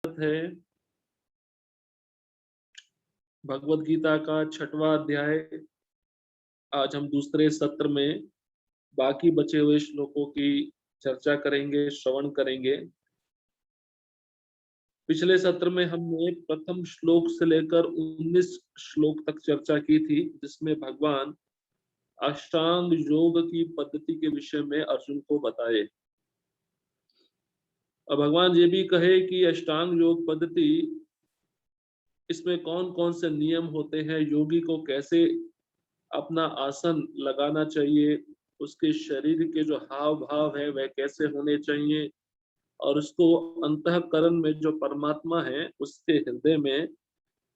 है भगवत गीता का 6वां अध्याय। आज हम दूसरे सत्र में बाकी बचे हुए श्लोकों की चर्चा करेंगे, श्रवण करेंगे। पिछले सत्र में हमने प्रथम श्लोक से लेकर 19 श्लोक तक चर्चा की थी, जिसमें भगवान अष्टांग योग की पद्धति के विषय में अर्जुन को बताए। और भगवान ये भी कहे कि अष्टांग योग पद्धति, इसमें कौन कौन से नियम होते हैं, योगी को कैसे अपना आसन लगाना चाहिए, उसके शरीर के जो हाव भाव है वह कैसे होने चाहिए, और उसको अंतःकरण में जो परमात्मा है उसके हृदय में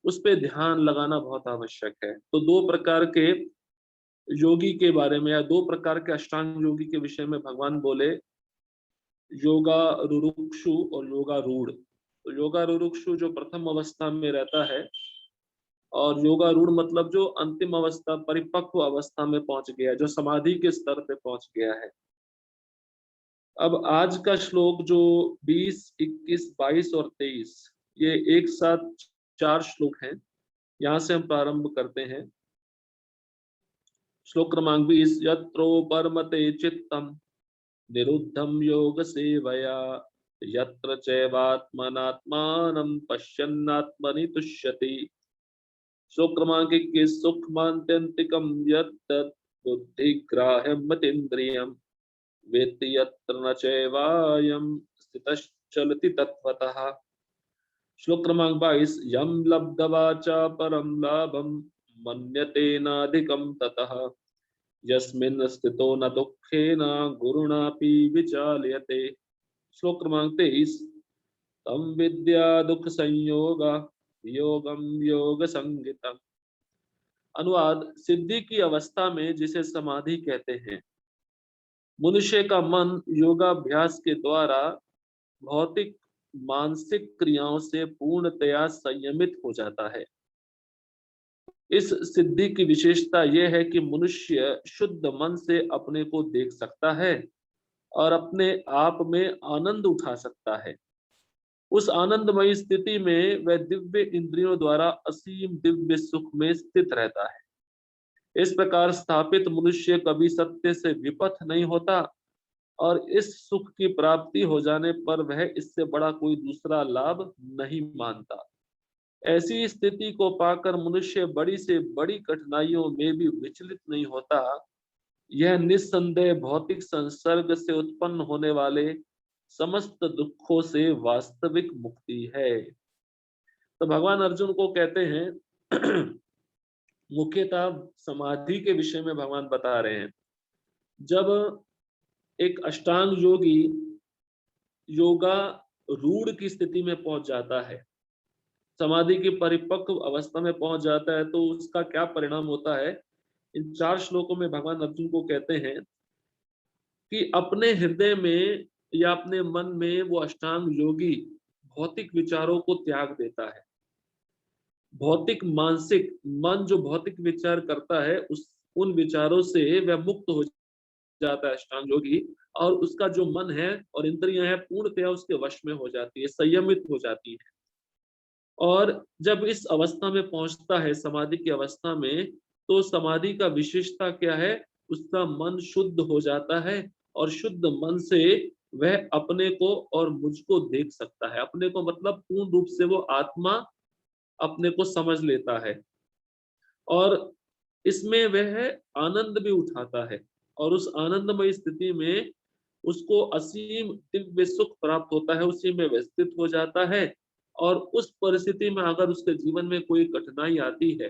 उस पे ध्यान लगाना बहुत आवश्यक है। तो दो प्रकार के योगी के बारे में या दो प्रकार के अष्टांग योगी के विषय में भगवान बोले, योगा रुरुक्षु और योगा रूढ़। तो योगा रुरुक्षु जो प्रथम अवस्था में रहता है, और योगारूढ़ मतलब जो अंतिम अवस्था, परिपक्व अवस्था में पहुंच गया, जो समाधि के स्तर पे पहुंच गया है। अब आज का श्लोक जो 20, 21, 22 और 23, ये एक साथ 4 श्लोक हैं। यहाँ से हम प्रारंभ करते हैं। श्लोक क्रमांक 20। यत्रो परमते चित्तम निरुद्धम योग सेवया यत्र चैवात्मनात्मानं पश्यन्नात्मनि तुष्यति। श्लोक क्रमांक 21। सुखमात्यंतिकम यत् बुद्धिग्राह्यं मतीन्द्रियं वेत्ति यत्र न चैवायं स्थितश्चलति तत्त्वतः। श्लोक क्रमांक 22। यं लब्ध्वा च परं लाभं मन्यते नाधिकं ततः यस्मिन् स्थितो न दुःखेन गुरुणापि विचाल्यते। श्लोक क्रमांक 23। तं विद्या दुःख संयोग योगम योग संगितम। अनुवाद। सिद्धि की अवस्था में जिसे समाधि कहते हैं, मनुष्य का मन योगाभ्यास के द्वारा भौतिक मानसिक क्रियाओं से पूर्णतया संयमित हो जाता है। इस सिद्धि की विशेषता यह है कि मनुष्य शुद्ध मन से अपने को देख सकता है और अपने आप में आनंद उठा सकता है। उस आनंदमयी स्थिति में वह दिव्य इंद्रियों द्वारा असीम दिव्य सुख में स्थित रहता है। इस प्रकार स्थापित मनुष्य कभी सत्य से विपथ नहीं होता, और इस सुख की प्राप्ति हो जाने पर वह इससे बड़ा कोई दूसरा लाभ नहीं मानता। ऐसी स्थिति को पाकर मनुष्य बड़ी से बड़ी कठिनाइयों में भी विचलित नहीं होता। यह निस्संदेह भौतिक संसर्ग से उत्पन्न होने वाले समस्त दुखों से वास्तविक मुक्ति है। तो भगवान अर्जुन को कहते हैं मुख्यतः समाधि के विषय में भगवान बता रहे हैं। जब एक अष्टांग योगी योगा रूढ़ की स्थिति में पहुंच जाता है, समाधि की परिपक्व अवस्था में पहुंच जाता है, तो उसका क्या परिणाम होता है, इन 4 श्लोकों में भगवान अर्जुन को कहते हैं कि अपने हृदय में या अपने मन में वो अष्टांग योगी भौतिक विचारों को त्याग देता है। भौतिक मानसिक मन जो भौतिक विचार करता है, उस उन विचारों से वह मुक्त हो जाता है अष्टांग योगी, और उसका जो मन है और इंद्रियां हैं पूर्णतया उसके वश में हो जाती है, संयमित हो जाती है। और जब इस अवस्था में पहुंचता है, समाधि की अवस्था में, तो समाधि का विशेषता क्या है, उसका मन शुद्ध हो जाता है, और शुद्ध मन से वह अपने को और मुझको देख सकता है। अपने को मतलब पूर्ण रूप से वो आत्मा अपने को समझ लेता है, और इसमें वह आनंद भी उठाता है, और उस आनंदमय स्थिति में उसको असीम दिव्य सुख प्राप्त होता है, उसी में वह स्थित हो जाता है। और उस परिस्थिति में अगर उसके जीवन में कोई कठिनाई आती है,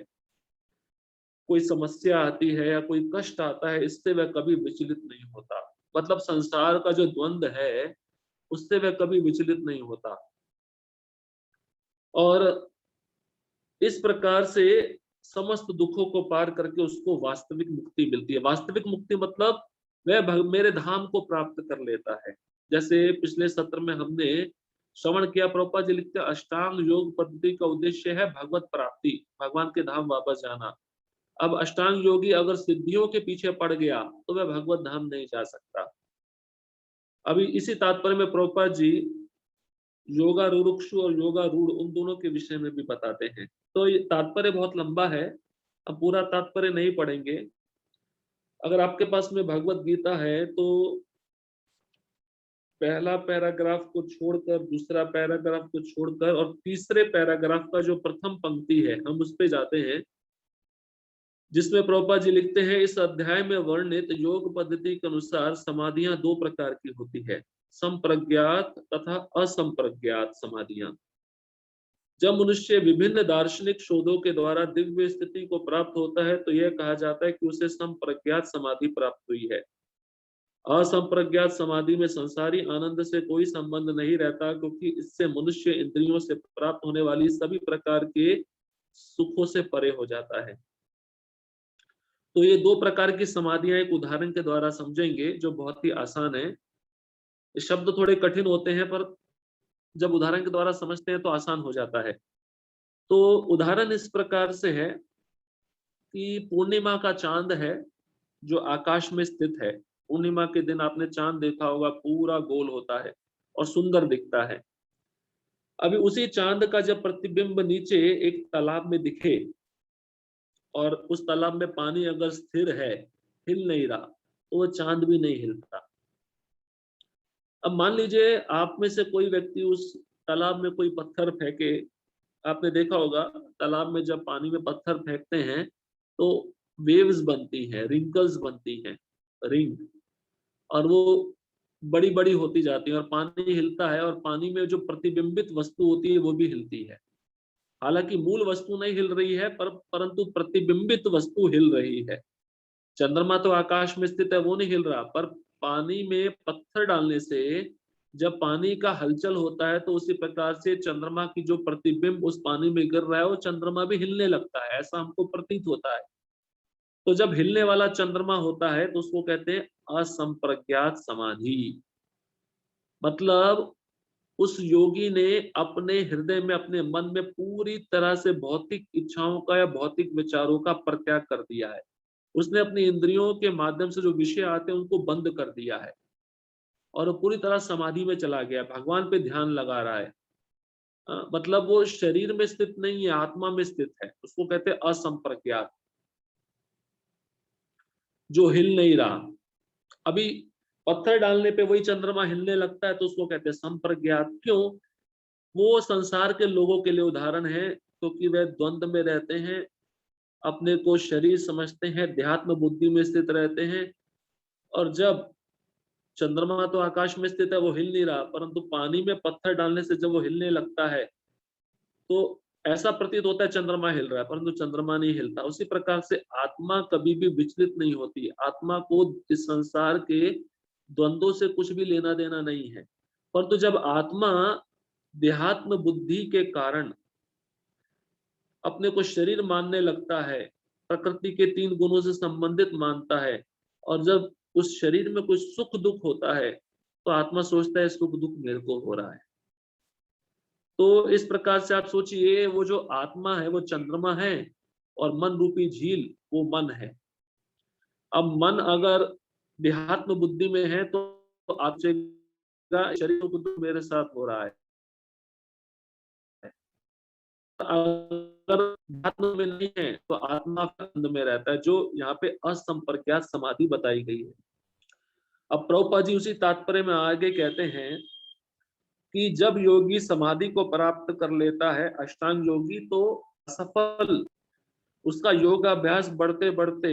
कोई समस्या आती है या कोई कष्ट आता है, इससे वह कभी विचलित नहीं होता। मतलब संसार का जो द्वंद है उससे वह कभी विचलित नहीं होता। और इस प्रकार से समस्त दुखों को पार करके उसको वास्तविक मुक्ति मिलती है। वास्तविक मुक्ति मतलब वह मेरे धाम को प्राप्त कर लेता है। जैसे पिछले सत्र में हमने श्रवण किया, प्रभुपाद जी लिखते हैं अष्टांग योग पद्धति का उद्देश्य है भगवत प्राप्ति, भगवान के धाम वापस जाना। अब अष्टांग योगी अगर सिद्धियों के पीछे पड़ गया तो वह भगवत धाम नहीं जा सकता। अभी इसी तात्पर्य में प्रभुपाद जी योगारूढ़ और योगारूढ़ उन दोनों के विषय में भी बताते हैं। तो ये तात्पर्य बहुत लंबा है, अब पूरा तात्पर्य नहीं पढ़ेंगे। अगर आपके पास में भगवत गीता है तो पहला पैराग्राफ को छोड़कर, दूसरा पैराग्राफ को छोड़कर और तीसरे पैराग्राफ का जो प्रथम पंक्ति है, हम उस पे जाते हैं, जिसमें प्रभुपाद जी लिखते हैं, इस अध्याय में वर्णित योग पद्धति के अनुसार समाधियां दो प्रकार की होती है, संप्रज्ञात तथा असंप्रज्ञात समाधियां। जब मनुष्य विभिन्न दार्शनिक शोधों के द्वारा दिव्य स्थिति को प्राप्त होता है तो यह कहा जाता है कि उसे संप्रज्ञात समाधि प्राप्त हुई है। असंप्रज्ञात समाधि में संसारी आनंद से कोई संबंध नहीं रहता, क्योंकि इससे मनुष्य इंद्रियों से प्राप्त होने वाली सभी प्रकार के सुखों से परे हो जाता है। तो ये दो प्रकार की समाधियां एक उदाहरण के द्वारा समझेंगे, जो बहुत ही आसान है। ये शब्द थोड़े कठिन होते हैं, पर जब उदाहरण के द्वारा समझते हैं तो आसान हो जाता है। तो उदाहरण इस प्रकार से है कि पूर्णिमा का चांद है जो आकाश में स्थित है। पूर्णिमा के दिन आपने चांद देखा होगा, पूरा गोल होता है और सुंदर दिखता है। अभी उसी चांद का जब प्रतिबिंब नीचे एक तालाब में दिखे और उस तालाब में पानी अगर स्थिर है, हिल नहीं रहा, तो वो चांद भी नहीं हिलता। अब मान लीजिए आप में से कोई व्यक्ति उस तालाब में कोई पत्थर फेंके। आपने देखा होगा तालाब में जब पानी में पत्थर फेंकते हैं तो वेव्स बनती हैं, रिंकल्स बनती हैं, रिंग, और वो बड़ी बड़ी होती जाती है और पानी हिलता है, और पानी में जो प्रतिबिंबित वस्तु होती है वो भी हिलती है। हालांकि मूल वस्तु नहीं हिल रही है, परंतु प्रतिबिंबित वस्तु हिल रही है। चंद्रमा तो आकाश में स्थित है, वो नहीं हिल रहा, पर पानी में पत्थर डालने से जब पानी का हलचल होता है तो उसी प्रकार से चंद्रमा की जो प्रतिबिंब उस पानी में गिर रहा है वो चंद्रमा भी हिलने लगता है, ऐसा हमको प्रतीत होता है। तो जब हिलने वाला चंद्रमा होता है तो उसको कहते हैं असंप्रज्ञात समाधि। मतलब उस योगी ने अपने हृदय में, अपने मन में पूरी तरह से भौतिक इच्छाओं का या भौतिक विचारों का परित्याग कर दिया है। उसने अपनी इंद्रियों के माध्यम से जो विषय आते हैं उनको बंद कर दिया है और वो पूरी तरह समाधि में चला गया, भगवान पे ध्यान लगा रहा है। मतलब वो शरीर में स्थित नहीं है, आत्मा में स्थित है, उसको कहते हैं असंप्रज्ञात, जो हिल नहीं रहा। अभी पत्थर डालने पे वही चंद्रमा हिलने लगता है तो उसको कहते हैं संप्रज्ञात। क्यों? वो संसार के लोगों के लिए उदाहरण है, क्योंकि वे द्वंद्व में रहते हैं, अपने को शरीर समझते हैं, देहात्म बुद्धि में स्थित रहते हैं। और जब चंद्रमा तो आकाश में स्थित है, वो हिल नहीं रहा, परंतु पानी में पत्थर डालने से जब वो हिलने लगता है तो ऐसा प्रतीत होता है चंद्रमा हिल रहा है, परंतु चंद्रमा नहीं हिलता। उसी प्रकार से आत्मा कभी भी विचलित नहीं होती। आत्मा को इस संसार के द्वंद्वों से कुछ भी लेना देना नहीं है, परंतु जब आत्मा देहात्म बुद्धि के कारण अपने को शरीर मानने लगता है, प्रकृति के तीन गुणों से संबंधित मानता है, और जब उस शरीर में कुछ सुख दुख होता है तो आत्मा सोचता है सुख दुख मेरे को हो रहा है। तो इस प्रकार से आप सोचिए, वो जो आत्मा है वो चंद्रमा है और मन रूपी झील वो मन है। अब मन अगर देहात्म बुद्धि में है तो आप सोचेगा शरीर को तो मेरे साथ हो रहा है। अगर ध्यान में नहीं है तो आत्मा आनंद में रहता है, जो यहाँ पे असंप्रज्ञात समाधि बताई गई है। अब प्रभुपाद जी उसी तात्पर्य में आगे कहते हैं कि जब योगी समाधि को प्राप्त कर लेता है, अष्टांग योगी, तो असफल उसका योगाभ्यास बढ़ते बढ़ते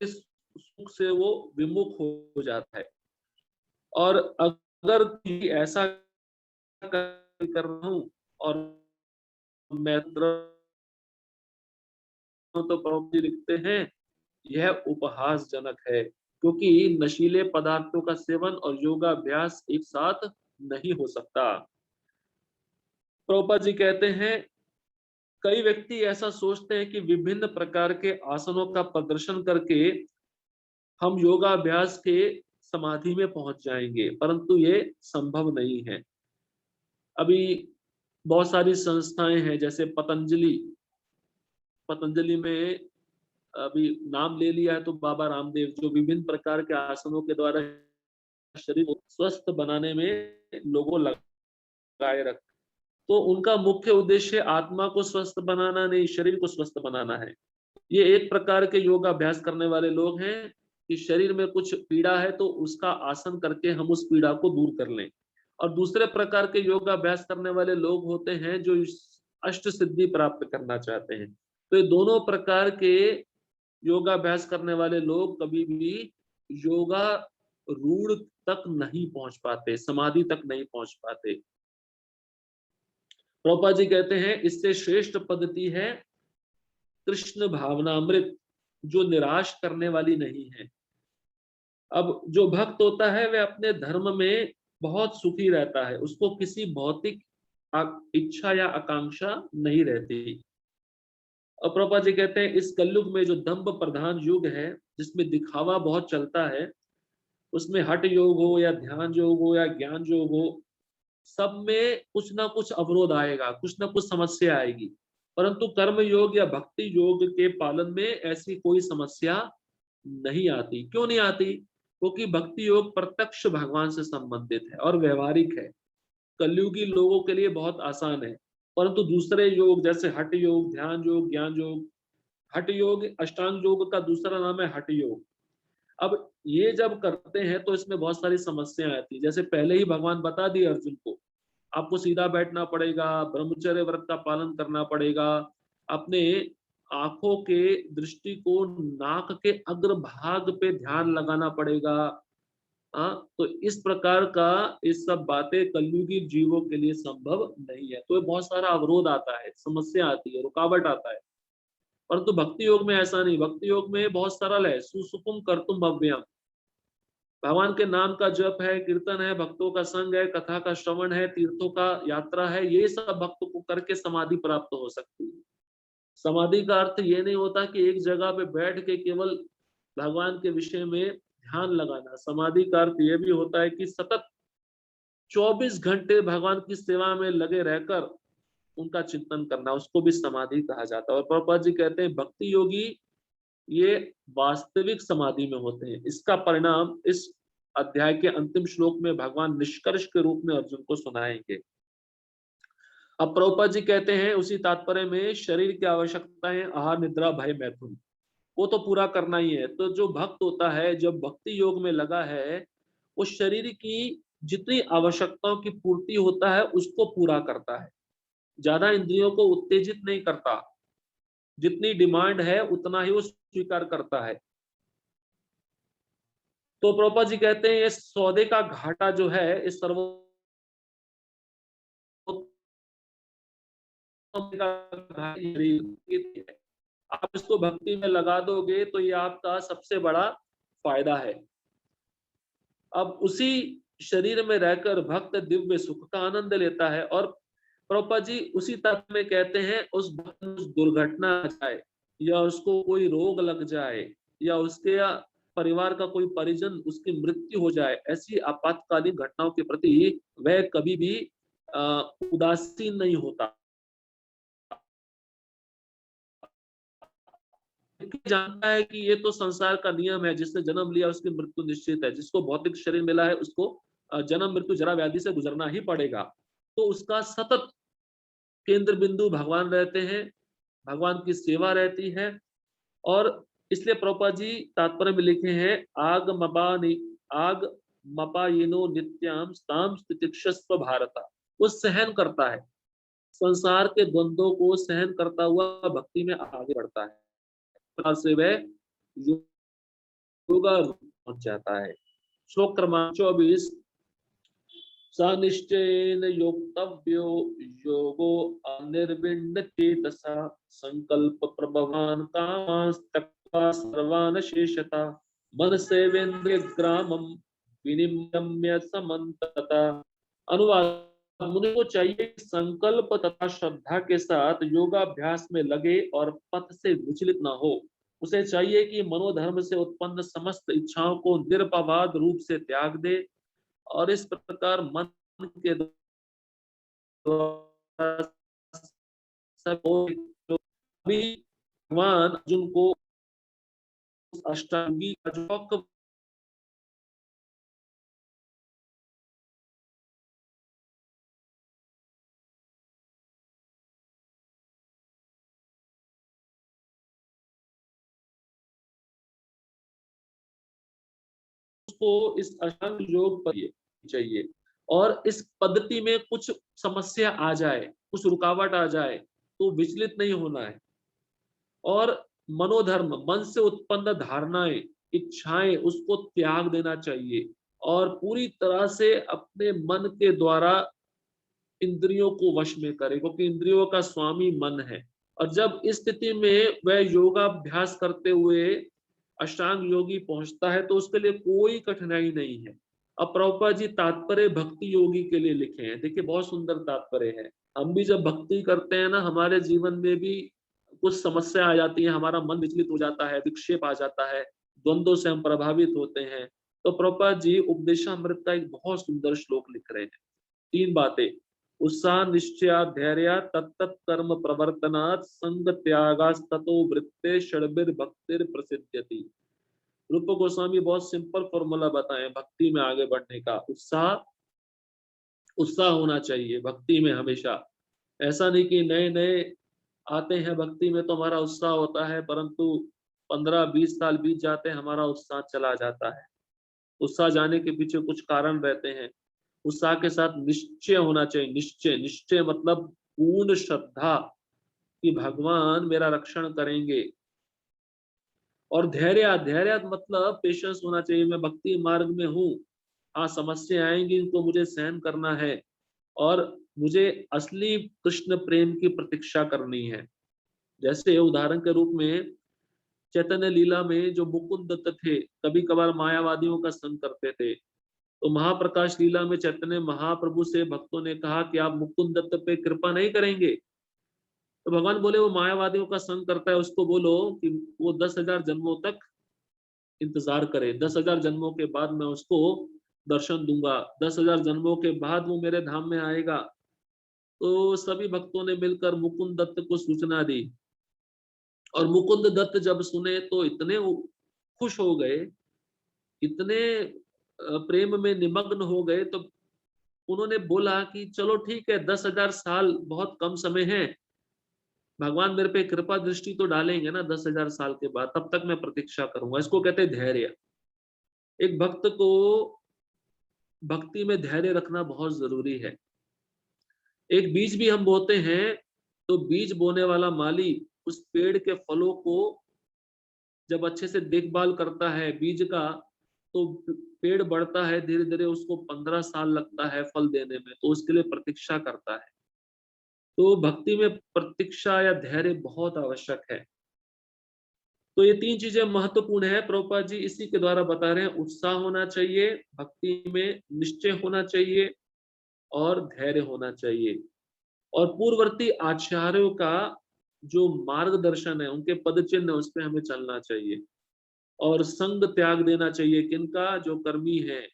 इस सुख से वो विमुख हो जाता है। और अगर ऐसा कर रहा हूं और मैं तो प्रभु जी लिखते हैं यह उपहासजनक है, क्योंकि नशीले पदार्थों का सेवन और योगाभ्यास एक साथ नहीं हो सकता। प्रभुपाद जी कहते हैं कई व्यक्ति ऐसा सोचते हैं कि विभिन्न प्रकार के आसनों का प्रदर्शन करके हम योगाभ्यास के समाधि में पहुंच जाएंगे, परंतु ये संभव नहीं है। अभी बहुत सारी संस्थाएं हैं, जैसे पतंजलि। पतंजलि में अभी नाम ले लिया है तो बाबा रामदेव, जो विभिन्न प्रकार के आसनों के द्वारा शरीर को स्वस्थ बनाने में लोगों लगाए रख। तो उनका मुख्य उद्देश्य आत्मा को स्वस्थ बनाना नहीं, शरीर को स्वस्थ बनाना है। ये एक प्रकार के योगा अभ्यास करने वाले लोग हैं कि शरीर में कुछ पीड़ा है तो उसका आसन करके हम उस पीड़ा को दूर कर लें। और दूसरे प्रकार के योगा अभ्यास करने वाले लोग होते हैं जो इस अष्ट सिद्धि प्राप्त करना चाहते हैं। तो ये दोनों प्रकार के योगाभ्यास करने वाले लोग कभी भी योगा रूढ़ तक नहीं पहुंच पाते, समाधि तक नहीं पहुंच पाते। प्रभुपाद जी कहते हैं इससे श्रेष्ठ पद्धति है कृष्ण भावनामृत, जो निराश करने वाली नहीं है। अब जो भक्त होता है वह अपने धर्म में बहुत सुखी रहता है, उसको किसी भौतिक इच्छा या आकांक्षा नहीं रहती। और प्रभुपाद जी कहते हैं इस कलयुग में जो दंभ प्रधान युग है, जिसमें दिखावा बहुत चलता है, उसमें हठ योग हो या ध्यान योग हो या ज्ञान योग हो, सब में कुछ ना कुछ अवरोध आएगा, कुछ ना कुछ समस्या आएगी। परंतु कर्म योग या भक्ति योग के पालन में ऐसी कोई समस्या नहीं आती। क्यों नहीं आती? क्योंकि भक्ति योग प्रत्यक्ष भगवान से संबंधित है और व्यवहारिक है, कलयुगी लोगों के लिए बहुत आसान है। परंतु दूसरे योग जैसे हठ योग, ध्यान योग, ज्ञान योग, हठ योग अष्टांग योग का दूसरा नाम है हठ योग। अब ये जब करते हैं तो इसमें बहुत सारी समस्याएं आती है। जैसे पहले ही भगवान बता दिए अर्जुन को, आपको सीधा बैठना पड़ेगा, ब्रह्मचर्य व्रत का पालन करना पड़ेगा, अपने आंखों के दृष्टि को नाक के अग्रभाग पे ध्यान लगाना पड़ेगा। हाँ, तो इस प्रकार का इस सब बातें कलयुगी जीवों के लिए संभव नहीं है। तो ये बहुत सारा अवरोध आता है, समस्या आती है, रुकावट आता है। परंतु भक्ति योग में ऐसा नहीं, भक्ति योग में बहुत सरल है। सुसुकुम कर्तुम भव्यम, भगवान के नाम का जप है, कीर्तन है, भक्तों का संग है, कथा का श्रवण है, तीर्थों का यात्रा है, ये सब भक्तों को करके समाधि प्राप्त हो सकती है। समाधि का अर्थ ये नहीं होता कि एक जगह पे बैठ के केवल भगवान के विषय में ध्यान लगाना। समाधि का अर्थ ये भी होता है कि सतत 24 घंटे भगवान की सेवा में लगे रहकर उनका चिंतन करना, उसको भी समाधि कहा जाता है। और प्रभुपाद जी कहते हैं भक्ति योगी ये वास्तविक समाधि में होते हैं। इसका परिणाम इस अध्याय के अंतिम श्लोक में भगवान निष्कर्ष के रूप में अर्जुन को सुनाएंगे। अब प्रभुपाद जी कहते हैं उसी तात्पर्य में शरीर की आवश्यकताएं आहार निद्रा भय मैथुन, वो तो पूरा करना ही है। तो जो भक्त होता है, जब भक्ति योग में लगा है, वो शरीर की जितनी आवश्यकताओं की पूर्ति होता है उसको पूरा करता है, ज्यादा इंद्रियों को उत्तेजित नहीं करता, जितनी डिमांड है उतना ही वो स्वीकार करता है। तो प्रभुपाद जी कहते हैं ये सौदे का घाटा जो है इस सर्वोत्तम का घाटा शरीर है। आप इसको भक्ति में लगा दोगे तो ये आपका सबसे बड़ा फायदा है। अब उसी शरीर में रहकर भक्त दिव्य सुख का आनंद लेता है। और प्रभुपाद जी उसी तत्व में कहते हैं उस भक्त में उस दुर्घटना आ जाए या उसको कोई रोग लग जाए या उसके परिवार का कोई परिजन उसकी मृत्यु हो जाए, ऐसी आपातकालीन घटनाओं के प्रति वह कभी भी उदासीन नहीं होता। क्योंकि जानता है कि ये तो संसार का नियम है, जिसने जन्म लिया उसकी मृत्यु निश्चित है, जिसको भौतिक शरीर मिला है उसको जन्म मृत्यु जरा व्याधि से गुजरना ही पड़ेगा। तो उसका सतत केंद्र बिंदु भगवान रहते हैं, भगवान की सेवा रहती है। और इसलिए प्रभुपाद जी तात्पर्य में लिखे हैं आग आग मपायिनो नित्याम ताम तितिक्षस्व भारता, वो सहन करता है, संसार के द्वंद्वों को सहन करता हुआ भक्ति में आगे बढ़ता है, से वह योगा पहुंच जाता है। श्लोक क्रमांक 24, स निश्चयेन योक्तव्यो योगो अनिर्विण्ण चेतसा संकल्प प्रभवान कामास्तक्त्वा सर्वान् शेषता मन सेवेन्द्रिय ग्रामम विनिम्य समन्तता। अनुवाद, मुनि को चाहिए संकल्प तथा श्रद्धा के साथ योगाभ्यास में लगे और पथ से विचलित न हो। उसे चाहिए कि मनोधर्म से उत्पन्न समस्त इच्छाओं को निरपवाद रूप से त्याग दे और इस प्रकार मन के द्वारा भगवान अर्जुन को अष्टांगी का जो उसको इस अष्टांग योग पर चाहिए। और इस पद्धति में कुछ समस्या आ जाए, कुछ रुकावट आ जाए, तो विचलित नहीं होना है। और मनोधर्म, मन से उत्पन्न धारणाएं, इच्छाएं, उसको त्याग देना चाहिए और पूरी तरह से अपने मन के द्वारा इंद्रियों को वश में करे, क्योंकि इंद्रियों का स्वामी मन है। और जब इस स्थिति में वह योगाभ्यास करते हुए अष्टांग योगी पहुंचता है, तो उसके लिए कोई कठिनाई नहीं है। अब प्रभुपाद जी तात्पर्य भक्ति योगी के लिए लिखे हैं, देखिए बहुत सुंदर तात्पर्य है। हम भी जब भक्ति करते हैं ना, हमारे जीवन में भी कुछ समस्या आ जाती है, हमारा मन विचलित हो जाता है, विक्षेप आ जाता है, द्वंद्वों से हम प्रभावित होते हैं। तो प्रभुपाद जी उपदेशामृत का एक बहुत सुंदर श्लोक लिख रहे हैं। 3 बातें: उत्साह निश्चया धैर्य तत्त कर्म प्रवर्तनात् संग त्यागास्ततो वृत्ते षड्भिर भक्तिर प्रसिद्ध्यति। रूप गोस्वामी बहुत सिंपल फॉर्मूला बताएं भक्ति में आगे बढ़ने का। उत्साह, उत्साह होना चाहिए भक्ति में हमेशा। ऐसा नहीं कि नए नए आते हैं भक्ति में तो हमारा उत्साह होता है, परंतु 15-20 साल बीत जाते हैं, हमारा उत्साह चला जाता है। उत्साह जाने के पीछे कुछ कारण रहते हैं। उत्साह के साथ निश्चय होना चाहिए। निश्चय, निश्चय मतलब पूर्ण श्रद्धा कि भगवान मेरा रक्षण करेंगे। और धैर्य, धैर्य मतलब पेशेंस होना चाहिए। मैं भक्ति मार्ग में हूँ, हाँ समस्या आएंगी, इनको मुझे सहन करना है और मुझे असली कृष्ण प्रेम की प्रतीक्षा करनी है। जैसे उदाहरण के रूप में चैतन्य लीला में जो मुकुंद दत्त थे, कभी कभार मायावादियों का संग करते थे। तो महाप्रकाश लीला में चैतन्य महाप्रभु से भक्तों ने कहा कि आप मुकुंद दत्त पे कृपा नहीं करेंगे। तो भगवान बोले वो मायावादियों का संग करता है, उसको बोलो कि वो 10,000 जन्मों तक इंतजार करे, 10,000 जन्मों के बाद मैं उसको दर्शन दूंगा, 10,000 जन्मों के बाद वो मेरे धाम में आएगा। तो सभी भक्तों ने मिलकर मुकुंद दत्त को सूचना दी और मुकुंद दत्त जब सुने तो इतने खुश हो गए, इतने प्रेम में निमग्न हो गए। तो उन्होंने बोला कि चलो ठीक है, 10,000 साल बहुत कम समय है, भगवान मेरे पे कृपा दृष्टि तो डालेंगे ना 10,000 साल के बाद, तब तक मैं प्रतीक्षा करूंगा। इसको कहते हैं धैर्य। एक भक्त को भक्ति में धैर्य रखना बहुत जरूरी है। एक बीज भी हम बोते हैं तो बीज बोने वाला माली उस पेड़ के फलों को जब अच्छे से देखभाल करता है बीज का, तो पेड़ बढ़ता है धीरे धीरे, उसको 15 साल लगता है फल देने में, तो उसके लिए प्रतीक्षा करता है। तो भक्ति में प्रतीक्षा या धैर्य बहुत आवश्यक है। तो ये 3 चीजें महत्वपूर्ण है, प्रभुपाद जी इसी के द्वारा बता रहे हैं। उत्साह होना चाहिए भक्ति में, निश्चय होना चाहिए और धैर्य होना चाहिए। और पूर्ववर्ती आचार्यों का जो मार्गदर्शन है, उनके पद चिन्ह है, उस पर हमें चलना चाहिए। और संग त्याग देना चाहिए किनका? जो कर्मी है,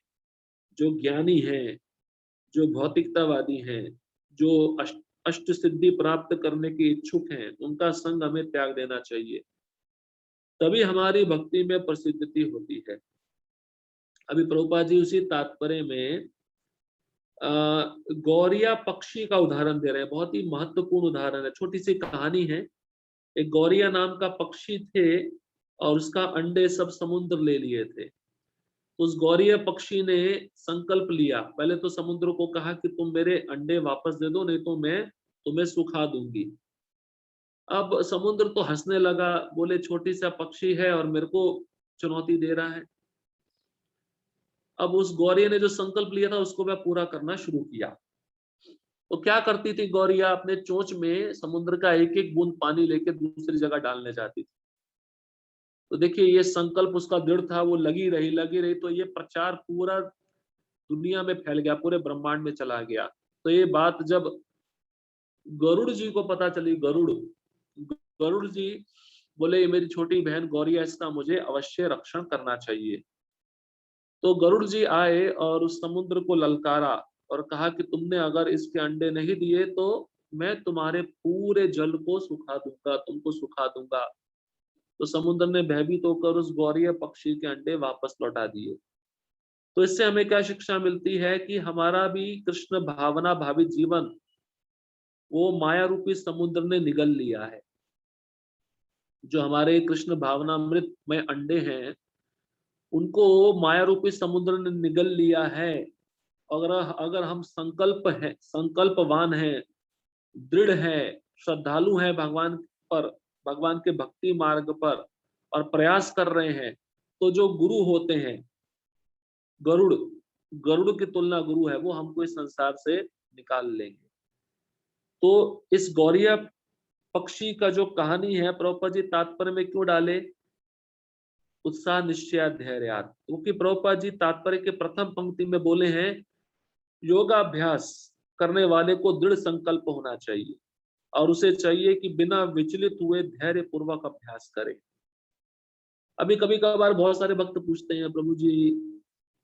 जो ज्ञानी है, जो भौतिकतावादी हैं, जो अष्ट सिद्धि प्राप्त करने के इच्छुक हैं, उनका संग हमें त्याग देना चाहिए। तभी हमारी भक्ति में प्रसिद्धि होती है। अभी प्रभुपाद जी उसी तात्पर्य में गौरिया पक्षी का उदाहरण दे रहे हैं। बहुत ही महत्वपूर्ण उदाहरण है, छोटी सी कहानी है। एक गौरिया नाम का पक्षी थे और उसका अंडे सब समुद्र ले लिए थे। उस गौरीय पक्षी ने संकल्प लिया, पहले तो समुद्र को कहा कि तुम मेरे अंडे वापस दे दो, नहीं तो मैं तुम्हें सुखा दूंगी। अब समुद्र तो हंसने लगा, बोले छोटी सा पक्षी है और मेरे को चुनौती दे रहा है। अब उस गौरिया ने जो संकल्प लिया था उसको वह पूरा करना शुरू किया। तो क्या करती थी गौरिया? अपने चोंच में समुद्र का एक एक बूंद पानी लेके दूसरी जगह डालने जाती थी। तो देखिए ये संकल्प उसका दृढ़ था, वो लगी रही लगी रही, तो ये प्रचार पूरा दुनिया में फैल गया, पूरे ब्रह्मांड में चला गया। तो ये बात जब गरुड़ जी को पता चली, गरुड़ जी बोले ये मेरी छोटी बहन गौरिया, इसका मुझे अवश्य रक्षण करना चाहिए। तो गरुड़ जी आए और उस समुद्र को ललकारा और कहा कि तुमने अगर इसके अंडे नहीं दिए तो मैं तुम्हारे पूरे जल को सुखा दूंगा, तुमको सुखा दूंगा। तो समुद्र ने भयभीत होकर उस गौरीय पक्षी के अंडे वापस लौटा दिए। तो इससे हमें क्या शिक्षा मिलती है कि हमारा भी कृष्ण भावना भावित जीवन वो माया रूपी समुद्र ने निगल लिया है। जो हमारे कृष्ण भावनामृत में अंडे हैं उनको माया रूपी समुद्र ने निगल लिया है। अगर अगर हम संकल्पवान हैं, दृढ़ है, श्रद्धालु हैं भगवान पर, भगवान के भक्ति मार्ग पर, और प्रयास कर रहे हैं, तो जो गुरु होते हैं, गरुड़, गरुड़ की तुलना गुरु है, वो हमको इस संसार से निकाल लेंगे। तो इस गौरिया पक्षी का जो कहानी है, प्रभुपाद जी तात्पर्य में क्यों डाले? उत्साह निश्चय धैर्यात्, क्योंकि प्रभुपाद जी तात्पर्य के प्रथम पंक्ति में बोले हैं, योगाभ्यास करने वाले को दृढ़ संकल्प होना चाहिए, और उसे चाहिए कि बिना विचलित हुए धैर्य पूर्वक अभ्यास करे। अभी कभी कभार बहुत सारे भक्त पूछते हैं, प्रभु जी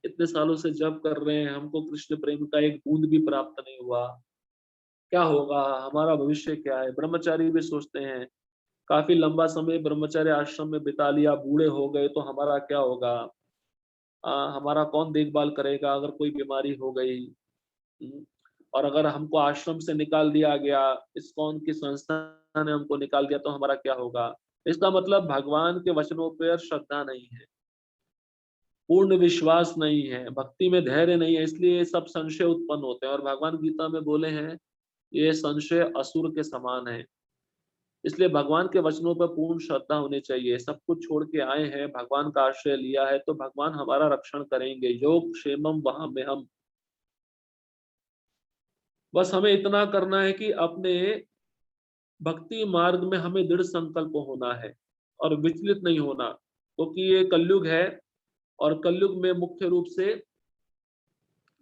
इतने सालों से जप कर रहे हैं, हमको कृष्ण प्रेम का एक बूंद भी प्राप्त नहीं हुआ, क्या होगा, हमारा भविष्य क्या है? ब्रह्मचारी भी सोचते हैं, काफी लंबा समय ब्रह्मचर्य आश्रम में बिता लिया, बूढ़े हो गए तो हमारा क्या होगा? हमारा कौन देखभाल करेगा अगर कोई बीमारी हो गई? हम्म, और अगर हमको आश्रम से निकाल दिया गया, इस्कॉन की संस्था ने हमको निकाल दिया, तो हमारा क्या होगा? इसका मतलब भगवान के वचनों पर श्रद्धा नहीं है, पूर्ण विश्वास नहीं है, भक्ति में धैर्य नहीं है, इसलिए ये सब संशय उत्पन्न होते हैं। और भगवान गीता में बोले हैं, ये संशय असुर के समान है। इसलिए भगवान के वचनों पर पूर्ण श्रद्धा होनी चाहिए। सब कुछ छोड़ के आए हैं, भगवान का आश्रय लिया है, तो भगवान हमारा रक्षण करेंगे। योग क्षेमम वहां में हम, बस हमें इतना करना है कि अपने भक्ति मार्ग में हमें दृढ़ संकल्प होना है और विचलित नहीं होना, क्योंकि ये कलयुग है, और कलयुग में मुख्य रूप से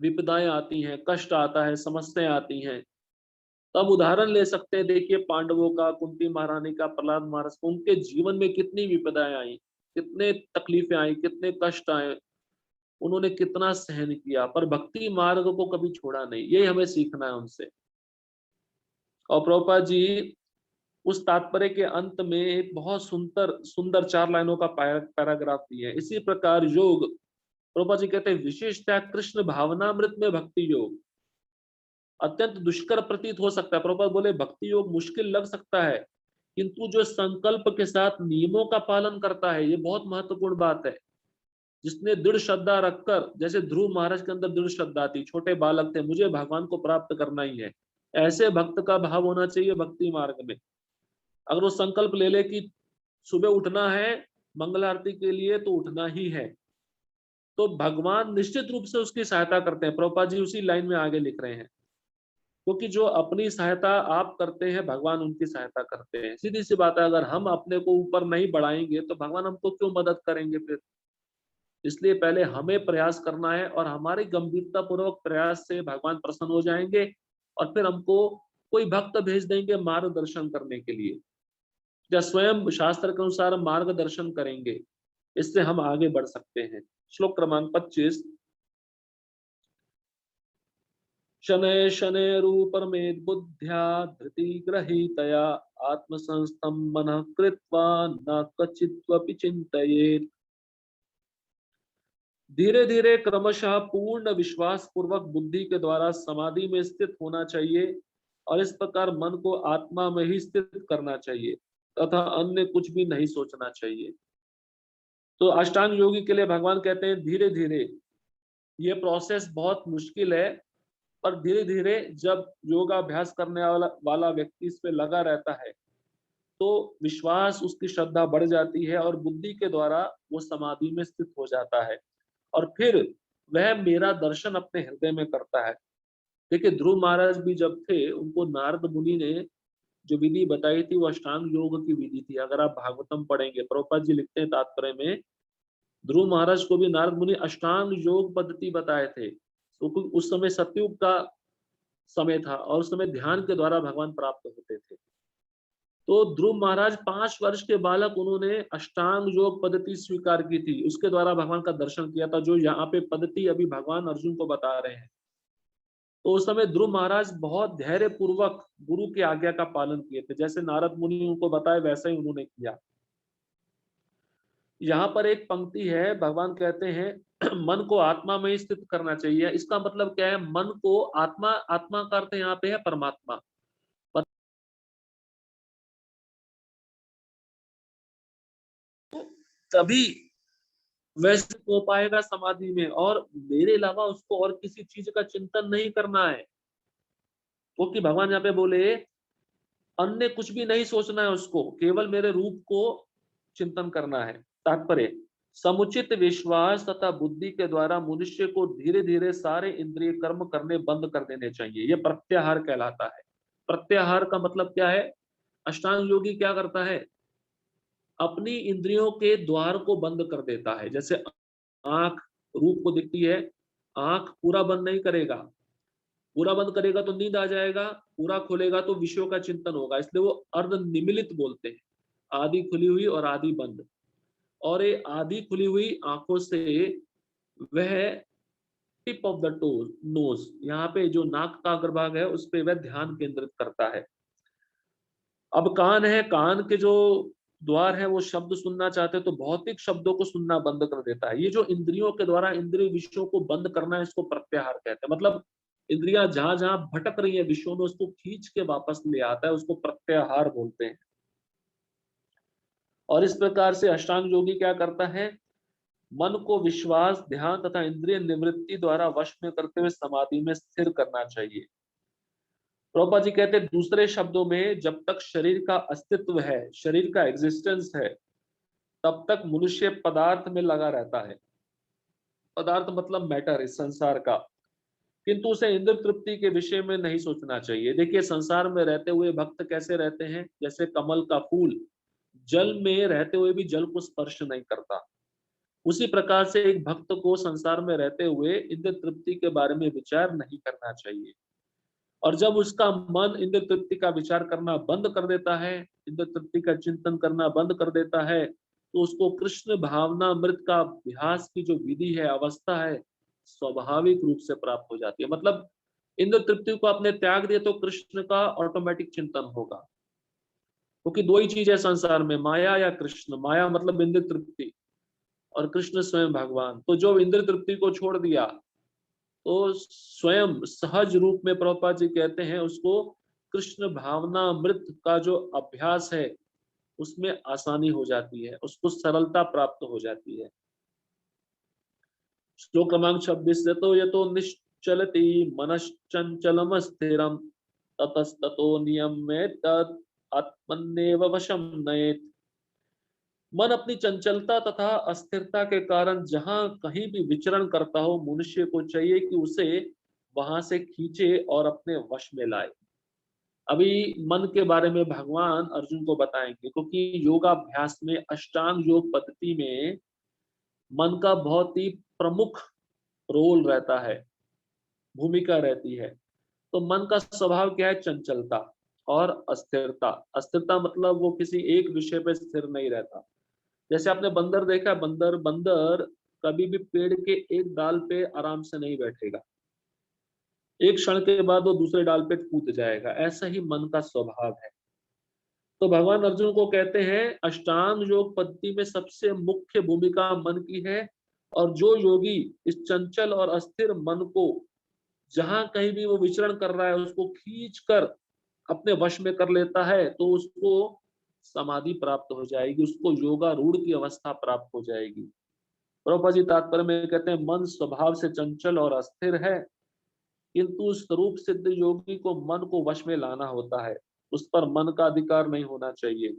विपदाएं आती हैं, कष्ट आता है, समस्याएं आती हैं। तब उदाहरण ले सकते हैं, देखिए पांडवों का, कुंती महारानी का, प्रहलाद महाराज, उनके जीवन में कितनी विपदाएं आई, कितने तकलीफें आई, कितने कष्ट आए, उन्होंने कितना सहन किया, पर भक्ति मार्ग को कभी छोड़ा नहीं। यही हमें सीखना है उनसे। और प्रभुपाद जी उस तात्पर्य के अंत में एक बहुत सुंदर सुंदर 4 लाइनों का पैराग्राफ दिए हैं। इसी प्रकार योग, प्रभुपाद जी कहते हैं, विशेषतः कृष्ण भावनामृत में भक्ति योग अत्यंत दुष्कर प्रतीत हो सकता है। प्रभुपाद बोले भक्ति योग मुश्किल लग सकता है, किंतु जो संकल्प के साथ नियमों का पालन करता है, ये बहुत महत्वपूर्ण बात है। जिसने दृढ़ श्रद्धा रखकर, जैसे ध्रुव महाराज के अंदर दृढ़ श्रद्धा थी, छोटे बालक थे, मुझे भगवान को प्राप्त करना ही है, ऐसे भक्त का भाव होना चाहिए भक्ति मार्ग में। अगर वो संकल्प ले ले कि सुबह उठना है मंगल आरती के लिए, तो उठना ही है, तो भगवान निश्चित रूप से उसकी सहायता करते हैं। प्रभुपाद जी उसी लाइन में आगे लिख रहे हैं, क्योंकि जो अपनी सहायता आप करते हैं, भगवान उनकी सहायता करते हैं। सीधी सी बात है, अगर हम अपने को ऊपर नहीं बढ़ाएंगे तो भगवान हमको क्यों मदद करेंगे फिर? इसलिए पहले हमें प्रयास करना है, और हमारे गंभीरता पूर्वक प्रयास से भगवान प्रसन्न हो जाएंगे, और फिर हमको कोई भक्त भेज देंगे मार्गदर्शन करने के लिए, या स्वयं शास्त्र के अनुसार मार्गदर्शन करेंगे। इससे हम आगे बढ़ सकते हैं। श्लोक क्रमांक 25। शनैः शनैरुपरमेद् बुद्ध्या धृतिगृहीतया आत्मसंस्थं मनः कृत्वा न कचित्वपि चिन्तयेत्। धीरे धीरे क्रमशः पूर्ण विश्वास पूर्वक बुद्धि के द्वारा समाधि में स्थित होना चाहिए, और इस प्रकार मन को आत्मा में ही स्थित करना चाहिए, तथा अन्य कुछ भी नहीं सोचना चाहिए। तो अष्टांग योगी के लिए भगवान कहते हैं धीरे धीरे, ये प्रोसेस बहुत मुश्किल है, पर धीरे धीरे जब योगाभ्यास करने वाला व्यक्ति इस पे लगा रहता है, तो विश्वास, उसकी श्रद्धा बढ़ जाती है, और बुद्धि के द्वारा वो समाधि में स्थित हो जाता है, और फिर वह मेरा दर्शन अपने हृदय में करता है। देखिए ध्रुव महाराज भी जब थे, उनको नारद मुनि ने जो विधि बताई थी, वो अष्टांग योग की विधि थी। अगर आप भागवतम पढ़ेंगे, प्रभुपाद जी लिखते हैं तात्पर्य में, ध्रुव महाराज को भी नारद मुनि अष्टांग योग पद्धति बताए थे, क्योंकि उस समय सतयुग का समय था, और उस समय ध्यान के द्वारा भगवान प्राप्त होते थे। तो ध्रुव महाराज 5 वर्ष के बालक, उन्होंने अष्टांग योग पद्धति स्वीकार की थी, उसके द्वारा भगवान का दर्शन किया था, जो यहाँ पे पद्धति अभी भगवान अर्जुन को बता रहे हैं। तो उस समय ध्रुव महाराज बहुत धैर्य पूर्वक गुरु की आज्ञा का पालन किए थे, जैसे नारद मुनि उनको बताए वैसा ही उन्होंने किया। यहाँ पर एक पंक्ति है, भगवान कहते हैं मन को आत्मा में ही स्थित करना चाहिए। इसका मतलब क्या है? मन को आत्मा, आत्मा का अर्थ यहाँ पे है परमात्मा। तभी वैसे हो पाएगा समाधि में, और मेरे अलावा उसको और किसी चीज का चिंतन नहीं करना है। क्योंकि भगवान यहाँ पे बोले अन्य कुछ भी नहीं सोचना है उसको, केवल मेरे रूप को चिंतन करना है। तात्पर्य, समुचित विश्वास तथा बुद्धि के द्वारा मनुष्य को धीरे धीरे सारे इंद्रिय कर्म करने बंद कर देने चाहिए। यह प्रत्याहार कहलाता है। प्रत्याहार का मतलब क्या है? अष्टांग योगी क्या करता है? अपनी इंद्रियों के द्वार को बंद कर देता है। जैसे आंख रूप को दिखती है, आंख पूरा बंद नहीं करेगा, पूरा बंद करेगा तो नींद आ जाएगा, पूरा खोलेगा तो विषयों का चिंतन होगा, इसलिए वो अर्ध निमिलित बोलते हैं। आधी खुली हुई और आधी बंद। और ये आधी खुली हुई आंखों से वह tip of the toes nose, यहाँ पे जो नाक का अग्रभाग है उस पे वह ध्यान केंद्रित करता है। अब कान है, कान के जो द्वार है वो शब्द सुनना चाहते हैं तो भौतिक शब्दों को सुनना बंद कर देता है। ये जो इंद्रियों के द्वारा इंद्रिय विषयों को बंद करना है, इसको प्रत्याहार कहते हैं। मतलब इंद्रियां जहां जहां भटक रही है विषयों में, उसको खींच के वापस ले आता है, उसको प्रत्याहार बोलते हैं। और इस प्रकार से अष्टांग योगी क्या करता है? मन को विश्वास, ध्यान तथा इंद्रिय निवृत्ति द्वारा वश में करते हुए समाधि में स्थिर करना चाहिए। प्रभुपाद जी कहते हैं दूसरे शब्दों में, जब तक शरीर का अस्तित्व है, शरीर का एग्जिस्टेंस है, तब तक मनुष्य पदार्थ में लगा रहता है। पदार्थ मतलब मैटर, इस संसार का। किंतु उसे इंद्र तृप्ति के विषय में नहीं सोचना चाहिए। देखिए संसार में रहते हुए भक्त कैसे रहते हैं? जैसे कमल का फूल जल में रहते हुए भी जल को स्पर्श नहीं करता, उसी प्रकार से एक भक्त को संसार में रहते हुए इंद्र तृप्ति के बारे में विचार नहीं करना चाहिए। और जब उसका मन इंद्र तृप्ति का विचार करना बंद कर देता है, इंद्र तृप्ति का चिंतन करना बंद कर देता है, तो उसको कृष्ण भावना मृत का अभ्यास की जो विधि है, अवस्था है, स्वाभाविक रूप से प्राप्त हो जाती है। मतलब इंद्र तृप्ति को आपने त्याग दिया तो कृष्ण का ऑटोमेटिक चिंतन होगा। क्योंकि दो ही चीज है संसार में, माया या कृष्ण। माया मतलब इंद्र तृप्ति, और कृष्ण स्वयं भगवान। तो जो इंद्र तृप्ति को छोड़ दिया तो स्वयं सहज रूप में, प्रभुपाद जी कहते हैं, उसको कृष्ण भावना मृत का जो अभ्यास है उसमें आसानी हो जाती है, उसको सरलता प्राप्त हो जाती है। श्लोक क्रमांक 26 से, तो ये तो निश्चलति मनश्चंचलम स्थिरम ततस्ततो नियम्य तत् आत्मन्नेव वशम नयेत्। मन अपनी चंचलता तथा अस्थिरता के कारण जहां कहीं भी विचरण करता हो, मनुष्य को चाहिए कि उसे वहां से खींचे और अपने वश में लाए। अभी मन के बारे में भगवान अर्जुन को बताएंगे, क्योंकि योगाभ्यास में, अष्टांग योग पद्धति में मन का बहुत ही प्रमुख रोल रहता है, भूमिका रहती है। तो मन का स्वभाव क्या है? चंचलता और अस्थिरता। अस्थिरता मतलब वो किसी एक विषय पर स्थिर नहीं रहता। जैसे आपने बंदर देखा, बंदर बंदर कभी भी पेड़ के एक डाल पे आराम से नहीं बैठेगा, एक क्षण के बाद वो दूसरे डाल पे कूद जाएगा। ऐसा ही मन का स्वभाव है। तो भगवान अर्जुन को कहते हैं अष्टांग योग पद्धति में सबसे मुख्य भूमिका मन की है। और जो योगी इस चंचल और अस्थिर मन को जहां कहीं भी वो विचरण कर रहा है उसको खींच कर अपने वश में कर लेता है, तो उसको समाधि प्राप्त हो जाएगी, उसको योगारूढ़ की अवस्था प्राप्त हो जाएगी। प्रभुपाद जी तात्पर्य में कहते हैं मन स्वभाव से चंचल और अस्थिर है, किंतु स्वरूप सिद्ध योगी को मन को वश में लाना होता है, उस पर मन का अधिकार नहीं होना चाहिए।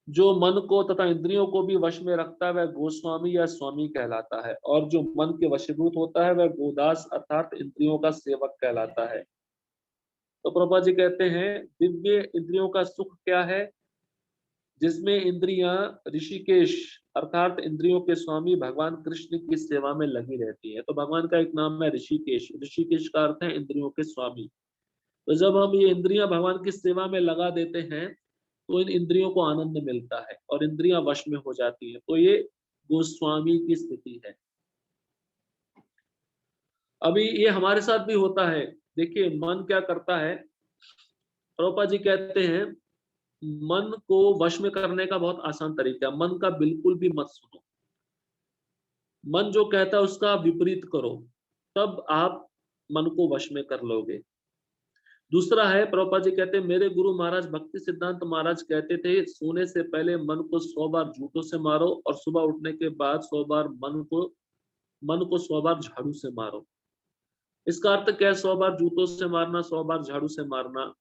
जो मन को तथा इंद्रियों को भी वश में रखता है वह गोस्वामी या स्वामी कहलाता है, और जो मन के वशीभूत होता है वह गोदास अर्थात इंद्रियों का सेवक कहलाता है। तो प्रभुपाद जी कहते हैं दिव्य इंद्रियों का सुख क्या है? जिसमें इंद्रियां ऋषिकेश अर्थात इंद्रियों के स्वामी भगवान कृष्ण की सेवा में लगी रहती है। तो भगवान का एक नाम है ऋषिकेश। ऋषिकेश का अर्थ है इंद्रियों के स्वामी। तो जब हम ये इंद्रियां भगवान की सेवा में लगा देते हैं तो इन इंद्रियों को आनंद मिलता है और इंद्रियां वश में हो जाती है। तो ये गोस्वामी की स्थिति है। अभी ये हमारे साथ भी होता है। देखिए मन क्या करता है, प्रभुपाद जी कहते हैं मन को वश में करने का बहुत आसान तरीका है। मन का बिल्कुल भी मत सुनो। मन जो कहता है उसका विपरीत करो, तब आप मन को वश में कर लोगे। दूसरा है, प्रभुपाद जी कहते हैं मेरे गुरु महाराज भक्ति सिद्धांत महाराज कहते थे सोने से पहले मन को 100 बार जूतों से मारो और सुबह उठने के बाद 100 बार मन को 100 बार झाड़ू से मारो। इसका अर्थ क्या है 100 बार जूतों से मारना, 100 बार झाड़ू से मारना?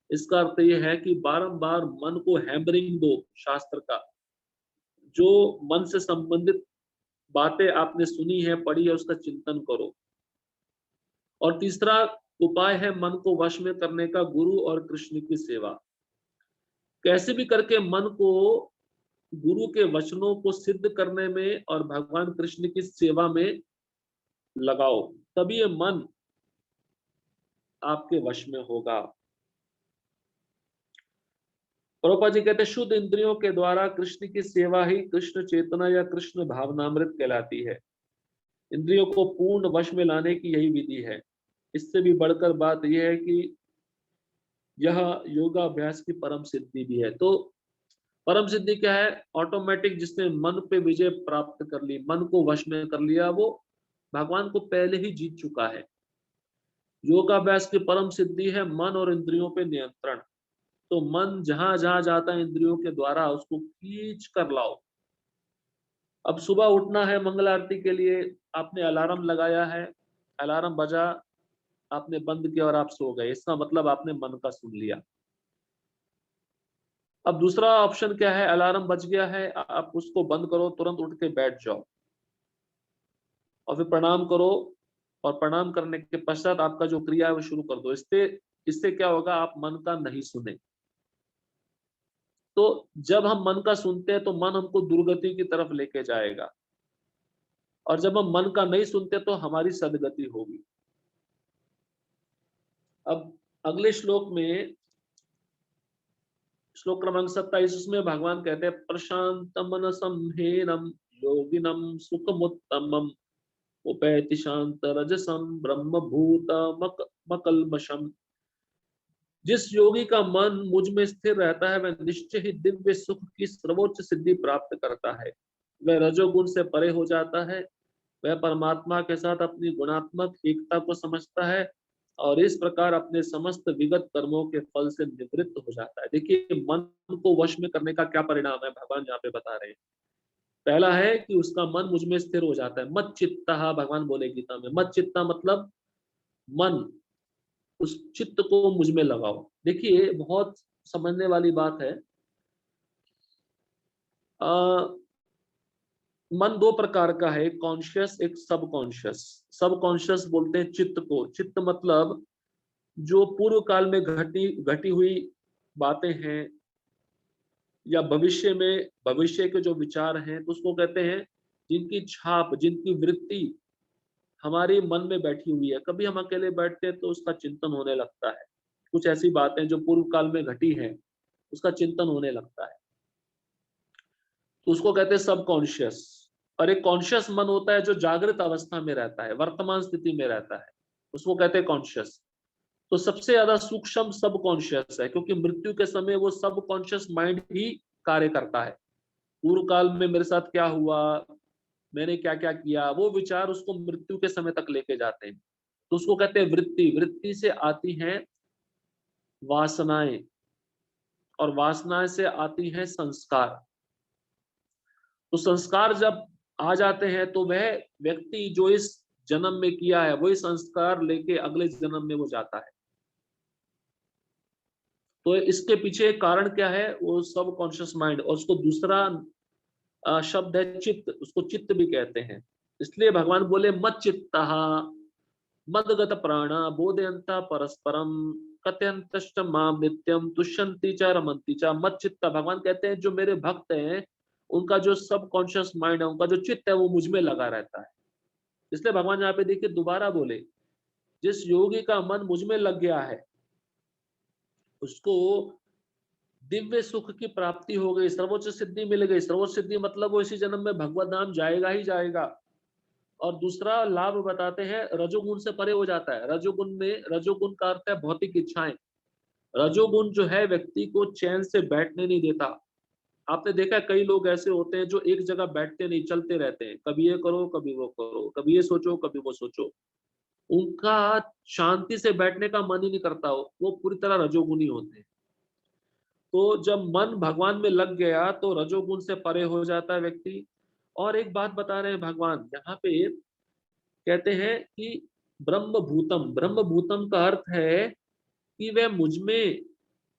इसका अर्थ यह है कि बारंबार मन को हैमरिंग दो शास्त्र का, जो मन से संबंधित बातें आपने सुनी है, पढ़ी है, उसका चिंतन करो। और तीसरा उपाय है मन को वश में करने का, गुरु और कृष्ण की सेवा। कैसे भी करके मन को गुरु के वचनों को सिद्ध करने में और भगवान कृष्ण की सेवा में लगाओ, तभी ये मन आपके वश में होगा। प्रभुपाद जी कहते हैं शुद्ध इंद्रियों के द्वारा कृष्ण की सेवा ही कृष्ण चेतना या कृष्ण भावनामृत कहलाती है। इंद्रियों को पूर्ण वश में लाने की यही विधि है। इससे भी बढ़कर बात यह है कि यह योगाभ्यास की परम सिद्धि भी है। तो परम सिद्धि क्या है? ऑटोमेटिक जिसने मन पे विजय प्राप्त कर ली, मन को वश में कर लिया, वो भगवान को पहले ही जीत चुका है। योगाभ्यास की परम सिद्धि है मन और इंद्रियों पे नियंत्रण। तो मन जहां जहां जाता है इंद्रियों के द्वारा उसको खींच कर लाओ। अब सुबह उठना है मंगल आरती के लिए, आपने अलार्म लगाया है, अलार्म बजा, आपने बंद किया और आप सो गए, इसका मतलब आपने मन का सुन लिया। अब दूसरा ऑप्शन क्या है? अलार्म बज गया है, आप उसको बंद करो, तुरंत उठ के बैठ जाओ और फिर प्रणाम करो, और प्रणाम करने के पश्चात आपका जो क्रिया है वो शुरू कर दो। इससे इससे क्या होगा? आप मन का नहीं सुने। तो जब हम मन का सुनते हैं तो मन हमको दुर्गति की तरफ लेके जाएगा, और जब हम मन का नहीं सुनते तो हमारी सदगति होगी। अब अगले श्लोक में, श्लोक क्रमांक 27, उसमें भगवान कहते हैं प्रशांत मनसं ह्येनं योगिनं सुखमुत्तमम् उपैति शांत रजसं ब्रह्मभूत मकल्मषम्। जिस योगी का मन मुझ में स्थिर रहता है वह निश्चय ही दिव्य सुख की सर्वोच्च सिद्धि प्राप्त करता है। वह रजोगुण से परे हो जाता है, वह परमात्मा के साथ अपनी गुणात्मक एकता को समझता है और इस प्रकार अपने समस्त विगत कर्मों के फल से निवृत्त हो जाता है। देखिए मन को वश में करने का क्या परिणाम है भगवान यहाँ पे बता रहे हैं। पहला है कि उसका मन मुझ में स्थिर हो जाता है। मत चित्ता, भगवान बोले गीता में, मत चित्ता मतलब मन, उस चित्त को मुझ में लगाओ। देखिए बहुत समझने वाली बात है। मन दो प्रकार का है, एक कॉन्शियस एक सब कॉन्शियस। सब कॉन्शियस बोलते हैं चित्त को। चित्त मतलब जो पूर्व काल में घटी घटी हुई बातें हैं या भविष्य में भविष्य के जो विचार हैं, तो उसको कहते हैं जिनकी छाप, जिनकी वृत्ति हमारे मन में बैठी हुई है। कभी हम अकेले बैठते हैं तो उसका चिंतन होने लगता है। कुछ ऐसी बातें जो पूर्व काल में घटी हैं उसका चिंतन होने लगता है, तो उसको कहते हैं सब कॉन्शियस। और एक कॉन्शियस मन होता है जो जागृत अवस्था में रहता है, वर्तमान स्थिति में रहता है, उसको कहते हैं कॉन्शियस। तो सबसे ज्यादा सूक्ष्म सब कॉन्शियस है, क्योंकि मृत्यु के समय वो सब कॉन्शियस माइंड ही कार्य करता है। पूर्व काल में मेरे साथ क्या हुआ, मैंने क्या क्या किया, वो विचार उसको मृत्यु के समय तक लेके जाते हैं। तो उसको कहते हैं वृत्ति। वृत्ति से आती हैं वासनाएं, और वासनाएं से आती हैं संस्कार। तो संस्कार जब आ जाते हैं तो वह व्यक्ति जो इस जन्म में किया है वही संस्कार लेके अगले जन्म में वो जाता है। तो इसके पीछे कारण क्या है? वो सब कॉन्शियस माइंड। और उसको दूसरा शब्द है चित्त, उसको चित्त भी कहते हैं। इसलिए भगवान बोले मत चित्ता मदगत प्राणा बोधयंता परस्परम कथयंतश्च माम नित्यम तुष्यंति च रमन्ति च। मत चित्ता, भगवान कहते हैं जो मेरे भक्त हैं उनका जो सब कॉन्शियस माइंड है, उनका जो चित्त है वो मुझ में लगा रहता है। इसलिए भगवान यहाँ पे देखिए दोबारा बोले जिस योगी का मन मुझ में लग गया है उसको दिव्य सुख की प्राप्ति हो गई, सर्वोच्च सिद्धि मिल गई। सर्वोच्च सिद्धि मतलब वो इसी जन्म में भगवत धाम जाएगा ही जाएगा। और दूसरा लाभ बताते हैं, रजोगुण से परे हो जाता है। रजोगुण में, रजोगुण का अर्थ है भौतिक इच्छाएं। रजोगुण जो है व्यक्ति को चैन से बैठने नहीं देता। आपने देखा है कई लोग ऐसे होते हैं जो एक जगह बैठते नहीं, चलते रहते हैं, कभी ये करो कभी वो करो, कभी ये सोचो कभी वो सोचो। उनका शांति से बैठने का मन ही नहीं करता, वो पूरी तरह रजोगुनी होते हैं। तो जब मन भगवान में लग गया तो रजोगुण से परे हो जाता है व्यक्ति। और एक बात बता रहे हैं भगवान यहाँ पे, कहते हैं कि ब्रह्म भूतम का अर्थ है कि वह मुझ में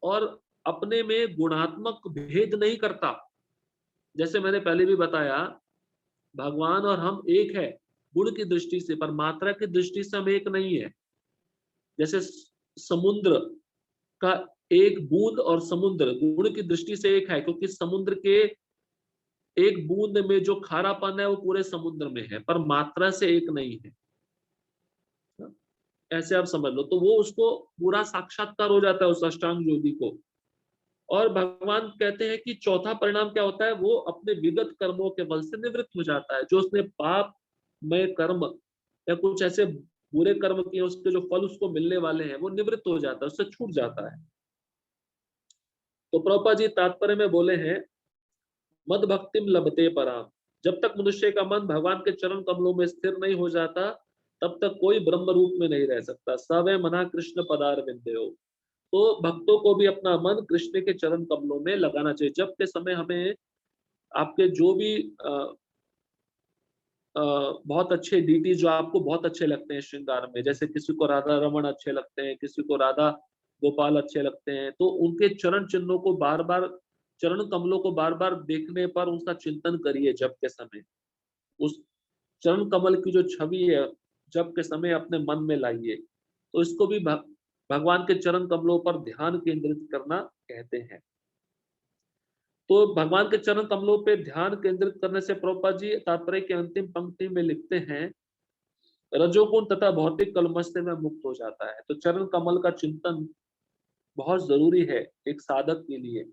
और अपने में गुणात्मक भेद नहीं करता। जैसे मैंने पहले भी बताया, भगवान और हम एक है गुण की दृष्टि से, पर मात्रा की दृष्टि से हम एक नहीं है। जैसे समुद्र का एक बूंद और समुद्र गुण की दृष्टि से एक है, क्योंकि समुद्र के एक बूंद में जो खारापन है वो पूरे समुद्र में है, पर मात्रा से एक नहीं है। ऐसे आप समझ लो, तो वो उसको पूरा साक्षात्कार हो जाता है उस अष्टांग योगी को। और भगवान कहते हैं कि चौथा परिणाम क्या होता है, वो अपने विगत कर्मों के बल से निवृत्त हो जाता है। जो उसने पाप में कर्म या कुछ ऐसे बुरे कर्म किए, उसके जो फल उसको मिलने वाले हैं वो निवृत्त हो जाता है, उससे छूट जाता है। तो प्रभुपाद जी तात्पर्य में बोले हैं, मद भक्तिम लभते पराम। जब तक मनुष्य का मन भगवान के चरण कमलों में स्थिर नहीं हो जाता, तब तक कोई ब्रह्म रूप में नहीं रह सकता। सवै मना कृष्ण पदार विंध्यो। तो भक्तों को भी अपना मन कृष्ण के चरण कमलों में लगाना चाहिए। जब के समय हमें आपके जो भी बहुत अच्छे डीटी जो आपको बहुत अच्छे लगते हैं श्रृंगार में, जैसे किसी को राधा रमन अच्छे लगते हैं, किसी को राधा गोपाल अच्छे लगते हैं, तो उनके चरण चिन्हों को बार बार, चरण कमलों को बार बार देखने पर उसका चिंतन करिए जब के समय। उस चरण कमल की जो छवि है जब के समय अपने मन में लाइए। तो इसको भी भगवान के चरण कमलों पर ध्यान केंद्रित करना कहते हैं। तो भगवान के चरण कमलों पे ध्यान केंद्रित करने से प्रभुपाद जी तात्पर्य की अंतिम पंक्ति में लिखते हैं, रजोगुण तथा भौतिक कलमश से में मुक्त हो जाता है। तो चरण कमल का चिंतन बहुत जरूरी है एक साधक के लिए।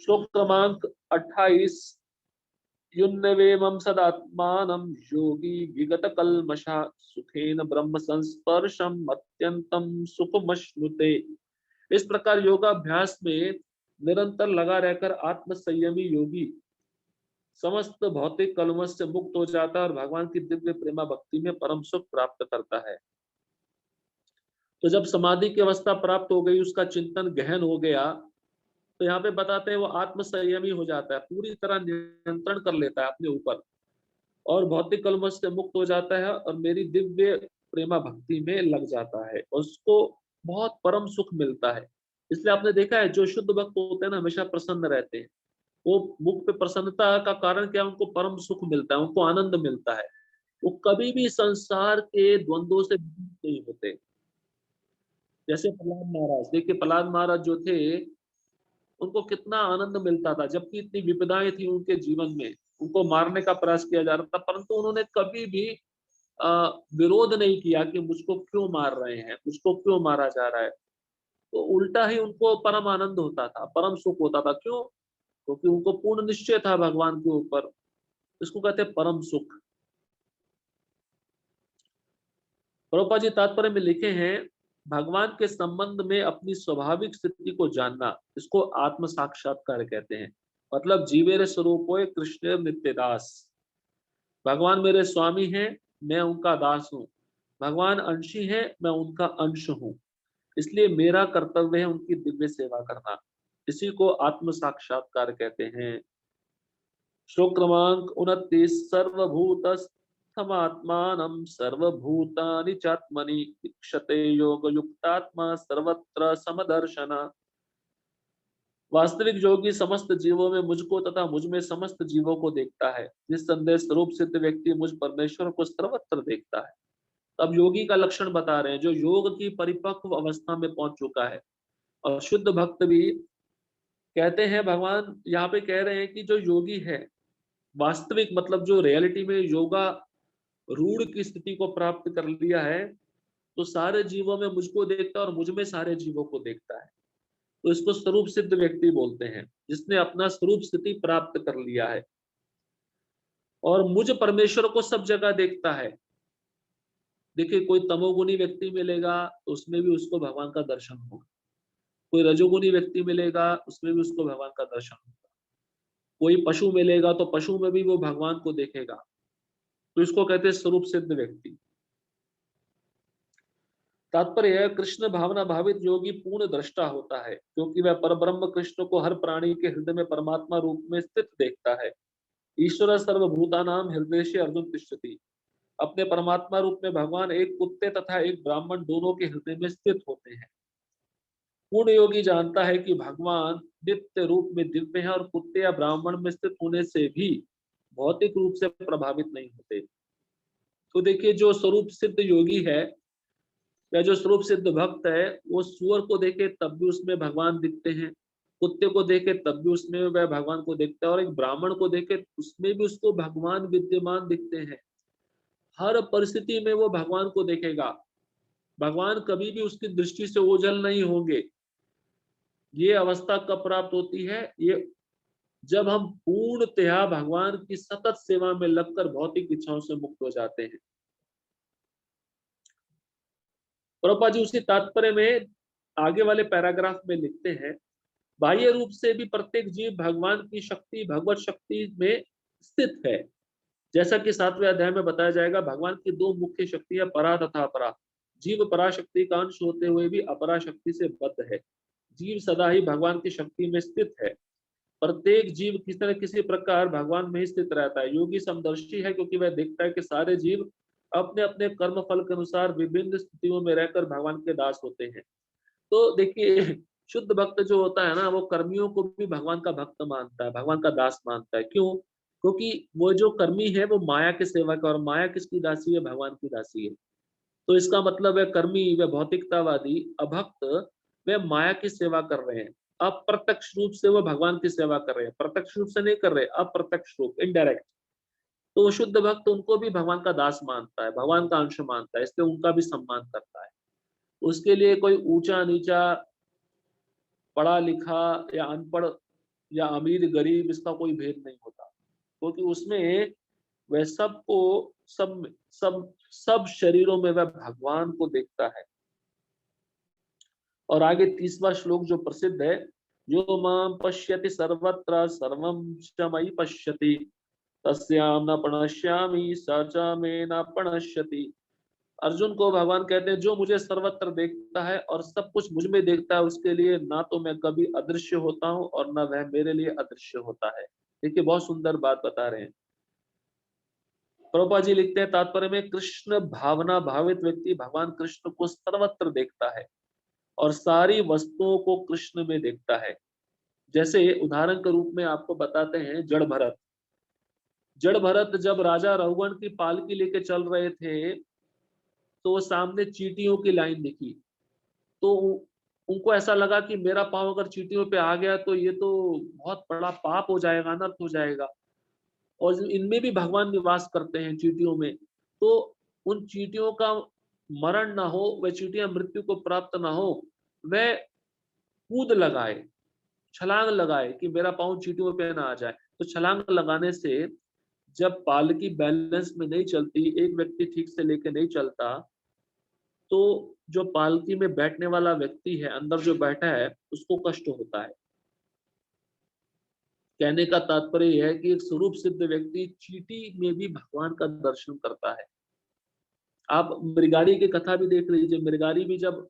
श्लोक क्रमांक 28, युन्नवेमं सदात्मानं योगी विगत कल्मषा सुखेन ब्रह्म संस्पर्शम अत्यंतम सुखमश्नुते। इस प्रकार योगाभ्यास में निरंतर लगा रहकर आत्म संयमी योगी समस्त भौतिक कलमश से मुक्त हो जाता है और भगवान की दिव्य प्रेमा भक्ति में परम सुख प्राप्त करता है। तो जब समाधि की अवस्था प्राप्त हो गई, उसका चिंतन गहन हो गया, तो यहाँ पे बताते हैं वो आत्म संयमी हो जाता है, पूरी तरह नियंत्रण कर लेता है अपने ऊपर और भौतिक कलमश से मुक्त हो जाता है और मेरी दिव्य प्रेमा भक्ति में लग जाता है, उसको बहुत परम सुख मिलता है। इसलिए आपने देखा है जो शुद्ध भक्त होते हैं ना, हमेशा प्रसन्न रहते हैं। वो मुख पे प्रसन्नता का कारण क्या, उनको परम सुख मिलता है, उनको आनंद मिलता है। वो कभी भी संसार के द्वंद्वों से नहीं होते। जैसे प्रहलाद महाराज, देखिए प्रहलाद महाराज जो थे, उनको कितना आनंद मिलता था, जबकि इतनी विपदाएं थी उनके जीवन में, उनको मारने का प्रयास किया जा रहा था, परंतु उन्होंने कभी भी विरोध नहीं किया कि मुझको क्यों मार रहे हैं, मुझको क्यों मारा जा रहा है। तो उल्टा ही उनको परम आनंद होता था, परम सुख होता था। क्यों? क्योंकि उनको पूर्ण निश्चय था भगवान के ऊपर। इसको कहते हैं परम सुख। प्रभुपाद जी तात्पर्य में लिखे हैं, भगवान के संबंध में अपनी स्वाभाविक स्थिति को जानना, इसको आत्म साक्षात्कार कहते हैं। मतलब जीवेर स्वरूपोय कृष्ण नित्यदास। भगवान मेरे स्वामी हैं, मैं उनका दास हूँ। भगवान अंशी है, मैं उनका अंश हूँ। इसलिए मेरा कर्तव्य है उनकी दिव्य सेवा करना। इसी को आत्म साक्षात्कार कहते हैं। श्लोक क्रमांक 29, सर्वभूत समात्मानं सर्वभूतानि चात्मनि इक्षते योग युक्तात्मा सर्वत्र समदर्शन। वास्तविक योगी समस्त जीवों में मुझको तथा मुझ में समस्त जीवों को देखता है। निस्संदेह स्वरूप सिद्ध व्यक्ति मुझ परमेश्वर को सर्वत्र देखता है। अब योगी का लक्षण बता रहे हैं, जो योग की परिपक्व अवस्था में पहुंच चुका है। और शुद्ध भक्त भी कहते हैं, भगवान यहाँ पे कह रहे हैं कि जो योगी है वास्तविक, मतलब जो रियलिटी में योगा रूढ़ की स्थिति को प्राप्त कर लिया है, तो सारे जीवों में मुझको देखता है और मुझ में सारे जीवों को देखता है। तो इसको स्वरूप सिद्ध व्यक्ति बोलते हैं, जिसने अपना स्वरूप स्थिति प्राप्त कर लिया है और मुझ परमेश्वर को सब जगह देखता है। देखिए कोई तमोगुणी व्यक्ति मिलेगा तो उसमें भी उसको भगवान का दर्शन होगा, कोई रजोगुणी व्यक्ति मिलेगा उसमें भी उसको भगवान का दर्शन होगा, कोई पशु मिलेगा तो पशु में भी वो भगवान को देखेगा। तो इसको कहते हैं स्वरूप सिद्ध व्यक्ति। तात्पर्य है कृष्ण भावना भावित योगी पूर्ण दृष्टा होता है, क्योंकि वह परब्रह्म कृष्ण को हर प्राणी के हृदय में परमात्मा रूप में स्थित देखता है। ईश्वर सर्वभूतानां हृदय अर्जुन तिष्ठति। अपने परमात्मा रूप में भगवान एक कुत्ते तथा एक ब्राह्मण दोनों के हृदय में स्थित होते हैं। पूर्ण योगी जानता है कि भगवान नित्य रूप में दिव्य है और कुत्ते या ब्राह्मण में स्थित होने से भी भौतिक रूप से प्रभावित नहीं होते। तो देखिए, जो स्वरूप सिद्ध योगी है या जो स्वरूप सिद्ध भक्त है, वो सूअर को देखे तब भी उसमें भगवान दिखते हैं, कुत्ते को देखे तब भी उसमें वह भगवान को देखता है, और एक ब्राह्मण को देखे उसमें भी उसको भगवान विद्यमान दिखते हैं। हर परिस्थिति में वो भगवान को देखेगा, भगवान कभी भी उसकी दृष्टि से ओझल नहीं होंगे। ये अवस्था कब प्राप्त होती है? ये जब हम पूर्णतया भगवान की सतत सेवा में लगकर भौतिक इच्छाओं से मुक्त हो जाते हैं। प्रभुपाद जी उसी तात्पर्य में आगे वाले पैराग्राफ में लिखते हैं, बाह्य रूप से भी प्रत्येक जीव भगवान की शक्ति, भगवत शक्ति में स्थित है। जैसा कि 7वें अध्याय में बताया जाएगा, भगवान की दो मुख्य शक्तियां परा तथा अपरा। जीव पराशक्ति का अंश होते हुए भी अपरा शक्ति से बद्ध है। जीव सदा ही भगवान की शक्ति में स्थित है। प्रत्येक जीव किसी न किसी प्रकार भगवान में ही स्थित रहता है। योगी समदर्शी है, क्योंकि वह देखता है कि सारे जीव अपने अपने कर्म फल के अनुसार विभिन्न स्थितियों में रहकर भगवान के दास होते हैं। तो देखिए, शुद्ध भक्त जो होता है ना, वो कर्मियों को भी भगवान का भक्त मानता है, भगवान का दास मानता है। क्यों? क्योंकि वो जो कर्मी है वो माया के सेवक है, और माया किसकी दासी है? भगवान की दासी है। तो इसका मतलब है कर्मी व भौतिकतावादी अभक्त वे माया की सेवा कर रहे हैं। अप्रत्यक्ष रूप से वो भगवान की सेवा कर रहे हैं, प्रत्यक्ष रूप से नहीं कर रहे, अप्रत्यक्ष रूप, इनडायरेक्ट। तो शुद्ध भक्त उनको भी भगवान का दास मानता है, भगवान का अंश मानता है, इसलिए उनका भी सम्मान करता है। उसके लिए कोई ऊंचा नीचा, पढ़ा लिखा या अनपढ़ या अमीर गरीब, इसका कोई भेद नहीं होता, क्योंकि उसमें वह सबको, सब सब सब शरीरों में वह भगवान को देखता है। और आगे 30वां श्लोक जो प्रसिद्ध है, यो मां पश्यति सर्वत्र सर्वं च मयि पश्यति तस्याम न प्रणश्यामि स च मे न प्रणश्यति। अर्जुन को भगवान कहते हैं, जो मुझे सर्वत्र देखता है और सब कुछ मुझ में देखता है, उसके लिए ना तो मैं कभी अदृश्य होता हूँ और ना वह मेरे लिए अदृश्य होता है। देखिए, बहुत सुंदर बात बता रहे हैं। प्रभुपाद जी लिखते हैं तात्पर्य में, कृष्ण भावना भावित व्यक्ति भगवान कृष्ण को सर्वत्र देखता है और सारी वस्तुओं को कृष्ण में देखता है। जैसे उदाहरण के रूप में आपको बताते हैं, जड़ भरत। जड़ भरत जब राजा रघुगण की पालकी लेके चल रहे थे, तो सामने चींटियों की लाइन दिखी। तो उनको ऐसा लगा कि मेरा पाँव अगर चींटियों पे आ गया तो ये तो बहुत बड़ा पाप हो जाएगा, अनर्थ हो जाएगा। और इनमें भी भगवान निवास करते हैं, चींटियों में। तो उन चींटियों का मरण ना हो, वह चींटियां मृत्यु को प्राप्त ना हो, वह कूद लगाए, छलांग लगाए कि मेरा पाँव चींटियों पे ना आ जाए। तो छलांग लगाने से जब पालकी बैलेंस में नहीं चलती, एक व्यक्ति ठीक से लेके नहीं चलता, तो जो पालकी में बैठने वाला व्यक्ति है, अंदर जो बैठा है, उसको कष्ट होता है। कहने का तात्पर्य यह है कि एक स्वरूप सिद्ध व्यक्ति चींटी में भी भगवान का दर्शन करता है। आप मृगारी की कथा भी देख लीजिए। मृगारी भी जब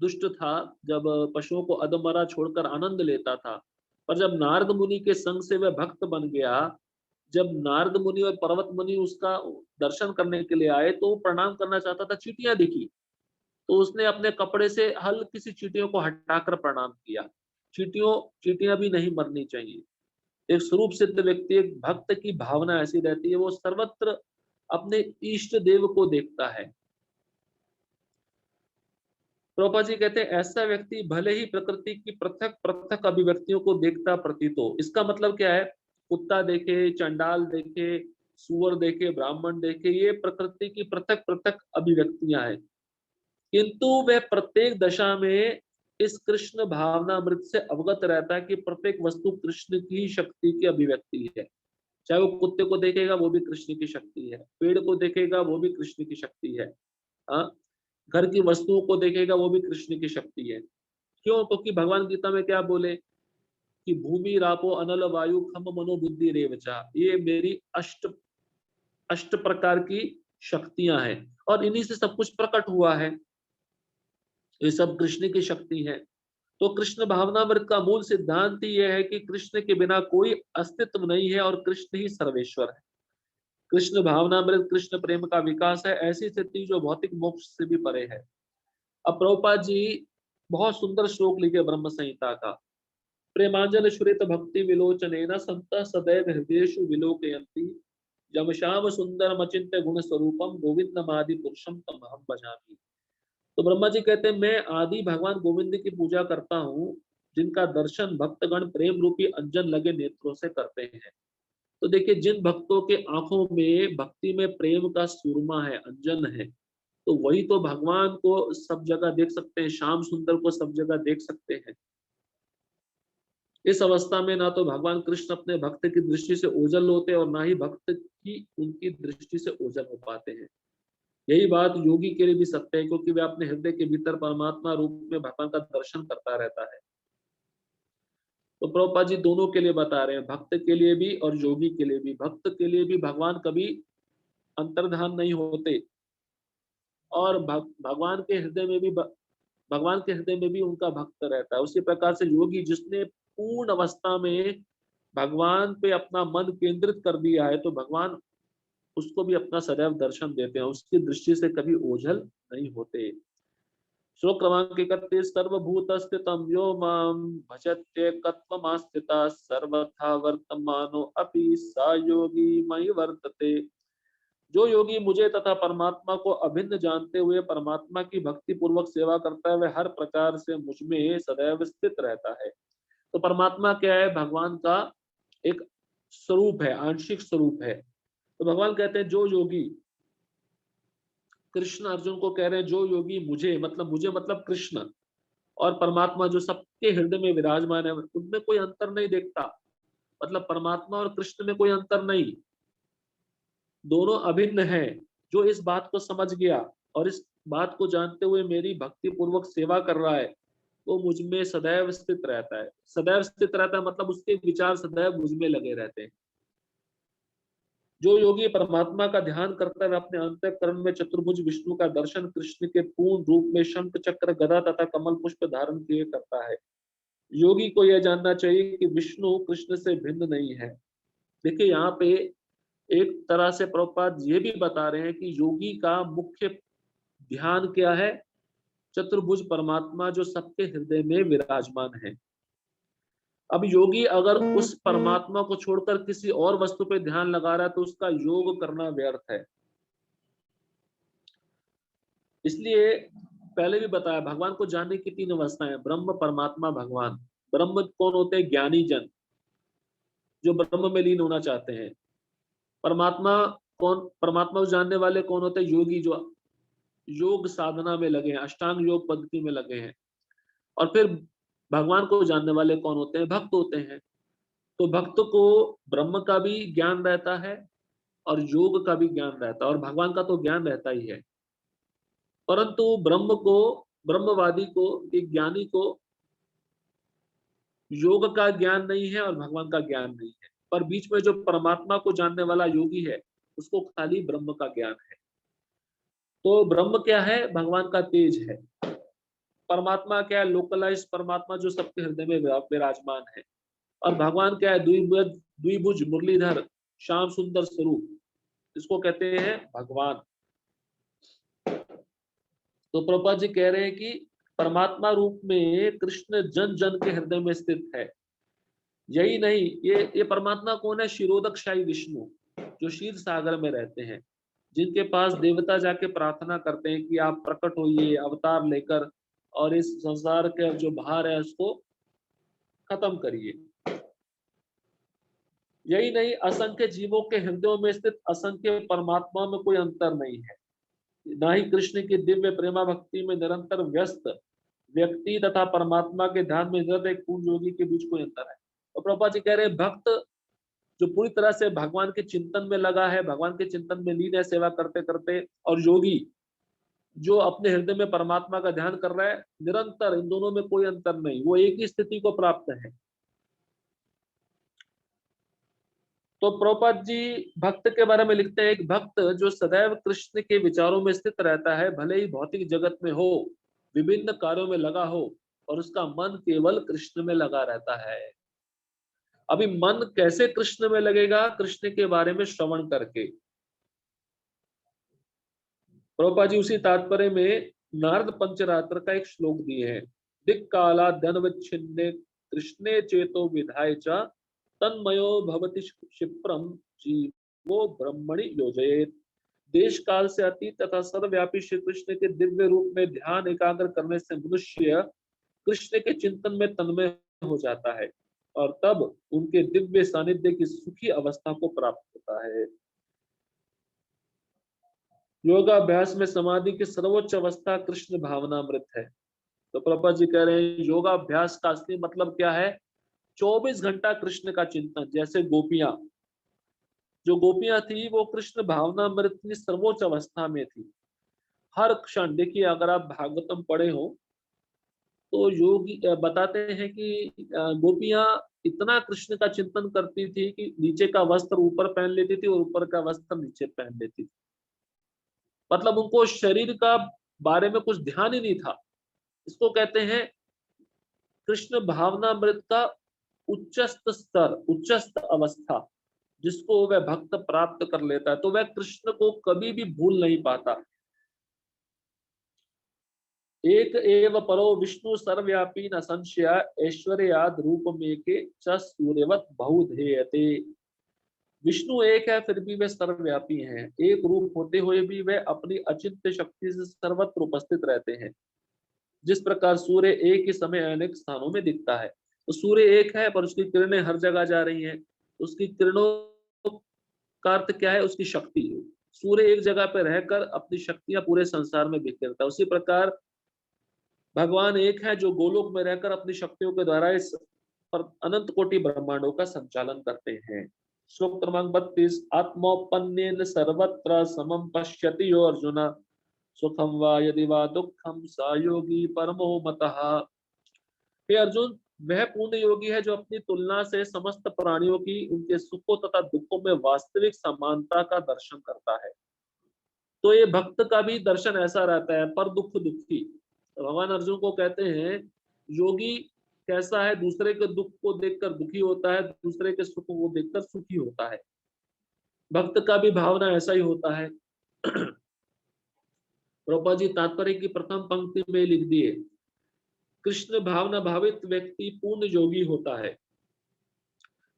दुष्ट था, जब पशुओं को अधमरा छोड़कर आनंद लेता था, पर जब नारद मुनि के संग से वह भक्त बन गया, जब नारद मुनि और पर्वत मुनि उसका दर्शन करने के लिए आए, तो वो प्रणाम करना चाहता था, चींटियां दिखी, तो उसने अपने कपड़े से हल्की सी चींटियों को हटाकर प्रणाम किया। चींटियां भी नहीं मरनी चाहिए। एक स्वरूप सिद्ध व्यक्ति, एक भक्त की भावना ऐसी रहती है, वो सर्वत्र अपने इष्ट देव को देखता है। प्रभुपाद जी कहते हैं, ऐसा व्यक्ति भले ही प्रकृति की पृथक पृथक अभिव्यक्तियों को देखता प्रतीत हो। इसका मतलब क्या है? कुत्ता देखे, चंडाल देखे, सुअर देखे, ब्राह्मण देखे, ये प्रकृति की पृथक पृथक अभिव्यक्तियां हैं, किंतु वह प्रत्येक दशा में इस कृष्ण भावनामृत से अवगत रहता है कि प्रत्येक वस्तु कृष्ण की शक्ति की अभिव्यक्ति है। चाहे वो कुत्ते को देखेगा, वो भी कृष्ण की शक्ति है, पेड़ को देखेगा, वो भी कृष्ण की शक्ति है, हाँ, घर की वस्तुओं को देखेगा, वो भी कृष्ण की शक्ति है। क्यों? क्योंकि भगवान गीता में क्या बोले कि भूमि रापो अनल वायु खम मनो बुद्धि रेवचा, ये मेरी अष्ट अष्ट प्रकार की शक्तियां हैं और इन्हीं से सब कुछ प्रकट हुआ है। ये सब कृष्ण की शक्ति है। तो कृष्ण भावनामृत का मूल सिद्धांत ही यह है कि कृष्ण के बिना कोई अस्तित्व नहीं है और कृष्ण ही सर्वेश्वर है। कृष्ण भावनामृत कृष्ण प्रेम का विकास है, ऐसी स्थिति जो भौतिक मोक्ष से भी परे है। अब प्रभुपाद जी बहुत सुंदर श्लोक लिखे ब्रह्म संहिता का। प्रेमांजन श्रित भक्ति विलोचनेन संत सदैव हृदयेषु विलोकयन्ति जम श्याम सुंदर अचिंत्य गुण स्वरूपम गोविंदमादि पुरुषम तमहम भजामि। तो ब्रह्मा जी कहते हैं, मैं आदि भगवान गोविंद की पूजा करता हूँ, जिनका दर्शन भक्तगण प्रेम रूपी अंजन लगे नेत्रों से करते हैं। तो देखिए, जिन भक्तों के आंखों में भक्ति में प्रेम का सूरमा है, अंजन है, तो वही तो भगवान को सब जगह देख सकते हैं, श्याम सुंदर को सब जगह देख सकते हैं। इस अवस्था में ना तो भगवान कृष्ण अपने भक्त की दृष्टि से ओझल होते और ना ही भक्त की उनकी दृष्टि से ओझल हो पाते हैं। यही बात योगी के लिए भी सत्य है, क्योंकि वे अपने हृदय के भीतर परमात्मा रूप में भगवान का दर्शन करता रहता है। तो प्रभुपाद जी दोनों के लिए बता रहे हैं, भक्त के लिए भी और योगी के लिए भी। भक्त के लिए भी भगवान कभी अंतर्धान नहीं होते, और भगवान के हृदय में भी भगवान के हृदय में भी उनका भक्त रहता है। उसी प्रकार से योगी जिसने पूर्ण अवस्था में भगवान पे अपना मन केंद्रित कर दिया है, तो भगवान उसको भी अपना सदैव दर्शन देते हैं, उसकी दृष्टि से कभी ओझल नहीं होते। श्लोक क्रमांक 31। सर्वभूत स्थितम यो माम भजत्येकत्वमास्थिता सर्वथा वर्तमानो अपि स योगी मयि वर्तते। जो योगी मुझे तथा परमात्मा को अभिन्न जानते हुए परमात्मा की भक्ति पूर्वक सेवा करता है, वह हर प्रकार से मुझ में सदैव स्थित रहता है। तो परमात्मा क्या है? भगवान का एक स्वरूप है, आंशिक स्वरूप है। तो भगवान कहते हैं, जो योगी, कृष्ण अर्जुन को कह रहे हैं, जो योगी मुझे मतलब कृष्ण और परमात्मा जो सबके हृदय में विराजमान है, उनमें कोई अंतर नहीं देखता। मतलब परमात्मा और कृष्ण में कोई अंतर नहीं, दोनों अभिन्न है। जो इस बात को समझ गया और इस बात को जानते हुए मेरी भक्ति पूर्वक सेवा कर रहा है, वो मुझ में सदैव स्थित रहता है। सदैव स्थित रहता है मतलब उसके विचार सदैव मुझ में लगे रहते हैं। जो योगी परमात्मा का ध्यान करता है, अपने अंतःकरण में चतुर्भुज विष्णु का दर्शन कृष्ण के पूर्ण रूप में शंख चक्र गदा तथा कमल पुष्प धारण किए करता है। योगी को यह जानना चाहिए कि विष्णु कृष्ण से भिन्न नहीं है। देखिए, यहाँ पे एक तरह से प्रभुपाद ये भी बता रहे हैं कि योगी का मुख्य ध्यान क्या है? चतुर्भुज परमात्मा जो सबके हृदय में विराजमान है। अब योगी अगर उस परमात्मा को छोड़कर किसी और वस्तु पे ध्यान लगा रहा है, तो उसका योग करना व्यर्थ है। इसलिए पहले भी बताया, भगवान को जानने की तीन अवस्थाएं हैं: ब्रह्म, परमात्मा, भगवान। ब्रह्म कौन होते हैं? ज्ञानी जन, जो ब्रह्म में लीन होना चाहते हैं। परमात्मा परमात्मा को जानने वाले कौन होते हैं? योगी, जो योग साधना में लगे हैं, अष्टांग योग पद्धति में लगे हैं। और फिर भगवान को जानने वाले कौन होते हैं? भक्त होते हैं। तो भक्त को ब्रह्म का भी ज्ञान रहता है और योग का भी ज्ञान रहता है, और भगवान का तो ज्ञान रहता ही है। परंतु ब्रह्मवादी को, एक ज्ञानी को योग का ज्ञान नहीं है और भगवान का ज्ञान नहीं है, पर बीच में जो परमात्मा को जानने वाला योगी है, उसको खाली ब्रह्म का ज्ञान है। तो ब्रह्म क्या है? भगवान का तेज है। परमात्मा क्या है? लोकलाइज परमात्मा जो सबके हृदय में विराजमान है। और भगवान क्या है? द्विभुज मुरलीधर श्याम सुंदर स्वरूप, इसको कहते हैं भगवान। तो प्रभुपाद जी कह रहे हैं कि परमात्मा रूप में कृष्ण जन जन के हृदय में स्थित है। यही नहीं, ये परमात्मा कौन है? शिरोदकशाही विष्णु, जो क्षीर सागर में रहते हैं, जिनके पास देवता जाके प्रार्थना करते हैं कि आप प्रकट होइए अवतार लेकर और इस संसार के जो भार है उसको खत्म करिए। यही नहीं, असंख्य जीवों के हृदयों में स्थित असंख्य परमात्मा में कोई अंतर नहीं है। ना ही कृष्ण की दिव्य प्रेमा भक्ति में निरंतर व्यस्त व्यक्ति तथा परमात्मा के ध्यान में निरत एक पूर्ण योगी के बीच कोई अंतर है। तो प्रभुपाद जी कह रहे हैं, भक्त जो पूरी तरह से भगवान के चिंतन में लगा है, भगवान के चिंतन में लीन है सेवा करते करते, और योगी जो अपने हृदय में परमात्मा का ध्यान कर रहा है निरंतर, इन दोनों में कोई अंतर नहीं, वो एक ही स्थिति को प्राप्त है। तो प्रभुपाद जी भक्त के बारे में लिखते हैं, एक भक्त जो सदैव कृष्ण के विचारों में स्थित रहता है, भले ही भौतिक जगत में हो, विभिन्न कार्यों में लगा हो और उसका मन केवल कृष्ण में लगा रहता है। अभी मन कैसे कृष्ण में लगेगा? कृष्ण के बारे में श्रवण करके। प्रभुपा जी उसी तात्पर्य में नारद पंचरात्र का एक श्लोक दिए हैं। दिक्काला धनवच्छिन्ने कृष्णे चेतो विधाय च तन्मयो भवति क्षिप्रम जीवो ब्रह्मणि योजयेत। देश काल से अतीत तथा सर्वव्यापी श्री कृष्ण के दिव्य रूप में ध्यान एकाग्र करने से मनुष्य कृष्ण के चिंतन में तन्मय हो जाता है और तब उनके दिव्य सानिध्य की सुखी अवस्था को प्राप्त होता है। योगाभ्यास में समाधि की सर्वोच्च अवस्था कृष्ण भावनामृत है। तो प्रभुपाद जी कह रहे हैं योगाभ्यास का असली मतलब क्या है? 24 घंटा कृष्ण का चिंतन। जैसे गोपियां, जो गोपियां थी वो कृष्ण भावनामृत की सर्वोच्च अवस्था में थी। हर क्षण, देखिए अगर आप भागवतम पढ़े हो तो योगी बताते हैं कि गोपियां इतना कृष्ण का चिंतन करती थी कि नीचे का वस्त्र ऊपर पहन लेती थी और ऊपर का वस्त्र नीचे पहन लेती थी। मतलब उनको शरीर का बारे में कुछ ध्यान ही नहीं था। इसको कहते हैं कृष्ण भावनामृत का उच्चस्त स्तर, उच्चस्त अवस्था। जिसको वह भक्त प्राप्त कर लेता है तो वह कृष्ण को कभी भी भूल नहीं पाता। एक एव परो विष्णु सर्वव्यापी न संशय ऐश्वर्याद रूप में के च सूर्यवत बहुधेयते। विष्णु एक है फिर भी वे सर्वव्यापी हैं। एक रूप होते हुए भी वे अपनी अचिंत्य शक्ति से सर्वत्र उपस्थित रहते हैं। जिस प्रकार सूर्य एक ही समय अनेक स्थानों में दिखता है, तो सूर्य एक है पर उसकी किरणें हर जगह जा रही हैं। उसकी किरणों का अर्थ क्या है? उसकी शक्ति। सूर्य एक जगह पर रहकर अपनी शक्तियां पूरे संसार में बिखेरता है। उसी प्रकार भगवान एक है जो गोलोक में रहकर अपनी शक्तियों के द्वारा इस अनंत कोटि ब्रह्मांडों का संचालन करते हैं। श्लोक क्रमांक 32। आत्मोपन्नेन सर्वत्र समम पश्यति यो अर्जुन सुखम वा यदि वा दुखम स योगी परमो मतः। हे अर्जुन, वह पूर्ण योगी है जो अपनी तुलना से समस्त प्राणियों की उनके सुखों तथा दुखों में वास्तविक समानता का दर्शन करता है। तो ये भक्त का भी दर्शन ऐसा रहता है, पर दुख दुखी। तो भगवान अर्जुन को कहते हैं योगी कैसा है? दूसरे के दुख को देखकर दुखी होता है, दूसरे के सुख को देखकर सुखी होता है। भक्त का भी भावना ऐसा ही होता है। प्रभुपाद जी तात्पर्य की प्रथम पंक्ति में लिख दिए, कृष्ण भावना भावित व्यक्ति पूर्ण योगी होता है।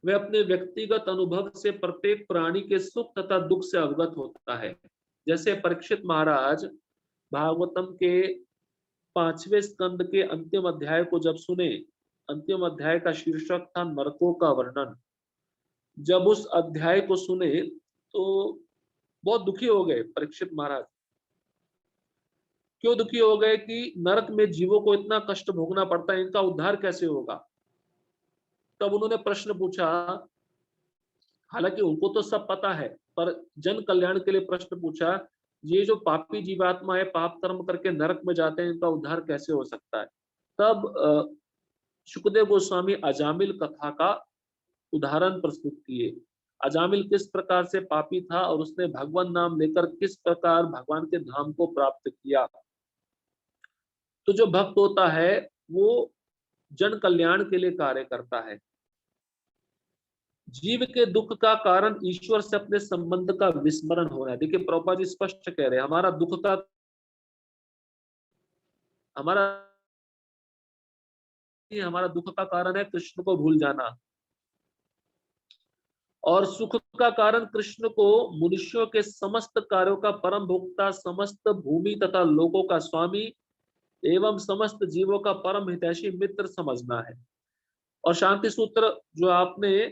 वह अपने व्यक्तिगत अनुभव से प्रत्येक प्राणी के सुख तथा दुख से अवगत होता है। जैसे परीक्षित महाराज भागवतम के 5वें स्कंद के अंतिम अध्याय को जब सुने, अंतिम अध्याय का शीर्षक था नरकों का वर्णन। जब उस अध्याय को सुने तो बहुत दुखी हो गए परीक्षित महाराज। क्यों दुखी हो गए? कि नरक में जीवों को इतना कष्ट भोगना पड़ता है, इनका उद्धार कैसे होगा? तब उन्होंने प्रश्न पूछा। हालांकि उनको तो सब पता है, पर जन कल्याण के लिए प्रश्न पूछा, ये जो पापी जीवात्मा है, पाप कर्म करके नरक में जाते हैं, इनका उद्धार कैसे हो सकता है? तब सुखदेव गोस्वामी अजामिल कथा का उदाहरण प्रस्तुत किए। अजामिल किस प्रकार से पापी था और उसने भगवान नाम लेकर किस प्रकार भगवान के धाम को प्राप्त किया। तो जो भक्त होता है वो जन कल्याण के लिए कार्य करता है। जीव के दुख का कारण ईश्वर से अपने संबंध का विस्मरण हो रहा है। देखिए प्रभुपाद जी स्पष्ट कह रहे हैं, हमारा हमारा दुख का कारण है कृष्ण को भूल जाना, और सुख का कारण कृष्ण को मनुष्यों के समस्त कार्यों का परम भोक्ता, समस्त भूमि तथा लोगों का स्वामी एवं समस्त जीवों का परम हितैषी मित्र समझना है। और शांति सूत्र जो आपने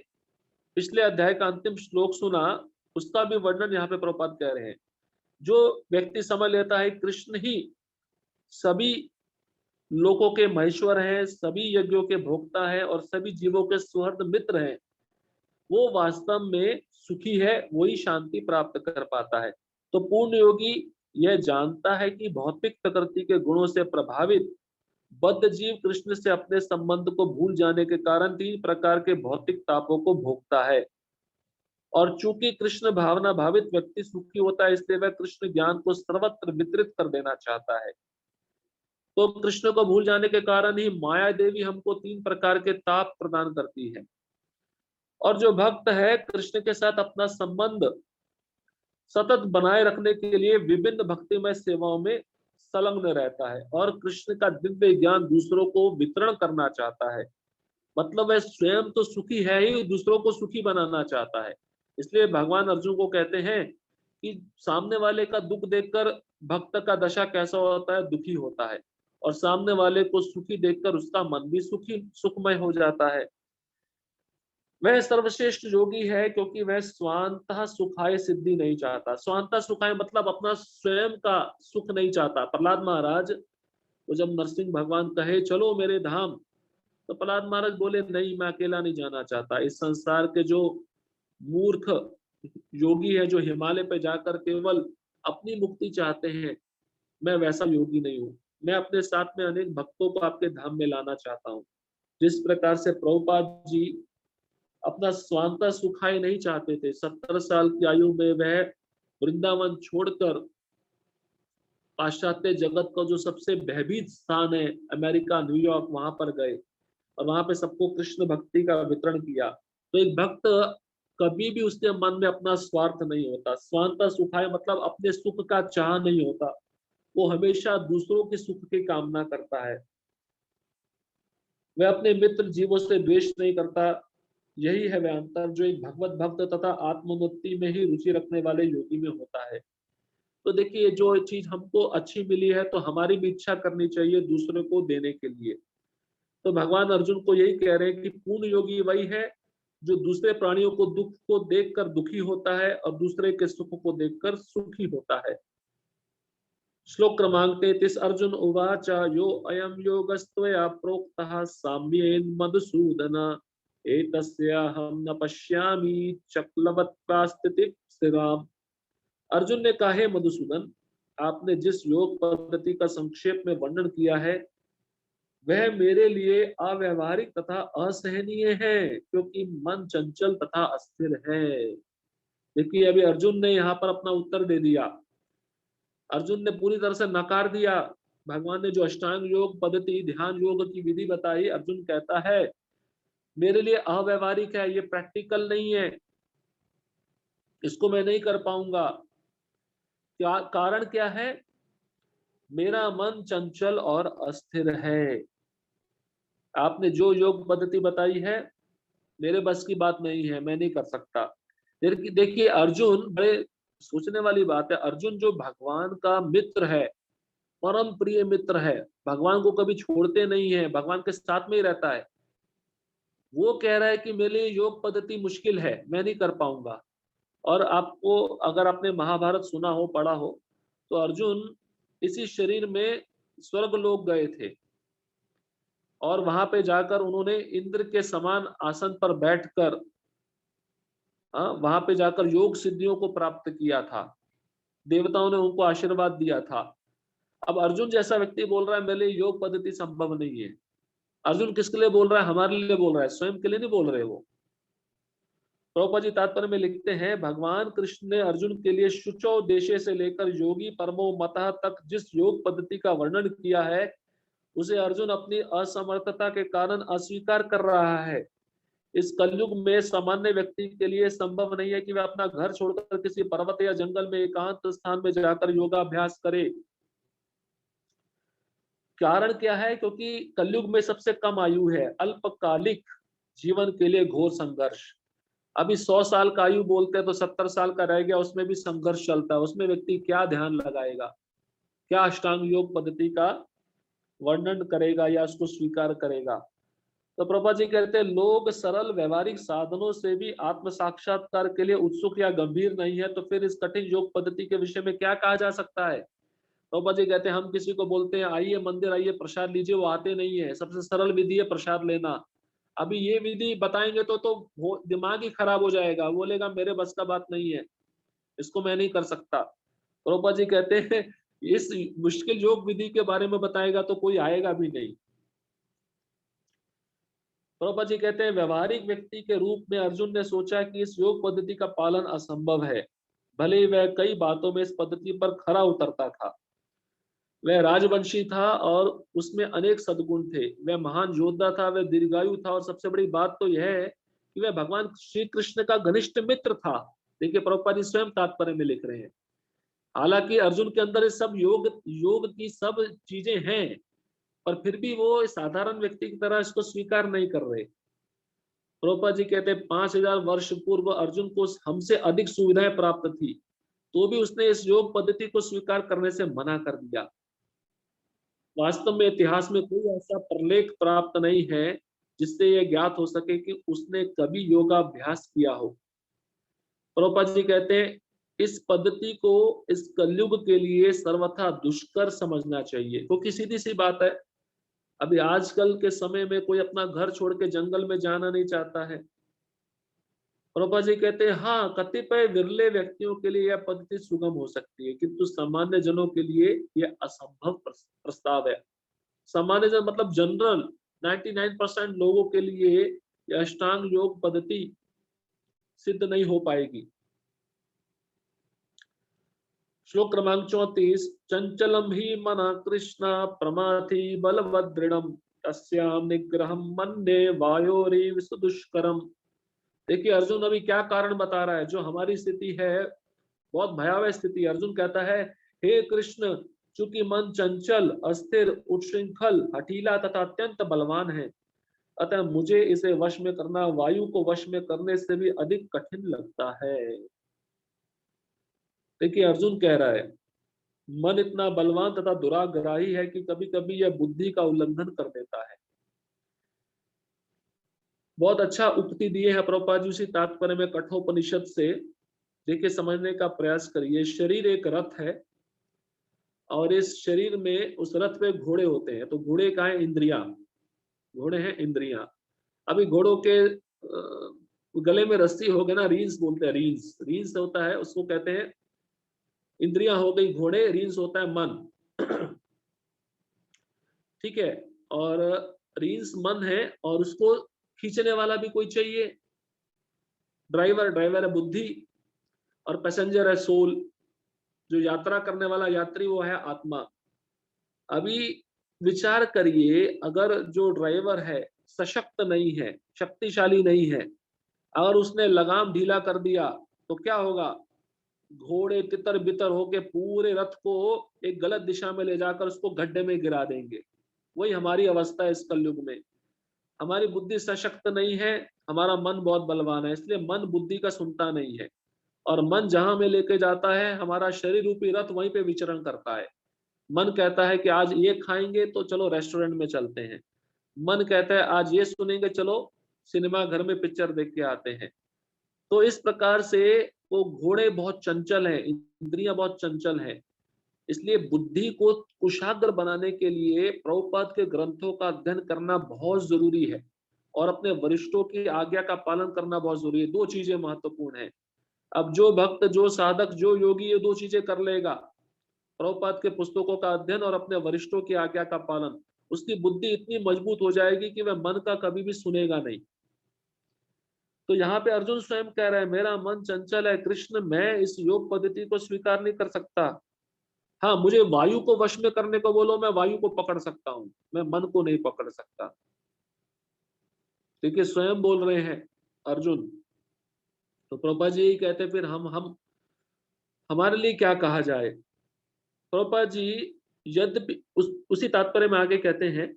पिछले अध्याय का अंतिम श्लोक सुना, उसका भी वर्णन यहाँ पे प्रभुपाद कह रहे हैं। जो व्यक्ति समझ लेता है कृष्ण ही सभी लोगों के महेश्वर हैं, सभी यज्ञों के भोक्ता है और सभी जीवों के सुहृद मित्र हैं, वो वास्तव में सुखी है, वही शांति प्राप्त कर पाता है। तो पूर्ण योगी यह जानता है कि भौतिक प्रकृति के गुणों से प्रभावित बद्ध जीव कृष्ण से अपने संबंध को भूल जाने के कारण 3 प्रकार के भौतिक तापों को भोगता है। और चूंकि कृष्ण भावना भावित व्यक्ति सुखी होता है, इसलिए वह कृष्ण ज्ञान को सर्वत्र वितरित कर देना चाहता है। तो कृष्ण को भूल जाने के कारण ही माया देवी हमको 3 प्रकार के ताप प्रदान करती है। और जो भक्त है कृष्ण के साथ अपना संबंध सतत बनाए रखने के लिए विभिन्न भक्तिमय सेवाओं में संलग्न रहता है और कृष्ण का दिव्य ज्ञान दूसरों को वितरण करना चाहता है। मतलब वह स्वयं तो सुखी है ही, दूसरों को सुखी बनाना चाहता है। इसलिए भगवान अर्जुन को कहते हैं कि सामने वाले का दुख देखकर भक्त का दशा कैसा होता है, दुखी होता है, और सामने वाले को सुखी देखकर उसका मन भी सुखी सुखमय हो जाता है। वह सर्वश्रेष्ठ योगी है क्योंकि वह स्वांतः सुखाय सिद्धि नहीं चाहता। स्वांतः सुखाय मतलब अपना स्वयं का सुख नहीं चाहता। प्रहलाद महाराज को जब नरसिंह भगवान कहे चलो मेरे धाम, तो प्रहलाद महाराज बोले नहीं, मैं अकेला नहीं जाना चाहता। इस संसार के जो मूर्ख योगी है, जो हिमालय पे जाकर केवल अपनी मुक्ति चाहते हैं, मैं वैसा योगी नहीं हूँ। मैं अपने साथ में अनेक भक्तों को आपके धाम में लाना चाहता हूँ। जिस प्रकार से प्रभुपाद जी अपना स्वांतः सुखाय नहीं चाहते थे, 70 साल की आयु में वह वृंदावन छोड़कर पाश्चात्य जगत का जो सबसे भयभीत स्थान है अमेरिका, न्यूयॉर्क, वहां पर गए और वहां पे सबको कृष्ण भक्ति का वितरण किया। तो एक भक्त कभी भी उसके मन में अपना स्वार्थ नहीं होता। स्वांतः सुखाय मतलब अपने सुख का चाह नहीं होता, वो हमेशा दूसरों के सुख की कामना करता है। वह अपने मित्र जीवों से द्वेष नहीं करता। यही है वह अंतर जो एक भगवत भक्त तथा आत्मोन्नति में ही रुचि रखने वाले योगी में होता है। तो देखिए, जो चीज हमको अच्छी मिली है तो हमारी भी इच्छा करनी चाहिए दूसरे को देने के लिए। तो भगवान अर्जुन को यही कह रहे हैं कि पूर्ण योगी वही है जो दूसरे प्राणियों को दुख को देखकर दुखी होता है और दूसरे के सुख को देखकर सुखी होता है। श्लोक क्रमांक 33। अर्जुन उवाच यो अयम योगस्त्वया प्रोक्तः साम्येन मधुसूदन एतस्याहं न पश्यामि चक्लवत्वा स्थितिः स्थिराम्। अर्जुन ने कहा, हे मधुसूदन, आपने जिस योग पद्धति का संक्षेप में वर्णन किया है वह मेरे लिए अव्यवहारिक तथा असहनीय है, क्योंकि मन चंचल तथा अस्थिर है। देखिए, अभी अर्जुन ने यहाँ पर अपना उत्तर दे दिया। अर्जुन ने पूरी तरह से नकार दिया। भगवान ने जो अष्टांग योग पद्धति, ध्यान योग की विधि बताई, अर्जुन कहता है मेरे लिए अव्यवहारिक है, ये प्रैक्टिकल नहीं है, इसको मैं नहीं कर पाऊंगा। क्या कारण क्या है? मेरा मन चंचल और अस्थिर है। आपने जो योग पद्धति बताई है मेरे बस की बात नहीं है, मैं नहीं कर सकता। देखिए अर्जुन, बड़े सोचने वाली बात है, अर्जुन जो भगवान का मित्र है, परम प्रिय मित्र है, भगवान को कभी छोड़ते नहीं है, भगवान के साथ में ही रहता है, वो कह रहा है कि मेरे लिए योग पद्धति मुश्किल है, मैं नहीं कर पाऊंगा। और आपको, अगर आपने महाभारत सुना हो, पढ़ा हो, तो अर्जुन इसी शरीर में स्वर्ग लोक गए थे और वहां पे जाकर उन्होंने इंद्र के समान आसन पर बैठकर वहां पे जाकर योग सिद्धियों को प्राप्त किया था। देवताओं ने उनको आशीर्वाद दिया था। अब अर्जुन जैसा व्यक्ति बोल रहा है मेरे लिए योग पद्धति संभव नहीं है। अर्जुन किसके लिए बोल रहा है? हमारे लिए बोल रहा है, स्वयं के लिए नहीं बोल रहे वो। प्रभुपाद जी तात्पर्य में लिखते हैं, भगवान कृष्ण ने अर्जुन के लिए शुचौ देशे से लेकर योगी परमो मतः तक जिस योग पद्धति का वर्णन किया है उसे अर्जुन अपनी असमर्थता के कारण अस्वीकार कर रहा है। इस कलयुग में सामान्य व्यक्ति के लिए संभव नहीं है कि वह अपना घर छोड़कर किसी पर्वत या जंगल में एकांत स्थान में जाकर योगाभ्यास करे। कारण क्या है? क्योंकि कलयुग में सबसे कम आयु है, अल्पकालिक जीवन के लिए घोर संघर्ष। अभी 100 साल का आयु बोलते हैं तो 70 साल का रह गया, उसमें भी संघर्ष चलता है। उसमें व्यक्ति क्या ध्यान लगाएगा, क्या अष्टांग योग पद्धति का वर्णन करेगा या उसको स्वीकार करेगा? तो प्रभा जी कहते हैं लोग सरल व्यवहारिक साधनों से भी आत्म साक्षात्कार के लिए उत्सुक या गंभीर नहीं है, तो फिर इस कठिन योग पद्धति के विषय में क्या कहा जा सकता है? प्रभा जी कहते हैं हम किसी को बोलते हैं आइए मंदिर, आइए प्रसाद लीजिए, वो आते नहीं है। सबसे सरल विधि है प्रसाद लेना। अभी ये विधि बताएंगे तो दिमाग ही खराब हो जाएगा, बोलेगा मेरे बस का बात नहीं है, इसको मैं नहीं कर सकता। प्रभुपाद जी कहते हैं इस मुश्किल योग विधि के बारे में बताएगा तो कोई आएगा भी नहीं। प्रभुपाद जी कहते हैं व्यवहारिक व्यक्ति के रूप में अर्जुन ने सोचा कि इस योग पद्धति का पालन असंभव है, भले ही वह कई बातों में इस पद्धति पर खरा उतरता था। वह राजवंशी था और उसमें अनेक सद्गुण थे। वह महान योद्धा था, वह दीर्घायु था, और सबसे बड़ी बात तो यह है कि वह भगवान श्री कृष्ण का घनिष्ठ मित्र था। देखिए प्रभुपाद जी स्वयं तात्पर्य में लिख रहे हैं। हालांकि अर्जुन के अंदर ये सब योग योग की सब चीजें हैं, पर फिर भी वो साधारण व्यक्ति की तरह इसको स्वीकार नहीं कर रहे। प्रभुपाद जी कहते हैं 5000 वर्ष पूर्व अर्जुन को हमसे अधिक सुविधाएं प्राप्त थी, तो भी उसने इस योग पद्धति को स्वीकार करने से मना कर दिया। वास्तव में इतिहास में कोई ऐसा प्रलेख प्राप्त नहीं है जिससे यह ज्ञात हो सके कि उसने कभी योगाभ्यास किया हो। प्रभुपाद जी कहते हैं इस पद्धति को इस कलयुग के लिए सर्वथा दुष्कर समझना चाहिए, क्योंकि सीधी सी बात है, अभी आजकल के समय में कोई अपना घर छोड़ के जंगल में जाना नहीं चाहता है। प्रभुपाद जी कहते हैं हाँ, कतिपय विरले व्यक्तियों के लिए यह पद्धति सुगम हो सकती है, किंतु सामान्य जनों के लिए यह असंभव प्रस्ताव है। सामान्य जन मतलब जनरल 99% लोगों के लिए यह अष्टांग योग पद्धति सिद्ध नहीं हो पाएगी। श्लोक क्रमांक 34, चंचलम ही मना कृष्ण प्रमाथि बलवदृढ़म तस्याम निग्रहम मन्ये वायोरिव सुदुष्करम। देखिए अर्जुन अभी क्या कारण बता रहा है। जो हमारी स्थिति है बहुत भयावह स्थिति। अर्जुन कहता है हे कृष्ण, चूंकि मन चंचल, अस्थिर, उच्छृंखल, हठीला तथा अत्यंत बलवान है, अतः मुझे इसे वश में करना वायु को वश में करने से भी अधिक कठिन लगता है। देखिए अर्जुन कह रहा है मन इतना बलवान तथा दुराग्राही है कि कभी कभी यह बुद्धि का उल्लंघन कर देता है। बहुत अच्छा उक्ति दिए है प्रभुपाद जी उसी तात्पर्य में कठोपनिषद से। देखिए समझने का प्रयास करिए। शरीर एक रथ है और इस शरीर में उस रथ पे घोड़े होते हैं। तो घोड़े का है इंद्रिया, घोड़े हैं इंद्रियां। अभी घोड़ों के गले में रस्सी हो गए ना, रींस बोलते हैं, रींस रींस होता है, उसको कहते हैं इंद्रियां हो गई घोड़े, रींस होता है मन। ठीक है। और रींस मन है और उसको खींचने वाला भी कोई चाहिए। ड्राइवर ड्राइवर है बुद्धि, और पैसेंजर है सोल। जो यात्रा करने वाला यात्री वो है आत्मा। अभी विचार करिए, अगर जो ड्राइवर है सशक्त नहीं है, शक्तिशाली नहीं है, अगर उसने लगाम ढीला कर दिया तो क्या होगा? घोड़े तितर बितर होके पूरे रथ को एक गलत दिशा में ले जाकर उसको गड्ढे में गिरा देंगे। वही हमारी अवस्था है इस कलयुग में। हमारी बुद्धि सशक्त नहीं है, हमारा मन बहुत बलवान है, इसलिए मन बुद्धि का सुनता नहीं है। और मन जहां में लेके जाता है, हमारा शरीर रूपी रथ वहीं पे विचरण करता है। मन कहता है कि आज ये खाएंगे तो चलो रेस्टोरेंट में चलते हैं। मन कहता है आज ये सुनेंगे, चलो सिनेमा घर में पिक्चर देख के आते हैं। तो इस प्रकार से वो घोड़े बहुत चंचल है, इंद्रियां बहुत चंचल है। इसलिए बुद्धि को कुशाग्र बनाने के लिए प्रभुपाद के ग्रंथों का अध्ययन करना बहुत जरूरी है, और अपने वरिष्ठों की आज्ञा का पालन करना बहुत जरूरी है। दो चीजें महत्वपूर्ण है। अब जो भक्त, जो साधक, जो योगी ये दो चीजें कर लेगा, प्रभुपाद के पुस्तकों का अध्ययन और अपने वरिष्ठों की आज्ञा का पालन, उसकी बुद्धि इतनी मजबूत हो जाएगी कि वह मन का कभी भी सुनेगा नहीं। तो यहाँ पे अर्जुन स्वयं कह रहा है मेरा मन चंचल है कृष्ण, मैं इस योग पद्धति को स्वीकार नहीं कर सकता। हाँ, मुझे वायु को वश में करने को बोलो, मैं वायु को पकड़ सकता हूँ, मैं मन को नहीं पकड़ सकता। देखिए स्वयं बोल रहे हैं अर्जुन। तो प्रभुपाद जी यही कहते फिर हम हमारे लिए क्या कहा जाए। प्रभुपाद जी यद्यपि उसी तात्पर्य में आगे कहते हैं,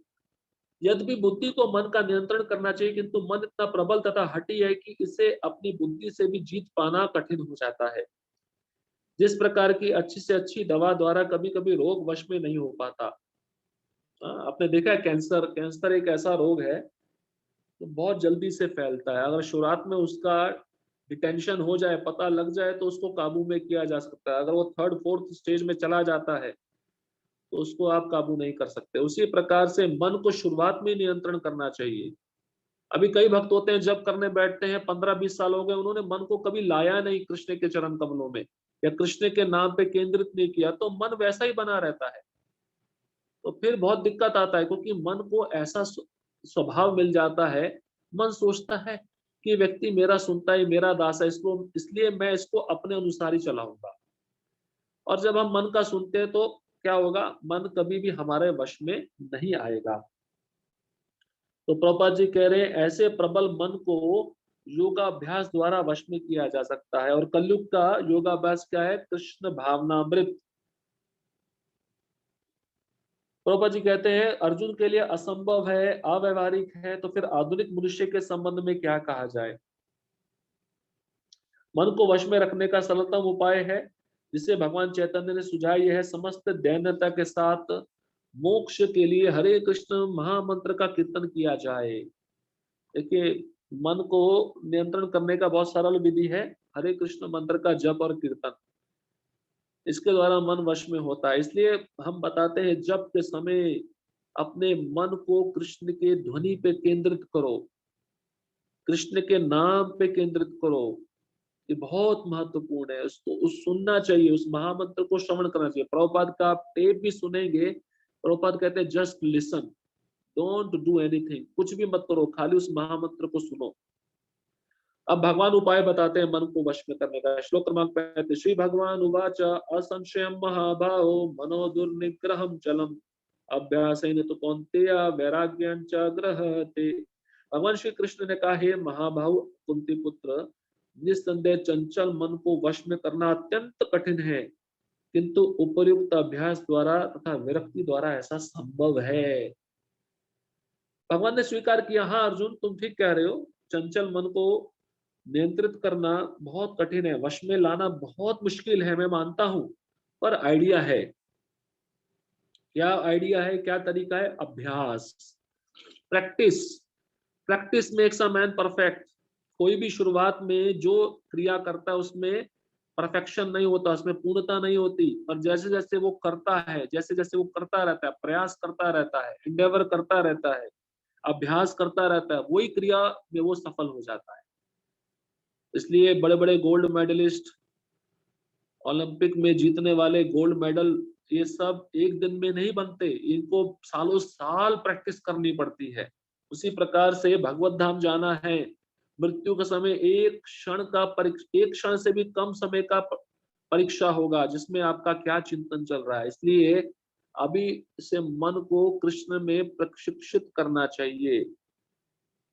यद्यपि बुद्धि को मन का नियंत्रण करना चाहिए, किंतु मन इतना प्रबल तथा हठी है कि इसे अपनी बुद्धि से भी जीत पाना कठिन हो जाता है। जिस प्रकार की अच्छी से अच्छी दवा द्वारा कभी कभी रोग वश में नहीं हो पाता। आपने देखा है कैंसर, कैंसर एक ऐसा रोग है तो बहुत जल्दी से फैलता है। अगर शुरुआत में उसका डिटेंशन हो जाए, पता लग जाए, तो उसको काबू में किया जा सकता है। अगर वो थर्ड फोर्थ स्टेज में चला जाता है तो उसको आप काबू नहीं कर सकते। उसी प्रकार से मन को शुरुआत में नियंत्रण करना चाहिए। अभी कई भक्त होते हैं जब करने बैठते हैं, 15-20 साल हो गए, उन्होंने मन को कभी लाया नहीं कृष्ण के चरण कमलों में, या कृष्ण के नाम पे केंद्रित नहीं किया, तो मन वैसा ही बना रहता है। तो फिर बहुत दिक्कत आता है, क्योंकि मन को ऐसा स्वभाव मिल जाता है। मन सोचता है कि व्यक्ति मेरा सुनता है, मेरा दास है, इसलिए मैं इसको अपने अनुसार ही चलाऊंगा। और जब हम मन का सुनते हैं तो क्या होगा, मन कभी भी हमारे वश में नहीं आएगा। तो प्रभुपाद जी कह रहे हैं ऐसे प्रबल मन को योगाभ्यास द्वारा वश में किया जा सकता है। और कलयुग का योगाभ्यास क्या है, कृष्ण भावनामृत। प्रभुपाद जी कहते हैं अर्जुन के लिए असंभव है, अव्यवहारिक है, तो फिर आधुनिक मनुष्य के संबंध में क्या कहा जाए। मन को वश में रखने का सरलतम उपाय है जिसे भगवान चैतन्य ने सुझाया, यह है समस्त दैन्यता के साथ मोक्ष के लिए हरे कृष्ण महामंत्र का कीर्तन किया जाए। देखिए, मन को नियंत्रण करने का बहुत सरल विधि है, हरे कृष्ण मंत्र का जप और कीर्तन। इसके द्वारा मन वश में होता है। इसलिए हम बताते हैं जप के समय अपने मन को कृष्ण के ध्वनि पे केंद्रित करो, कृष्ण के नाम पे केंद्रित करो। ये बहुत महत्वपूर्ण है, उसको उस सुनना चाहिए, उस महामंत्र को श्रवण करना चाहिए। प्रभुपाद का आप टेप भी सुनेंगे, प्रभुपाद कहते हैं just listen, don't do anything, कुछ भी मत करो, खाली उस महामंत्र को सुनो। अब भगवान उपाय बताते हैं मन को वश में करने का। श्लोक क्रमांक 35, श्री भगवान उवाच असंशयं महाबाहो मनो दुर्निग्रहं चलम अभ्यासेन तु कौन्तेय वैराग्यं च गृह्रते। भगवान श्री कृष्ण ने कहा, हे महाबाहु कुंती पुत्र, निस्संदेह चंचल मन को वश में करना अत्यंत कठिन है, किंतु उपयुक्त अभ्यास द्वारा तथा विरक्ति द्वारा ऐसा संभव है। भगवान ने स्वीकार किया, हाँ अर्जुन तुम ठीक कह रहे हो, चंचल मन को नियंत्रित करना बहुत कठिन है, वश में लाना बहुत मुश्किल है, मैं मानता हूं, पर आइडिया है। क्या आइडिया है, क्या तरीका है, अभ्यास, practice. Practice makes a man perfect. कोई भी शुरुआत में जो क्रिया करता है उसमें परफेक्शन नहीं होता, उसमें पूर्णता नहीं होती, और जैसे जैसे वो करता है, जैसे जैसे वो करता रहता है, प्रयास करता रहता है, इंडेवर करता रहता है, अभ्यास करता रहता है, वही क्रिया में वो सफल हो जाता है। इसलिए बड़े बड़े गोल्ड मेडलिस्ट, ओलंपिक में जीतने वाले गोल्ड मेडल, ये सब एक दिन में नहीं बनते, इनको सालों साल प्रैक्टिस करनी पड़ती है। उसी प्रकार से भगवत धाम जाना है, मृत्यु का समय एक क्षण का एक क्षण से भी कम समय का परीक्षा होगा, जिसमें आपका क्या चिंतन चल रहा है। इसलिए अभी से मन को कृष्ण में प्रशिक्षित करना चाहिए।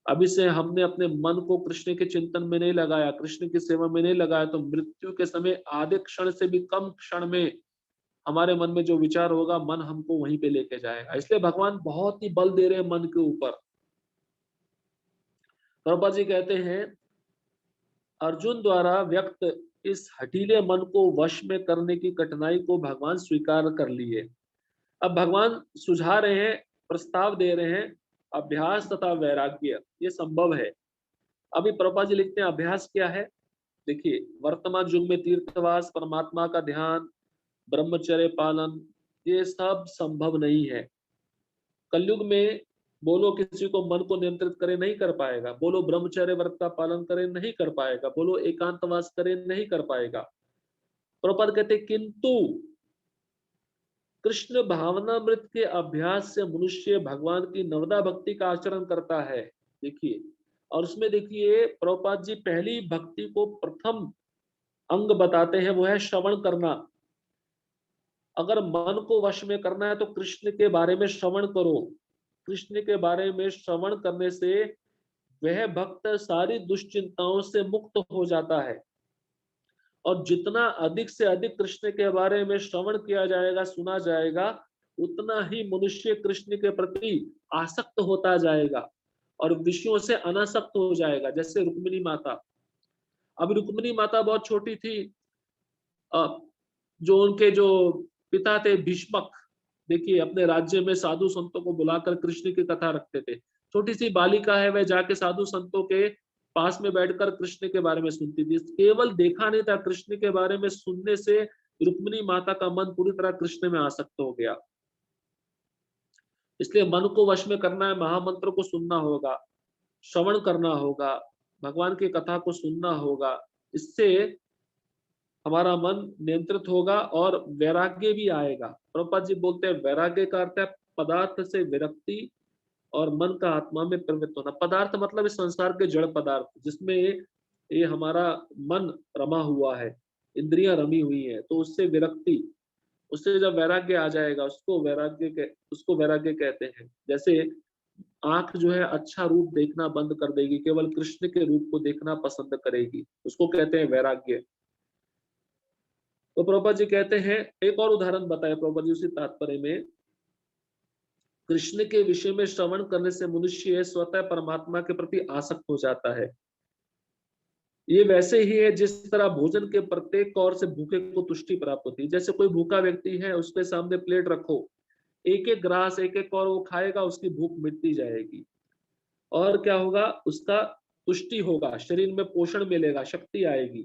अभी से हमने अपने मन को कृष्ण के चिंतन में नहीं लगाया, कृष्ण की सेवा में नहीं लगाया, तो मृत्यु के समय आधे क्षण से भी कम क्षण में हमारे मन में जो विचार होगा, मन हमको वहीं पे लेके जाएगा। इसलिए भगवान बहुत ही बल दे रहे हैं मन के ऊपर। प्रभुपाद जी कहते हैं अर्जुन द्वारा व्यक्त इस हठीले मन को वश में करने की कठिनाई को भगवान स्वीकार कर लिए। अब भगवान सुझा रहे हैं, प्रस्ताव दे रहे हैं, अभ्यास तथा वैराग्य ये संभव है। अभी प्रभुपाद जी लिखते हैं अभ्यास क्या है। देखिए, वर्तमान युग में तीर्थवास, परमात्मा का ध्यान, ब्रह्मचर्य पालन, ये सब संभव नहीं है। कलयुग में बोलो किसी को मन को नियंत्रित करे, नहीं कर पाएगा। बोलो ब्रह्मचर्य व्रत का पालन करे, नहीं कर पाएगा। बोलो एकांतवास करे, नहीं कर पाएगा। प्रभुपाद कहते किंतु कृष्ण भावनामृत के अभ्यास से मनुष्य भगवान की नवदा भक्ति का आचरण करता है। देखिए, और उसमें देखिए प्रभुपाद जी पहली भक्ति को प्रथम अंग बताते हैं, वो है श्रवण करना। अगर मन को वश में करना है तो कृष्ण के बारे में श्रवण करो। कृष्ण के बारे में श्रवण करने से वह भक्त सारी दुश्चिंताओं से मुक्त हो जाता है। और जितना अधिक से अधिक कृष्ण के बारे में श्रवण किया जाएगा, सुना जाएगा, उतना ही मनुष्य कृष्ण के प्रति आसक्त होता जाएगा और विषयों से अनासक्त हो जाएगा। जैसे रुक्मिणी माता, अब रुक्मिणी माता बहुत छोटी थी, जो उनके जो पिता थे भीष्मक, देखिए अपने राज्य में साधु संतों को बुलाकर कृष्ण की कथा रखते थे। छोटी सी बालिका है, वह जाके साधु संतों के पास में बैठकर कृष्ण के बारे में सुनती थी। केवल देखा नहीं था, कृष्ण के बारे में सुनने से रुक्मिणी माता का मन पूरी तरह कृष्ण में आसक्त हो गया। इसलिए मन को वश में करना है, महामंत्र को सुनना होगा, श्रवण करना होगा, भगवान की कथा को सुनना होगा। इससे हमारा मन नियंत्रित होगा और वैराग्य भी आएगा। प्रभुपाद जी बोलते हैं वैराग्य का अर्थ है पदार्थ से विरक्ति और मन का आत्मा में प्रवृत्त होना। पदार्थ मतलब इस संसार के जड़ पदार्थ, जिसमें ये हमारा मन रमा हुआ है, इंद्रियां रमी हुई है, तो उससे विरक्ति। उससे जब वैराग्य आ जाएगा, उसको वैराग्य कहते हैं। जैसे आंख जो है अच्छा रूप देखना बंद कर देगी, केवल कृष्ण के रूप को देखना पसंद करेगी, उसको कहते हैं वैराग्य। तो प्रभुपाद जी कहते हैं, एक और उदाहरण बताए प्रभुपाद जी उसी तात्पर्य में, कृष्ण के विषय में श्रवण करने से मनुष्य स्वतः परमात्मा के प्रति आसक्त हो जाता है। ये वैसे ही है जिस तरह भोजन के प्रत्येक कौर से भूखे को तुष्टि प्राप्त होती है। जैसे कोई भूखा व्यक्ति है, उसके सामने प्लेट रखो, एक एक ग्रास एक एक कौर वो खाएगा, उसकी भूख मिटती जाएगी। और क्या होगा, उसका तुष्टि होगा, शरीर में पोषण मिलेगा, शक्ति आएगी।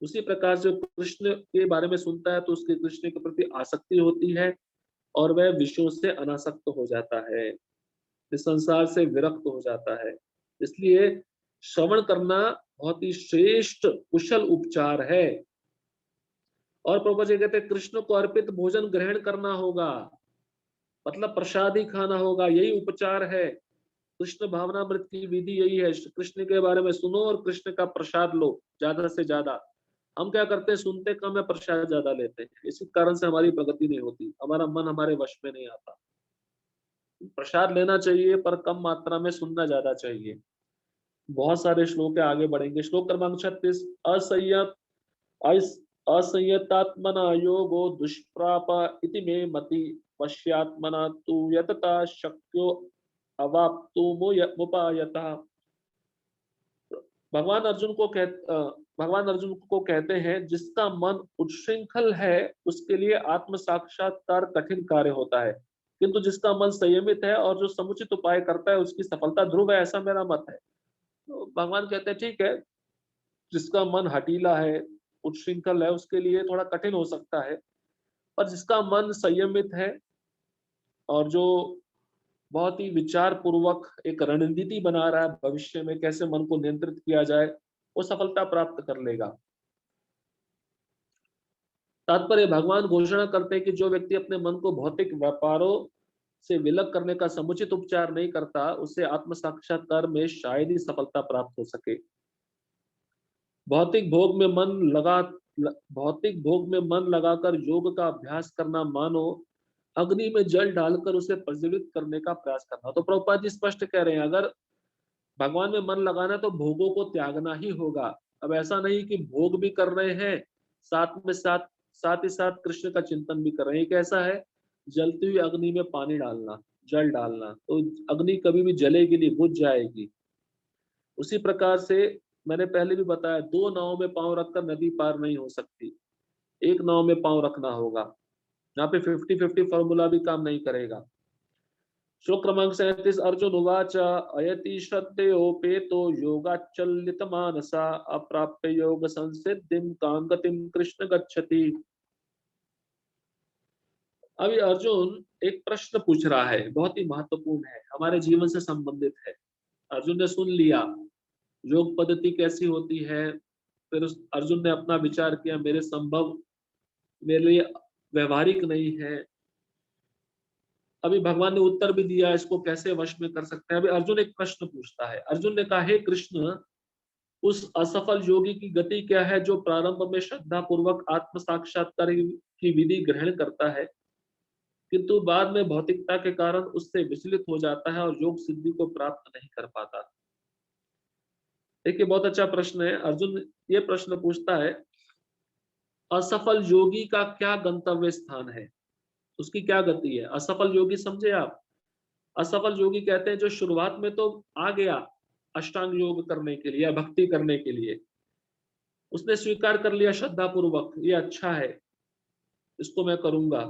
उसी प्रकार से कृष्ण के बारे में सुनता है तो उसके कृष्ण के प्रति आसक्ति होती है और वह विषयों से अनासक्त हो जाता है, इस संसार से विरक्त हो जाता है। इसलिए श्रवण करना बहुत ही श्रेष्ठ कुशल उपचार है। और प्रभुपाद जी कहते हैं कृष्ण को अर्पित भोजन ग्रहण करना होगा, मतलब प्रसाद ही खाना होगा, यही उपचार है। कृष्ण भावनामृत की विधि यही है, कृष्ण के बारे में सुनो और कृष्ण का प्रसाद लो ज्यादा से ज्यादा। हम क्या करते हैं, सुनते कम है, प्रसाद ज्यादा लेते हैं, इसी कारण से हमारी प्रगति नहीं होती, हमारा मन हमारे वश में नहीं आता। प्रसाद लेना चाहिए पर कम मात्रा में, सुनना ज्यादा चाहिए। बहुत सारे श्लोक है, आगे बढ़ेंगे। श्लोक क्रमांक 36, असंयत असंयतात्मना योगो दुष्प्राप इति मे मति, वश्यात्मना तु यतता शक्यो अवाप्तुमुपायतः। भगवान अर्जुन को भगवान अर्जुन को कहते हैं, जिसका मन उच्छृंखल है उसके लिए आत्म साक्षात्कार कठिन कार्य होता है, किंतु जिसका मन संयमित है और जो समुचित उपाय करता है उसकी सफलता ध्रुव है, ऐसा मेरा मत है। तो भगवान कहते हैं ठीक है, जिसका मन हठीला है, उच्छृंखल है, उसके लिए थोड़ा कठिन हो सकता है, पर जिसका मन संयमित है और जो बहुत ही विचार पूर्वक एक रणनीति बना रहा है भविष्य में कैसे मन को नियंत्रित किया जाए, वो सफलता प्राप्त कर लेगा। तात्पर्य, भगवान घोषणा करते हैं कि जो व्यक्ति अपने मन को भौतिक व्यापारों से विलग करने का समुचित उपचार नहीं करता, उसे आत्म साक्षात्कार में शायद ही सफलता प्राप्त हो सके। भौतिक भोग में मन लगा भौतिक भोग में मन लगाकर योग का अभ्यास करना मानो अग्नि में जल डालकर उसे प्रज्वलित करने का प्रयास करना। तो प्रभुपाद जी स्पष्ट कह रहे हैं, अगर भगवान में मन लगाना है तो भोगों को त्यागना ही होगा। अब ऐसा नहीं कि भोग भी कर रहे हैं, साथ ही साथ कृष्ण का चिंतन भी कर रहे हैं। कैसा है, जलती हुई अग्नि में पानी डालना, जल डालना, तो अग्नि कभी भी जलेगी नहीं, बुझ जाएगी। उसी प्रकार से मैंने पहले भी बताया, दो नाव में पांव रखकर नदी पार नहीं हो सकती, एक नाव में पांव रखना होगा। यहाँ पे 50-50 फॉर्मूला भी काम नहीं करेगा। श्लोक क्रमांक 37, अर्जुन उवाच अयति श्रद्धयोपेतो योगाच्चलित मानसा अप्राप्य योग संसिद्धिं कां गतिं कृष्ण गच्छति। अभी अर्जुन एक प्रश्न पूछ रहा है, बहुत ही महत्वपूर्ण है, हमारे जीवन से संबंधित है। अर्जुन ने सुन लिया योग पद्धति कैसी होती है, फिर उस अर्जुन ने अपना विचार किया, मेरे लिए व्यवहारिक नहीं है। अभी भगवान ने उत्तर भी दिया, इसको कैसे वश में कर सकते हैं। अभी अर्जुन एक प्रश्न पूछता है। अर्जुन ने कहा, हे कृष्ण, उस असफल योगी की गति क्या है जो प्रारंभ में श्रद्धा पूर्वक आत्म साक्षात्कार की विधि ग्रहण करता है, किंतु बाद में भौतिकता के कारण उससे विचलित हो जाता है और योग सिद्धि को प्राप्त नहीं कर पाता। देखिए, बहुत अच्छा प्रश्न है। अर्जुन ये प्रश्न पूछता है, असफल योगी का क्या गंतव्य स्थान है, उसकी क्या गति है। असफल योगी समझे आप, असफल योगी कहते हैं जो शुरुआत में तो आ गया अष्टांग योग करने के लिए या भक्ति करने के लिए, उसने स्वीकार कर लिया श्रद्धा पूर्वक, ये अच्छा है, इसको मैं करूंगा,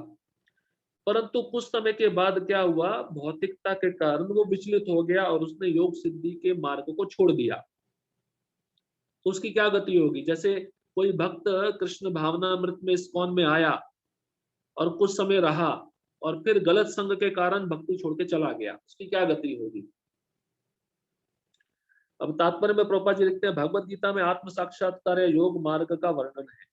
परंतु कुछ समय के बाद क्या हुआ, भौतिकता के कारण वो विचलित हो गया और उसने योग सिद्धि के मार्ग को छोड़ दिया। तो उसकी क्या गति होगी। जैसे कोई भक्त कृष्ण भावनामृत में इस्कॉन में आया और कुछ समय रहा और फिर गलत संग के कारण भक्ति छोड़ के चला गया, उसकी क्या गति होगी। अब तात्पर्य में प्रभुपाद जी लिखते हैं, भगवत गीता में आत्म साक्षात्कार या योग मार्ग का वर्णन है।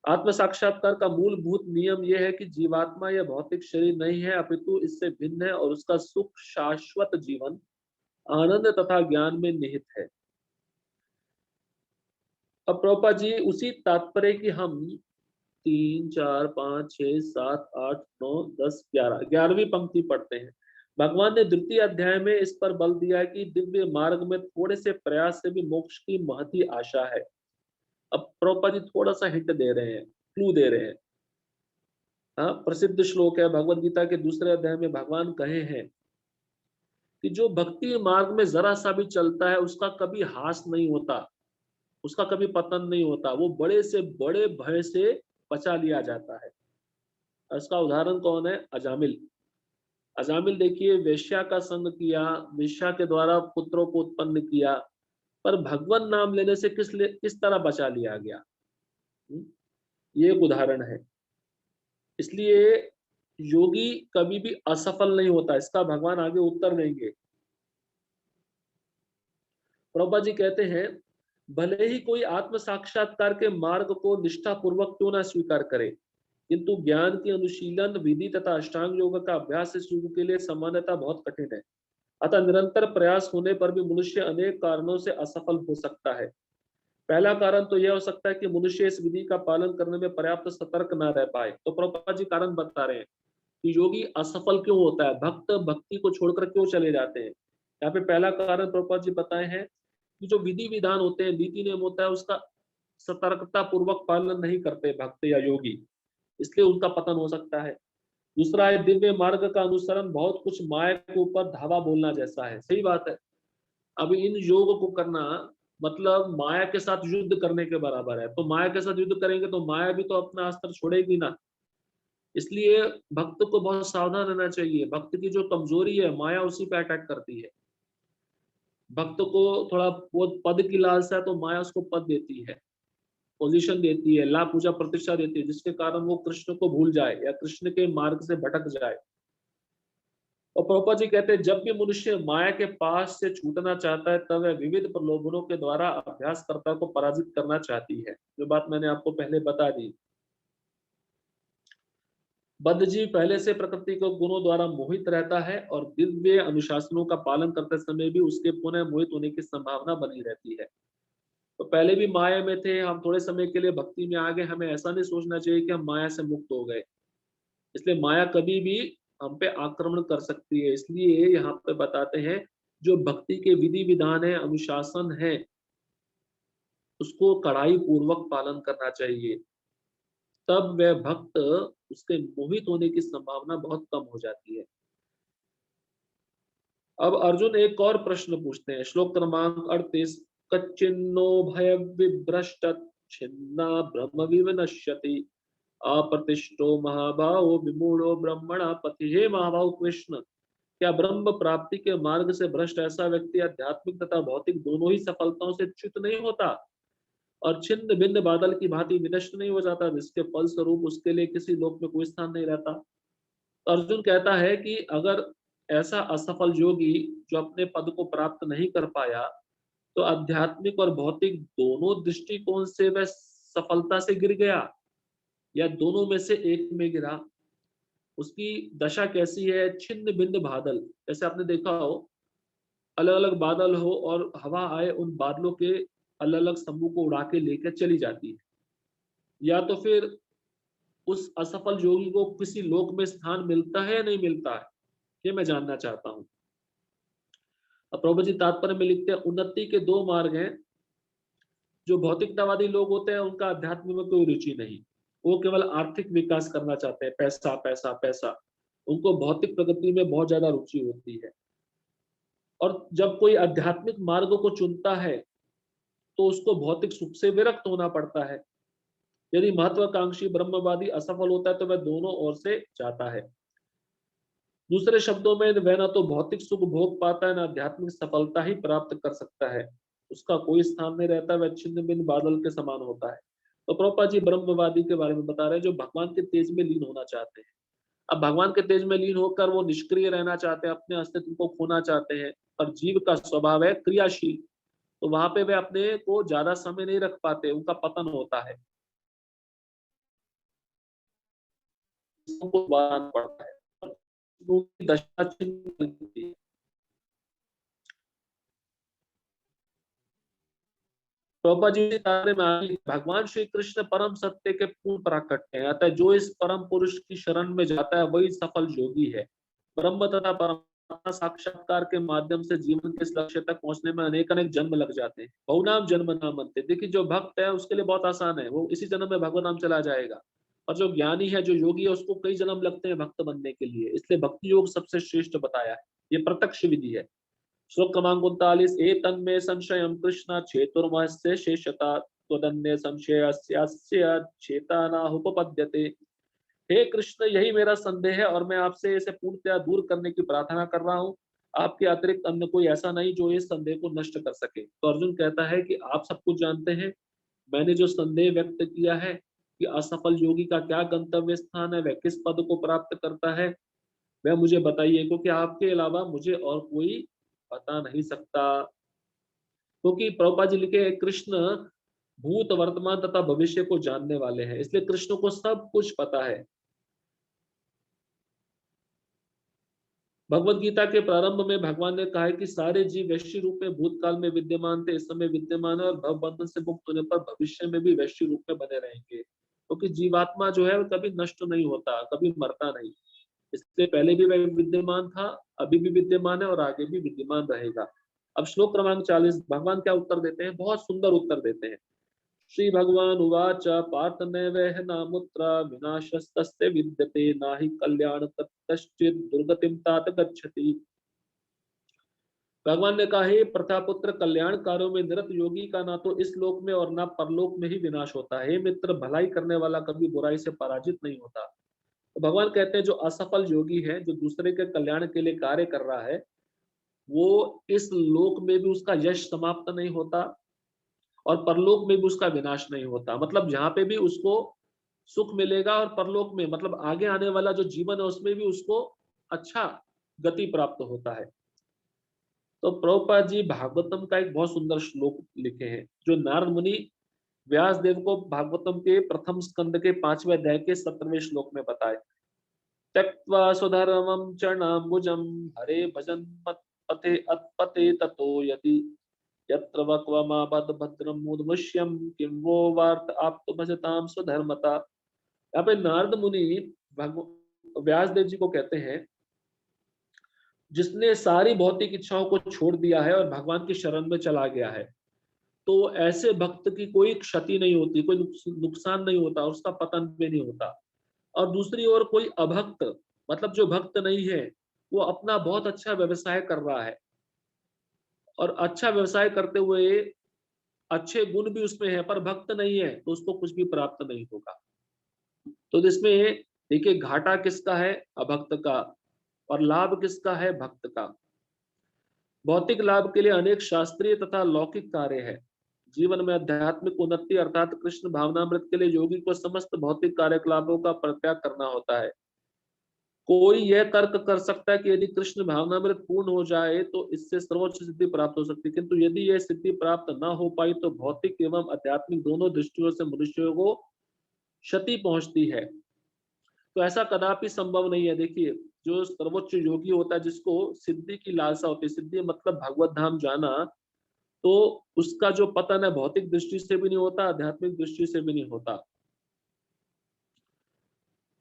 आत्म साक्षात्कार का मूलभूत नियम यह है कि जीवात्मा यह भौतिक शरीर नहीं है, अपितु इससे भिन्न है और उसका सुख शाश्वत जीवन, आनंद तथा ज्ञान में निहित है। अब प्रभुपाद जी उसी तात्पर्य की हम 3 4 5 6 7 8 9 10 11 11वीं पंक्ति पढ़ते हैं। भगवान ने द्वितीय अध्याय में इस पर बल दिया है कि दिव्य मार्ग में थोड़े से प्रयास से भी मोक्ष की महती आशा है। अब प्रभुपाद जी थोड़ा सा हिंट दे रहे हैं, क्लू दे रहे हैं। हाँ, प्रसिद्ध श्लोक है भगवत गीता के दूसरे अध्याय में भगवान कहे हैं कि जो भक्ति मार्ग में जरा सा भी चलता है उसका कभी हास नहीं होता, उसका कभी पतन नहीं होता, वो बड़े से बड़े भय से बचा लिया जाता है। इसका उदाहरण कौन है? अजामिल। अजामिल देखिए, वेश्या का संग किया, वेश्या के द्वारा पुत्रों को उत्पन्न किया, पर भगवान नाम लेने से किस तरह बचा लिया गया। हम्म, ये एक उदाहरण है। इसलिए योगी कभी भी असफल नहीं होता, इसका भगवान आगे उत्तर देंगे। प्रभुपाद जी कहते हैं, भले ही कोई आत्म साक्षात्कार के मार्ग को निष्ठा पूर्वक क्यों ना स्वीकार करे, किंतु ज्ञान की अनुशीलन, विधि तथा अष्टांग योग का अभ्यास इस युग के लिए सामान्यतः बहुत कठिन है। अतः निरंतर प्रयास होने पर भी मनुष्य अनेक कारणों से असफल हो सकता है। पहला कारण तो यह हो सकता है कि मनुष्य इस विधि का पालन करने में पर्याप्त सतर्क न रह पाए। तो प्रभुपाद जी कारण बता रहे हैं कि योगी असफल क्यों होता है, भक्त भक्ति को छोड़कर क्यों चले जाते हैं। यहाँ पे पहला कारण प्रभुपाद जी बताए हैं कि जो विधि विधान होते हैं, नीति नियम होता है, उसका सतर्कता पूर्वक पालन नहीं करते भक्त या योगी, इसलिए उनका पतन हो सकता है। दूसरा है, दिव्य मार्ग का अनुसरण बहुत कुछ माया के ऊपर धावा बोलना जैसा है। सही बात है। अब इन योग को करना मतलब माया के साथ युद्ध करने के बराबर है। तो माया के साथ युद्ध करेंगे तो माया भी तो अपना अस्त्र छोड़ेगी ना। इसलिए भक्त को बहुत सावधान रहना चाहिए। भक्त की जो कमजोरी है माया उसी पे अटैक करती है। भक्त को थोड़ा बहुत पद की लालसा है तो माया उसको पद देती है, पोजीशन देती है, लाभ पूजा प्रतिष्ठा देती है, जिसके कारण वो कृष्ण को भूल जाए या कृष्ण के मार्ग से भटक जाए। और प्रभुपाद जी कहते हैं, जब भी मनुष्य माया के पास से छूटना चाहता है तब वह विविध प्रलोभनों के द्वारा अभ्यासकर्ता को पराजित करना चाहती है। जो बात मैंने आपको पहले बता दी। बद्ध जीव पहले से प्रकृति के गुणों द्वारा मोहित रहता है और दिव्य अनुशासनों का पालन करते समय भी उसके पुनः मोहित होने की संभावना बनी रहती है। तो पहले भी माया में थे, हम थोड़े समय के लिए भक्ति में आ गए, हमें ऐसा नहीं सोचना चाहिए कि हम माया से मुक्त हो गए। इसलिए माया कभी भी हम पे आक्रमण कर सकती है। इसलिए यहाँ पे बताते हैं, जो भक्ति के विधि विधान है, अनुशासन है, उसको कड़ाई पूर्वक पालन करना चाहिए। तब वह भक्त, उसके मोहित होने की संभावना बहुत कम हो जाती है। अब अर्जुन एक और प्रश्न पूछते हैं, श्लोक क्रमांक 38। कच्चिन्नो भय विभ्रष्ट छिन्ना ब्रह्म विनश्यति अप्रतिष्ठो महाभावो विमूढ़ो ब्रह्मणा पति। हे महाभाव कृष्ण, क्या ब्रह्म प्राप्ति के मार्ग से भ्रष्ट ऐसा व्यक्ति आध्यात्मिक तथा भौतिक दोनों ही सफलताओं से च्युत नहीं होता और छिन्न भिन्न बादल की भांति विनष्ट नहीं हो जाता, जिसके फल स्वरूप उसके लिए किसी लोक में कोई स्थान नहीं रहता। तो अर्जुन कहता है कि अगर ऐसा असफल योगी जो अपने पद को प्राप्त नहीं कर पाया, तो आध्यात्मिक और भौतिक दोनों दृष्टिकोण से वह सफलता से गिर गया या दोनों में से एक में गिरा, उसकी दशा कैसी है? छिन्न भिन्न बादल, जैसे आपने देखा हो अलग अलग बादल हो और हवा आए, उन बादलों के अलग अलग समूह को उड़ा के लेकर चली जाती है। या तो फिर उस असफल योगी को किसी लोक में स्थान मिलता है या नहीं मिलता है, ये मैं जानना चाहता हूँ। अब प्रभु जी तात्पर्य में लिखते हैं, उन्नति के दो मार्ग हैं। जो भौतिकतावादी लोग होते हैं उनका अध्यात्म में कोई रुचि नहीं, वो केवल आर्थिक विकास करना चाहते हैं, पैसा पैसा पैसा। उनको भौतिक प्रगति में बहुत ज्यादा रुचि होती है। और जब कोई आध्यात्मिक मार्ग को चुनता है तो उसको भौतिक सुख से विरक्त होना पड़ता है। यदि महत्वाकांक्षी ब्रह्मवादी असफल होता है तो वह दोनों ओर से जाता है। दूसरे शब्दों में वह ना तो भौतिक सुख भोग पाता है, ना आध्यात्मिक सफलता ही प्राप्त कर सकता है। उसका कोई स्थान नहीं रहता, वह छिन्न भिन्न बादल के समान होता है। तो प्रभुपाद जी ब्रह्मवादी के बारे में बता रहे हैं, जो भगवान के तेज में लीन होना चाहते हैं। अब भगवान के तेज में लीन होकर वो निष्क्रिय रहना चाहते हैं, अपने अस्तित्व को खोना चाहते हैं। और जीव का स्वभाव है क्रियाशील, तो वहां पे वे अपने को ज्यादा समय नहीं रख पाते, उनका पतन होता है, उनको दोबारा पड़ता है, उनकी दशा छिन्न होती है। प्रभुपाद जी इस कार्य में आगे भगवान श्री कृष्ण परम सत्य के पूर्ण प्राकट्य हैं, अतः जो इस परम पुरुष की शरण में जाता है वही सफल योगी है। ब्रह्म तथा परमात्मा साक्षात्कार के माध्यम से जीवन के इस लक्ष्य तक पहुंचने में अनेक अनेक जन्म लग जाते हैं। बहुनाम जन्म नाम अंते। देखिए जो भक्त है उसके लिए बहुत आसान है, वो इसी जन्म में भगवान नाम चला जाएगा। और जो ज्ञानी है, जो योगी है, उसको कई जन्म लगते हैं भक्त बनने के लिए, इसलिए भक्ति योग सबसे श्रेष्ठ बताया है। ये प्रत्यक्ष विधि है। श्लोक क्रमांक 39। एतन्मे संशयं कृष्ण चेतुर्महस्य शेषता त्वदन्य संशयस्यास्य चेतनाहुपपद्यते। हे कृष्ण, यही मेरा संदेह है और मैं आपसे इसे पूर्णतया दूर करने की प्रार्थना कर रहा हूँ। आपके अतिरिक्त अन्य कोई ऐसा नहीं जो इस संदेह को नष्ट कर सके। तो अर्जुन कहता है कि आप सब कुछ जानते हैं, मैंने जो संदेह व्यक्त किया है कि असफल योगी का क्या गंतव्य स्थान है, वह किस पद को प्राप्त करता है, वह मुझे बताइए, क्योंकि आपके अलावा मुझे और कोई बता नहीं सकता। क्योंकि प्रभुपाद जी लिखे कृष्ण भूत वर्तमान तथा भविष्य को जानने वाले हैं, इसलिए कृष्ण को सब कुछ पता है। भगवत गीता के प्रारंभ में भगवान ने कहा है कि सारे जीव वैश्य रूप में भूतकाल में विद्यमान थे, इस समय विद्यमान है और भव बंधन से मुक्त होने पर भविष्य में भी वैश्य रूप में बने रहेंगे। क्योंकि जीवात्मा जो है वो कभी नष्ट नहीं होता, कभी मरता नहीं। इससे पहले भी वह विद्यमान था, अभी भी विद्यमान है और आगे भी विद्यमान रहेगा। अब श्लोक क्रमांक 40 भगवान क्या उत्तर देते हैं, बहुत सुंदर उत्तर देते हैं। श्री भगवान उवाच पार्थ नैवेह नामुत्र विनाशस्तस्य विद्यते नाहि कल्याण ततश्चित् दुर्गतिं तात गच्छति। भगवान ने कहा, हे प्रथापुत्र, कल्याण कार्यों में निरत योगी का ना तो इस लोक में और ना परलोक में ही विनाश होता है। हे मित्र, भलाई करने वाला कभी बुराई से पराजित नहीं होता। तो भगवान कहते हैं जो असफल योगी है, जो दूसरे के कल्याण के लिए कार्य कर रहा है, वो इस लोक में भी उसका यश समाप्त नहीं होता और परलोक में भी उसका विनाश नहीं होता। मतलब जहां पे भी उसको सुख मिलेगा और परलोक में, मतलब आगे आने वाला जो जीवन है उसमें भी उसको अच्छा गति प्राप्त होता है। तो प्रभुपाद जी भागवतम का एक बहुत सुंदर श्लोक लिखे हैं, जो नारद मुनि व्यास देव को भागवतम के प्रथम स्कंद के 5वें अध्याय के 17वें श्लोक में बताए। त्यक्त्वा स्वधर्मं चरणाम्बुजं हरे भजन् मत्पथे अत्पते ततो यदि यत्र वक्वमापद भद्रं मुदमुष्यं किं वो वार्त आप्त भजताम स्वधर्मता। यहाँ पे नारद मुनि व्यास देव जी को कहते हैं, जिसने सारी भौतिक इच्छाओं को छोड़ दिया है और भगवान की शरण में चला गया है, तो ऐसे भक्त की कोई क्षति नहीं होती, कोई नुकसान नहीं होता, उसका पतन भी नहीं होता। और दूसरी ओर कोई अभक्त, मतलब जो भक्त नहीं है, वो अपना बहुत अच्छा व्यवसाय कर रहा है और अच्छा व्यवसाय करते हुए अच्छे गुण भी उसमें है, पर भक्त नहीं है, तो उसको कुछ भी प्राप्त नहीं होगा। तो इसमें देखिए घाटा किसका है, अभक्त का, और लाभ किसका है, भक्त का। भौतिक लाभ के लिए अनेक शास्त्रीय तथा लौकिक कार्य है। जीवन में आध्यात्मिक उन्नति अर्थात कृष्ण भावनामृत के लिए योगी को समस्त भौतिक कार्यकलापों का परित्याग करना होता है। कोई यह तर्क कर सकता है कि यदि कृष्ण भावनामृत पूर्ण हो जाए तो इससे सर्वोच्च सिद्धि प्राप्त हो सकती है, किंतु यदि यह सिद्धि प्राप्त न हो पाई तो भौतिक एवं आध्यात्मिक दोनों दृष्टियों से मनुष्यों को क्षति पहुंचती है। तो ऐसा कदापि संभव नहीं है। देखिए जो सर्वोच्च योगी होता है, जिसको सिद्धि की लालसा होती है, सिद्धि मतलब भगवत धाम जाना, तो उसका जो पतन है भौतिक दृष्टि से भी नहीं होता, आध्यात्मिक दृष्टि से भी नहीं होता।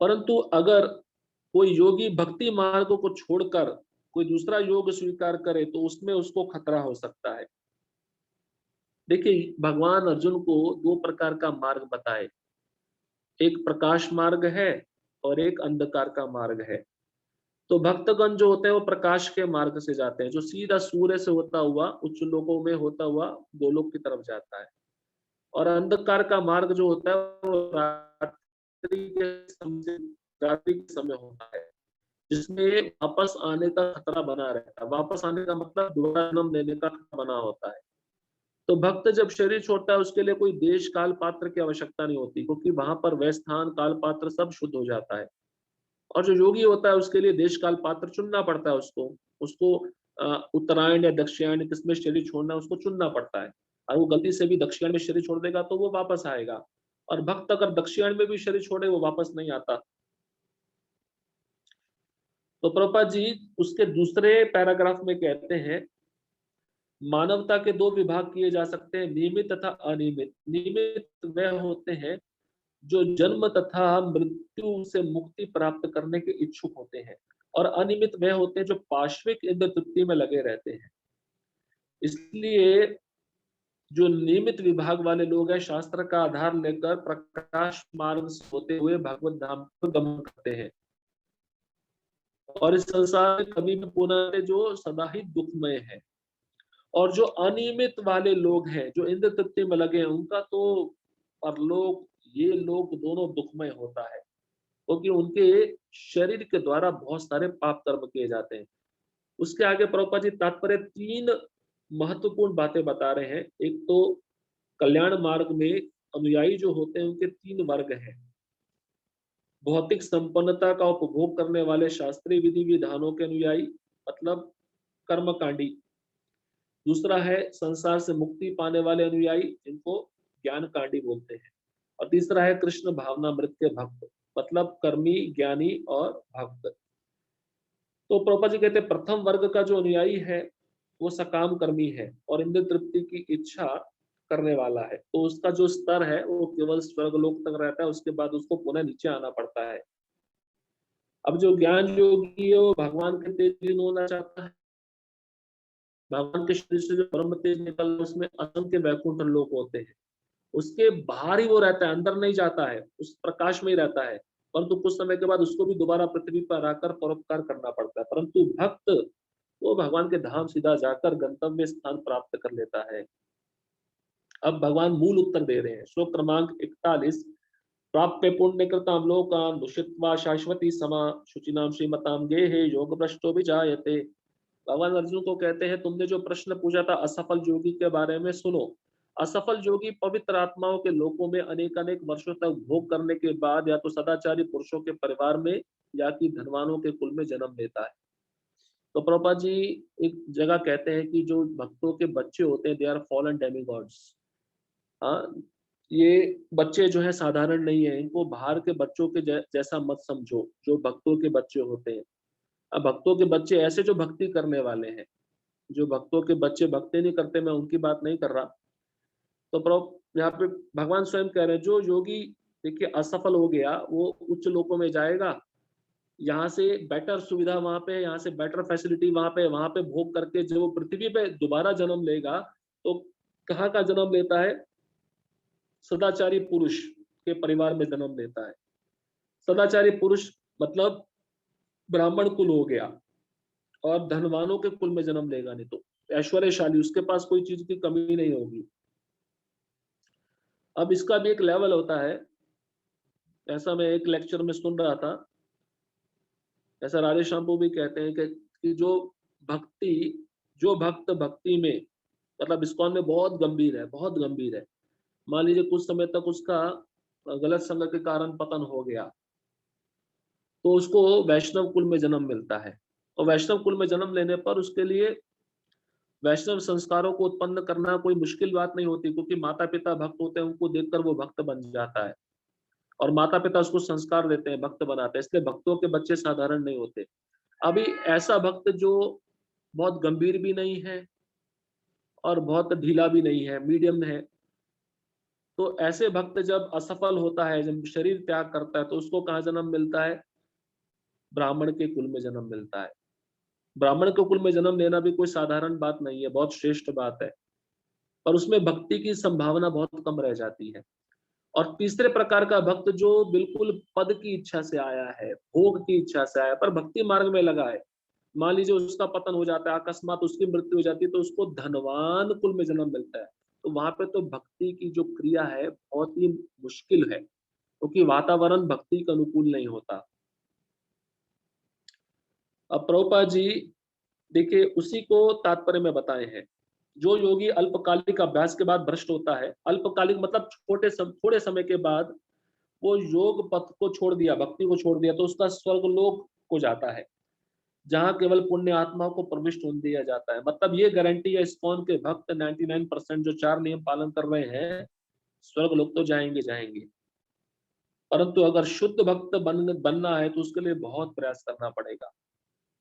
परंतु अगर कोई योगी भक्ति मार्ग को छोड़कर कोई दूसरा योग स्वीकार करे तो उसमें उसको खतरा हो सकता है। देखिए भगवान अर्जुन को दो प्रकार का मार्ग बताए, एक प्रकाश मार्ग है और एक अंधकार का मार्ग है। तो भक्तगण जो होते हैं वो प्रकाश के मार्ग से जाते हैं, जो सीधा सूर्य से होता हुआ उच्च लोकों में होता हुआ गोलोक की तरफ जाता है। और अंधकार का मार्ग जो होता है वो रात्रि के समय होता है, जिसमें वापस आने का खतरा बना रहता है। वापस आने का मतलब दोबारा जन्म लेने का खतरा बना होता है। तो भक्त जब शरीर छोड़ता है उसके लिए कोई देश काल पात्र की आवश्यकता नहीं होती, क्योंकि वहां पर वह स्थान काल पात्र सब शुद्ध हो जाता है। और जो योगी होता है उसके लिए देश काल पात्र चुनना पड़ता है, उसको उसको उत्तरायण या दक्षिणायन किसमें शरीर छोड़ना है उसको चुनना पड़ता है। और वो गलती से भी दक्षिणायन में शरीर छोड़ देगा तो वो वापस आएगा, और भक्त अगर दक्षिणायन में भी शरीर छोड़े वो वापस नहीं आता। तो प्रभुपाद जी उसके दूसरे पैराग्राफ में कहते हैं मानवता के दो विभाग किए जा सकते हैं, नियमित तथा अनियमित। नियमित वह होते हैं जो जन्म तथा मृत्यु से मुक्ति प्राप्त करने के इच्छुक होते हैं, और अनियमित वह होते हैं जो पाश्विक इंद्र तृप्ति में लगे रहते हैं। इसलिए जो नियमित विभाग वाले लोग हैं, शास्त्र का आधार लेकर प्रकाश मार्ग से होते हुए भगवत धाम को गमन करते हैं, और इस संसार में कभी भी पुनः जो सदा ही दुखमय है। और जो अनियमित वाले लोग हैं, जो इंद्र तृप्ति में लगे हैं, उनका तो परलोक, ये लोग दोनों दुखमय होता है, क्योंकि उनके शरीर के द्वारा बहुत सारे पाप कर्म किए जाते हैं। उसके आगे प्रभुपाद जी तात्पर्य तीन महत्वपूर्ण बातें बता रहे हैं। एक तो कल्याण मार्ग में अनुयायी जो होते हैं उनके तीन वर्ग हैं। भौतिक संपन्नता का उपभोग करने वाले शास्त्रीय विधि विधानों के अनुयायी, मतलब कर्मकांडी। दूसरा है संसार से मुक्ति पाने वाले अनुयायी, जिनको ज्ञान कांडी बोलते हैं। और तीसरा है कृष्ण भावनामृत के भक्त, मतलब कर्मी, ज्ञानी और भक्त। तो प्रभुपाद जी कहते हैं प्रथम वर्ग का जो अनुयायी है वो सकाम कर्मी है और इंद्र तृप्ति की इच्छा करने वाला है। तो उसका जो स्तर है वो केवल स्वर्गलोक तक रहता है, उसके बाद उसको पुनः नीचे आना पड़ता है। अब जो ज्ञान योगी है वो भगवान के तेज लीन होना चाहता है। भगवान के शरीर से जो परम तेज निकल, उसमें असंख्य वैकुंठ लोक होते हैं, उसके बाहर ही वो रहता है, अंदर नहीं जाता है, उस प्रकाश में ही रहता है। परंतु कुछ समय के बाद उसको भी दोबारा पृथ्वी पर आकर परोपकार करना पड़ता है। परंतु भक्त वो भगवान के धाम सीधा जाकर गंतव्य स्थान प्राप्त कर लेता है। अब भगवान मूल उत्तर दे रहे हैं। श्लोक क्रमांक 41। प्राप्य पुण्य कृताम लोकान दुषित्वा शाश्वती समा शुचिनाम श्रीमताम गेहे योग भ्रष्टो विजायते। भगवान अर्जुन को कहते हैं तुमने जो प्रश्न पूछा था असफल योगी के बारे में, सुनो। असफल योगी पवित्र आत्माओं के लोकों में अनेक अनेक वर्षों तक भोग करने के बाद या तो सदाचारी पुरुषों के परिवार में या कि धनवानों के कुल में जन्म लेता है। तो प्रभुपाद जी एक जगह कहते हैं कि जो भक्तों के बच्चे होते हैं, दे आर फॉलन डेमिगॉड्स। हाँ, ये बच्चे जो है साधारण नहीं है, इनको बाहर के बच्चों के जैसा मत समझो जो भक्तों के बच्चे होते हैं। अब भक्तों के बच्चे ऐसे जो भक्ति करने वाले हैं, जो भक्तों के बच्चे भक्ति नहीं करते, मैं उनकी बात नहीं कर रहा। तो प्रभु यहाँ पे भगवान स्वयं कह रहे हैं जो योगी देखिए असफल हो गया वो उच्च लोकों में जाएगा, यहाँ से बेटर सुविधा वहां पे, यहाँ से बेटर फैसिलिटी वहां पे भोग करके जब वो पृथ्वी पे दोबारा जन्म लेगा तो कहाँ का जन्म लेता है? सदाचारी पुरुष के परिवार में जन्म लेता है। सदाचारी पुरुष मतलब ब्राह्मण कुल हो गया, और धनवानों के कुल में जन्म लेगा, नहीं तो ऐश्वर्यशाली, उसके पास कोई चीज की कमी नहीं होगी। अब इसका भी एक लेवल होता है। ऐसा मैं एक लेक्चर में सुन रहा था, ऐसा राधे श्याम भी कहते हैं कि भक्ति जो भक्त भक्ति में, मतलब इस्कॉन में बहुत गंभीर है, बहुत गंभीर है। मान लीजिए कुछ समय तक उसका गलत संगत के कारण पतन हो गया, तो उसको वैष्णव कुल में जन्म मिलता है। और वैष्णव कुल में जन्म लेने पर उसके लिए वैष्णव संस्कारों को उत्पन्न करना कोई मुश्किल बात नहीं होती, क्योंकि माता पिता भक्त होते हैं, उनको देखकर वो भक्त बन जाता है और माता पिता उसको संस्कार देते हैं, भक्त बनाते हैं। इसलिए भक्तों के बच्चे साधारण नहीं होते। अभी ऐसा भक्त जो बहुत गंभीर भी नहीं है और बहुत ढीला भी नहीं है, मीडियम है, तो ऐसे भक्त जब असफल होता है, जब शरीर त्याग करता है, तो उसको कहाँ जन्म मिलता है? ब्राह्मण के कुल में जन्म मिलता है। ब्राह्मण के कुल में जन्म लेना भी कोई साधारण बात नहीं है, बहुत श्रेष्ठ बात है, पर उसमें भक्ति की संभावना बहुत कम रह जाती है। और तीसरे प्रकार का भक्त जो बिल्कुल पद की इच्छा से आया है, भोग की इच्छा से आया है, पर भक्ति मार्ग में लगा है। मान लीजिए उसका पतन हो जाता है, अकस्मात उसकी मृत्यु हो जाती है, तो उसको धनवान कुल में जन्म मिलता है। तो वहां पे तो भक्ति की जो क्रिया है बहुत ही मुश्किल है, क्योंकि वातावरण भक्ति के अनुकूल नहीं होता। अब प्रभुपाद जी देखिए उसी को तात्पर्य में बताए हैं। जो योगी अल्पकालिक अभ्यास के बाद भ्रष्ट होता है, अल्पकालिक मतलब थोड़े समय के बाद वो योग पथ को छोड़ दिया, भक्ति को छोड़ दिया, तो उसका स्वर्गलोक को जाता है, जहां केवल पुण्य आत्माओं को प्रविष्ट होने दिया जाता है। मतलब ये गारंटी है इस्कॉन के भक्त 99% जो 4 नियम पालन कर रहे हैं, स्वर्गलोक तो जाएंगे जाएंगे। परंतु अगर शुद्ध भक्त बनना है तो उसके लिए बहुत प्रयास करना पड़ेगा,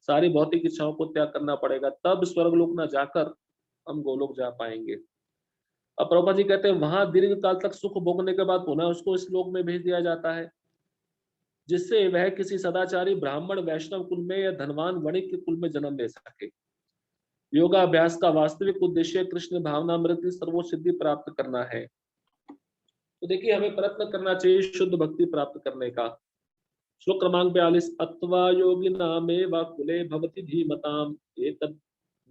सारी भौतिक इच्छाओं को त्याग करना पड़ेगा, तब स्वर्गलोक न जाकर हम गोलोक जा पाएंगे। अब प्रभुपाद जी कहते हैं वहां दीर्घ काल तक सुख भोगने के बाद पुनः उसको इस लोक में भेज दिया जाता है, जिससे वह किसी सदाचारी ब्राह्मण वैष्णव कुल में या धनवान वणिक के कुल में जन्म ले सके। योगाभ्यास का वास्तविक उद्देश्य कृष्ण भावनामृत की सर्वोच्च सिद्धि प्राप्त करना है। तो देखिए हमें प्रयत्न करना चाहिए शुद्ध भक्ति प्राप्त करने का। श्लोक क्रमांक 42, अत्वा योगिनामेव कुले भवति धीमताम् एतद्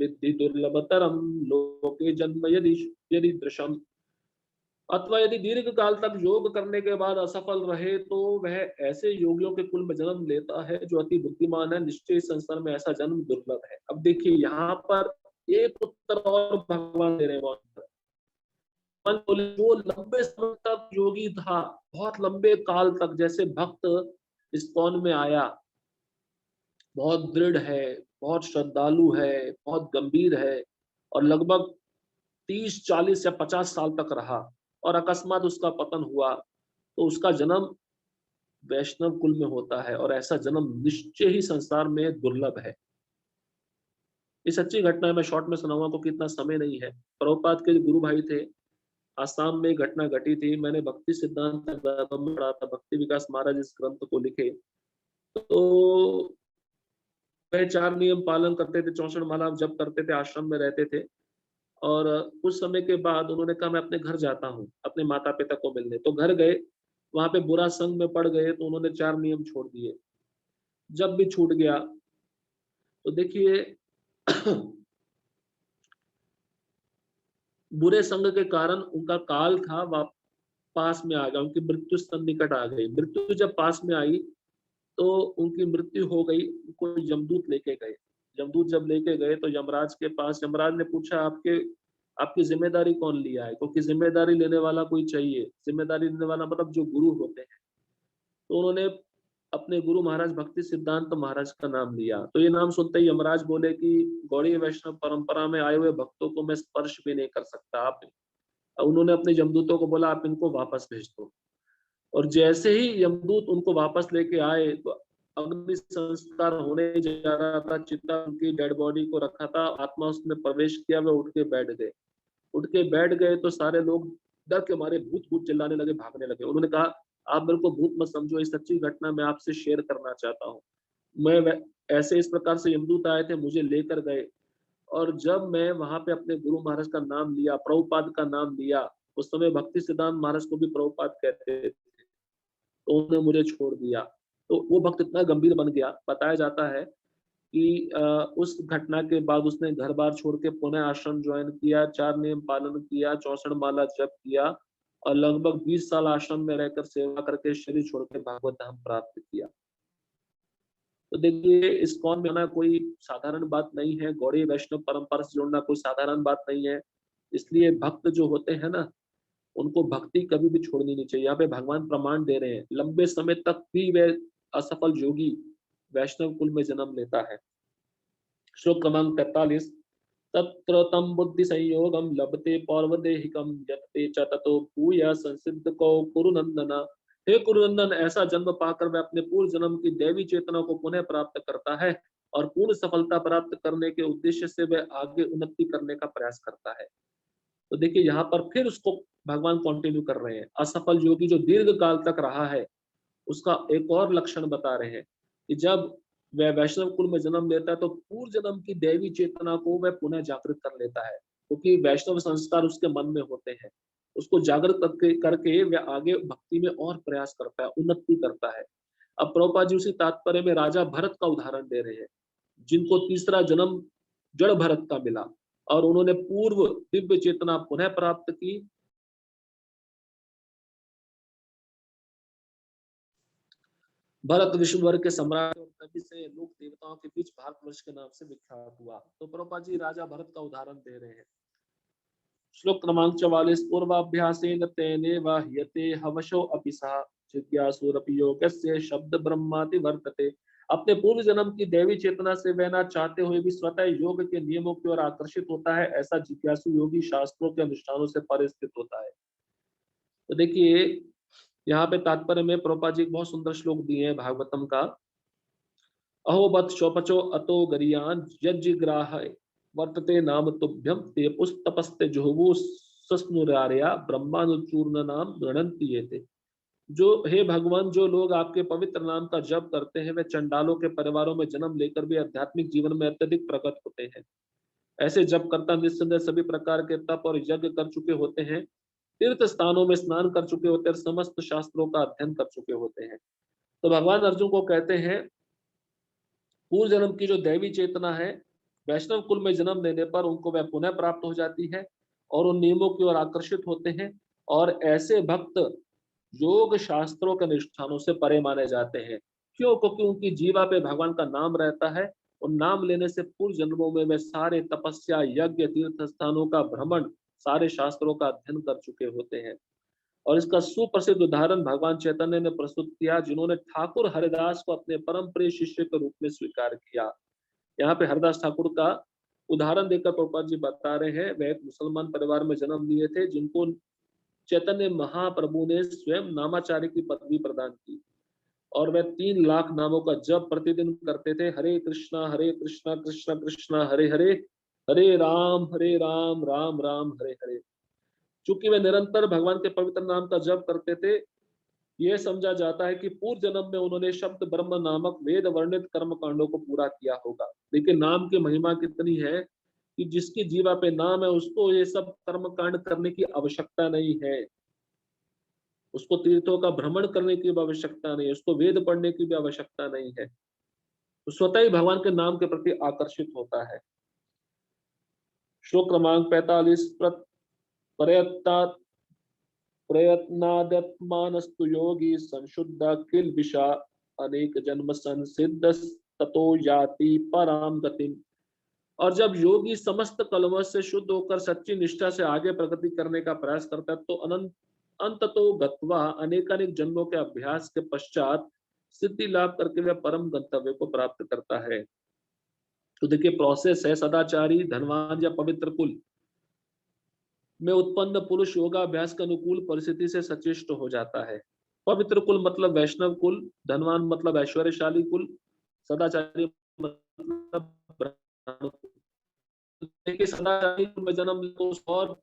विद्धि दुर्लभतरम लोके जन्म यदि यदि दृशम। अथवा यदि दीर्घ काल तक योग करने के बाद असफल रहे तो वह ऐसे योगियों के कुल में जन्म लेता है जो अति बुद्धिमान है। निश्चय इस संसार में ऐसा जन्म दुर्लभ है। अब देखिए यहाँ पर एक उत्तर और भगवान दे रहे हैं। भगवान बोले जो लंबे समय तक योगी था, बहुत लंबे काल तक, जैसे भक्त इस्कॉन में आया, बहुत दृढ़ है, बहुत श्रद्धालु है, बहुत गंभीर है, और लगभग 30, 40 या 50 साल तक रहा, और अकस्मात उसका पतन हुआ, तो उसका जन्म वैष्णव कुल में होता है, और ऐसा जन्म निश्चय ही संसार में दुर्लभ है। ये सच्ची घटना है, मैं शॉर्ट में सुनाऊंगा क्योंकि इतना समय नहीं है। प्रभुपाद के गुरु भाई थे, आसाम में घटना घटी थी। मैंने भक्ति सिद्धांत में पढ़ा था, भक्ति विकास महाराज इस ग्रंथ को लिखे। तो वह 4 नियम पालन करते थे, 64 माला जप करते थे, आश्रम में रहते थे, और कुछ समय के बाद उन्होंने कहा मैं अपने घर जाता हूँ अपने माता पिता को मिलने। तो घर गए, वहां पे बुरा संग में पड़ गए, तो उन्होंने 4 नियम छोड़ दिए। जब भी छूट गया तो देखिए बुरे संग के कारण उनका काल था वह पास में आ गया, उनकी मृत्यु सन्निकट आ गई। मृत्यु जब पास में आई तो उनकी मृत्यु हो गई, उनको यमदूत लेके गए। यमदूत जब लेके गए तो यमराज के पास, यमराज ने पूछा आपके आपकी जिम्मेदारी कौन लिया है, क्योंकि जिम्मेदारी लेने वाला कोई चाहिए। जिम्मेदारी लेने वाला मतलब जो गुरु होते हैं। तो उन्होंने अपने गुरु महाराज भक्ति सिद्धांत महाराज का नाम लिया। तो ये नाम सुनते ही यमराज बोले कि गौड़ीय वैष्णव परंपरा में आए हुए भक्तों को मैं स्पर्श भी नहीं कर सकता। आप, उन्होंने अपने यमदूतों को बोला आप इनको वापस भेज दो। और जैसे ही यमदूत उनको वापस लेके आए तो अग्नि संस्कार होने जा रहा था, चिता उनकी डेड बॉडी को रखा था, आत्मा उसमें प्रवेश किया, वे उठ के बैठ गए। उठ के बैठ गए तो सारे लोग डर के मारे भूत भूत चिल्लाने लगे, भागने लगे। उन्होंने कहा आप मेरे को भूत मत समझो, ये सच्ची घटना मैं आपसे शेयर करना चाहता हूँ। मैं ऐसे इस प्रकार से यमदूत आए थे, मुझे लेकर गए, और जब मैं वहां पे अपने गुरु महाराज का नाम लिया, प्रभुपाद का नाम लिया, उस समय भक्ति सिद्धांत महाराज को भी प्रभुपाद कहते थे, तो उन्होंने मुझे छोड़ दिया। तो वो भक्त इतना गंभीर बन गया, बताया जाता है कि उस घटना के बाद उसने घर बार छोड़ के पुनः आश्रम ज्वाइन किया, 4 नियम पालन किया, 64 माला जप किया, और लगभग 20 साल आश्रम में रहकर सेवा करके शरीर छोड़ के भागवत धाम प्राप्त किया। तो देखिए इस्कॉन में आना कोई साधारण बात नहीं है, गौड़ीय वैष्णव परंपरा से जुड़ना कोई साधारण बात नहीं है। इसलिए भक्त जो होते हैं ना, उनको भक्ति कभी भी छोड़नी नहीं चाहिए। यहाँ पे भगवान प्रमाण दे रहे हैं, लंबे समय तक भी वह असफल योगी वैष्णव कुल में जन्म लेता है। श्लोक क्रमांक 43, तत्र तम बुद्धि संयोगम लभते पौर्वदेहिकम यत्ते च ततो भूय संसिद्ध को कुरुनंदन। हे कुरुनंदन, ऐसा जन्म पाकर वह अपने पूर्व जन्म की दैवी चेतना को पुनः प्राप्त करता है, और पूर्ण सफलता प्राप्त करने के उद्देश्य से वह आगे उन्नति करने का प्रयास करता है। तो देखिए यहाँ पर फिर उसको भगवान कंटिन्यू कर रहे हैं। असफल योगी जो दीर्घ काल तक रहा है, उसका एक और लक्षण बता रहे हैं कि जब वह वैष्णव कुल में जन्म लेता है तो पूर्व जन्म की दैवी चेतना को वह पुनः जागृत कर लेता है, क्योंकि वैष्णव संस्कार उसके मन में होते हैं। उसको जागृत करके वह आगे भक्ति में और प्रयास करता है, उन्नति करता है। अब प्रभुपाद जी उसी तात्पर्य में राजा भरत का उदाहरण दे रहे हैं, जिनको तीसरा जन्म जड़ भरत का मिला, और उन्होंने पूर्व दिव्य चेतना पुनः प्राप्त की। भरत विश्वभर के सम्राट और तभी से लोक देवताओं के बीच भारतवर्ष के नाम से विख्यात हुआ। तो प्रभुपाद जी राजा भरत का उदाहरण दे रहे हैं। श्लोक क्रमांक 44, पूर्वाभ्यासेन तेनेव ह्यते हवशो अपि सः जिज्ञासुरपि योगस्य शब्द ब्रह्माति वर्तते। अपने पूर्व जन्म की देवी चेतना से वह ना चाहते हुए भी स्वतः योग के नियमों की ओर आकर्षित होता है। ऐसा जिज्ञासु योगी शास्त्रों के अनुष्ठानों से परिस्थित होता है। तो देखिए यहाँ पे तात्पर्य में प्रभुपाद जी एक बहुत सुंदर श्लोक दिए हैं भागवतम का। अहोबत शोपचो अतो गरियान यज्ञग्राह वर्तते नाम तुभ्यम ते पुस्तपस्ते जुहुवु सस्नुरार्या ब्रह्मानुचूर्ण नाम गणन्ति ये थे। जो हे भगवान, जो लोग आपके पवित्र नाम का जप करते हैं वे चंडालों के परिवारों में जन्म लेकर भी आध्यात्मिक जीवन में अत्यधिक प्रकट होते हैं। ऐसे जप करता निस्संदेह सभी प्रकार के तप और यज्ञ कर चुके होते हैं, तीर्थ स्थानों में स्नान कर चुके होते हैं, समस्त शास्त्रों का अध्ययन कर चुके होते हैं। तो भगवान अर्जुन को कहते हैं पूर्व जन्म की जो दैवी चेतना है, वैष्णव कुल में जन्म लेने पर उनको वह पुनः प्राप्त हो जाती है और उन नियमों की ओर आकर्षित होते हैं। और ऐसे भक्त योग शास्त्रों के अनुष्ठानों से परे माने जाते हैं। क्यों? क्योंकि उनकी जीवा पे भगवान का नाम रहता है और नाम लेने से पूर्व जन्मों में वे सारे तपस्या, यज्ञ, तीर्थ स्थानों का भ्रमण, सारे शास्त्रों का अध्ययन कर चुके होते हैं। और इसका सुप्रसिद्ध उदाहरण भगवान चैतन्य ने प्रस्तुत किया, जिन्होंने ठाकुर हरिदास को अपने परम प्रिय शिष्य के रूप में स्वीकार किया। यहाँ पे हरिदास ठाकुर का उदाहरण देकर प्रभुपाद जी बता रहे हैं, वह एक मुसलमान परिवार में जन्म लिए थे, जिनको चैतन्य महाप्रभु ने स्वयं नामाचार्य की पदवी प्रदान की और वह 3 लाख नामों का जप प्रतिदिन करते थे। हरे कृष्णा कृष्ण कृष्ण हरे हरे, हरे राम राम राम हरे हरे। चूंकि वे निरंतर भगवान के पवित्र नाम का जप करते थे, यह समझा जाता है कि पूर्व जन्म में उन्होंने शब्द ब्रह्म नामक वेद वर्णित कर्म कांडों को पूरा किया होगा। लेकिन नाम की महिमा कितनी है कि जिसकी जीवा पे नाम है उसको ये सब कर्म कांड करने की आवश्यकता नहीं है, उसको तीर्थों का भ्रमण करने की भी आवश्यकता नहीं है, उसको वेद पढ़ने की भी आवश्यकता नहीं है, तो स्वतः ही भगवान के नाम के प्रति आकर्षित होता है। श्लोक क्रमांक 45। प्रयत्नादत्मानस्तु योगी संशुद्ध किल विषा अनेक जन्म संसिद्ध ततो याति पराम गतिम। और जब योगी समस्त कलमों से शुद्ध होकर सच्ची निष्ठा से आगे प्रगति करने का प्रयास करता है तो अनंत अंततो गत्वा अनेकानेक जन्मों के अभ्यास के पश्चात सिद्धि लाभ करके वह परम गंतव्य को प्राप्त करता है। तो देखिए प्रोसेस है, सदाचारी, धनवान या पवित्र कुल में उत्पन्न पुरुष योगाभ्यास के अनुकूल परिस्थिति से सचेष्ट हो जाता है। पवित्र कुल मतलब वैष्णव कुल, धनवान मतलब ऐश्वर्यशाली कुल, सदाचारी मतलब ब्राह्मण कुल। देखिए सदाचारी कुल में जन्म तो और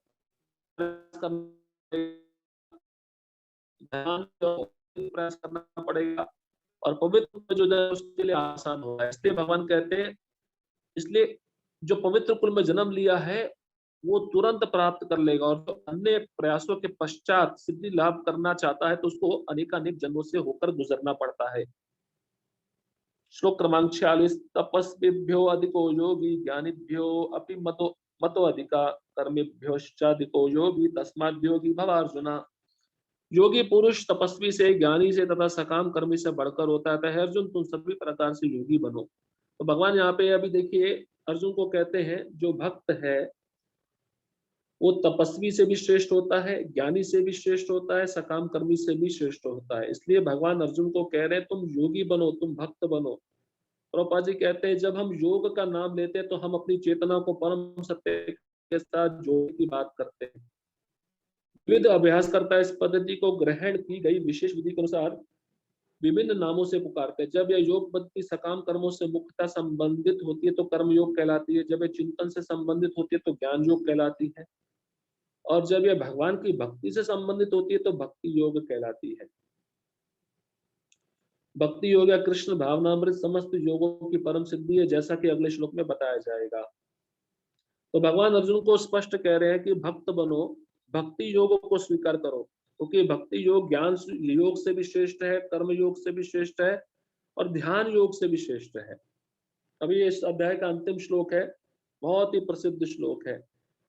प्रयास करना पड़ेगा और पवित्र जो है उसके लिए आसान होगा। इसलिए भगवान कहते हैं, इसलिए जो पवित्र कुल में जन्म लिया है वो तुरंत प्राप्त कर लेगा और जो अन्य प्रयासों के पश्चात सिद्धि लाभ करना चाहता है तो उसको अनेकानेक जन्मों से होकर गुजरना पड़ता है। श्लोक क्रमांक 46। तपस्विभ्यो अधिको योगी ज्ञानिभ्यो अपि मतो अधिका कर्मिभ्योश्चाधिको योगी तस्माद् योगी भव अर्जुना। योगी पुरुष तपस्वी से, ज्ञानी से तथा सकाम कर्मी से बढ़कर होता है, अर्जुन तुम सभी प्रकार से योगी बनो। तो भगवान यहाँ पे अभी देखिए अर्जुन को कहते हैं जो भक्त है वो तपस्वी से भी श्रेष्ठ होता है, ज्ञानी से भी श्रेष्ठ होता है, सकाम कर्मी से भी श्रेष्ठ होता है। इसलिए भगवान अर्जुन को कह रहे हैं तुम योगी बनो, तुम भक्त बनो। प्रभुपाद जी कहते हैं जब हम योग का नाम लेते हैं तो हम अपनी चेतना को परम सत्य के साथ जोड़ने की बात करते हैं। विविध अभ्यास करता है इस पद्धति को ग्रहण की गई विशेष विधि के अनुसार विभिन्न नामों से पुकारते हैं। जब यह योग पद्धति सकाम कर्मों से मुख्यतः संबंधित होती है तो कर्म योग कहलाती है, जब यह चिंतन से संबंधित होती है तो ज्ञान योग कहलाती है, और जब यह भगवान की भक्ति से संबंधित होती है तो भक्ति योग कहलाती है। भक्ति योग या कृष्ण भावनामृत समस्त योगों की परम सिद्धि है, जैसा कि अगले श्लोक में बताया जाएगा। तो भगवान अर्जुन को स्पष्ट कह रहे हैं कि भक्त बनो, भक्ति योग को स्वीकार करो, क्योंकि भक्ति योग ज्ञान योग से भी श्रेष्ठ है, कर्म योग से भी श्रेष्ठ है और ध्यान योग से भी श्रेष्ठ है। अभी इस अध्याय का अंतिम श्लोक है, बहुत ही प्रसिद्ध श्लोक है।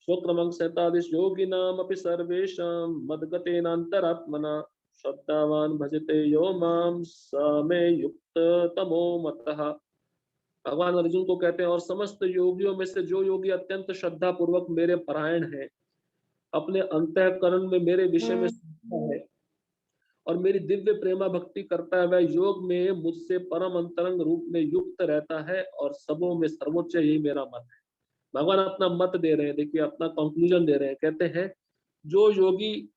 श्लोक क्रमांक 47। योगी नाम अपि सर्वेषां मद्गतेनान्तरात्मना श्रद्धावान भजते यो माम स मे युक्त तमो मतः। भगवान अर्जुन को कहते हैं और समस्त योगियों में से जो योगी अत्यंत श्रद्धा पूर्वक मेरे परायण है, अपने अंतःकरण में मेरे विषय में है और मेरी दिव्य प्रेमा भक्ति करता है, वह योग में मुझसे परम अंतरंग रूप में युक्त रहता है और सबों में सर्वोच्च यही मेरा मत है। भगवान अपना मत दे रहे हैं, देखिए अपना कंक्लूजन दे रहे हैं। कहते हैं जो योगी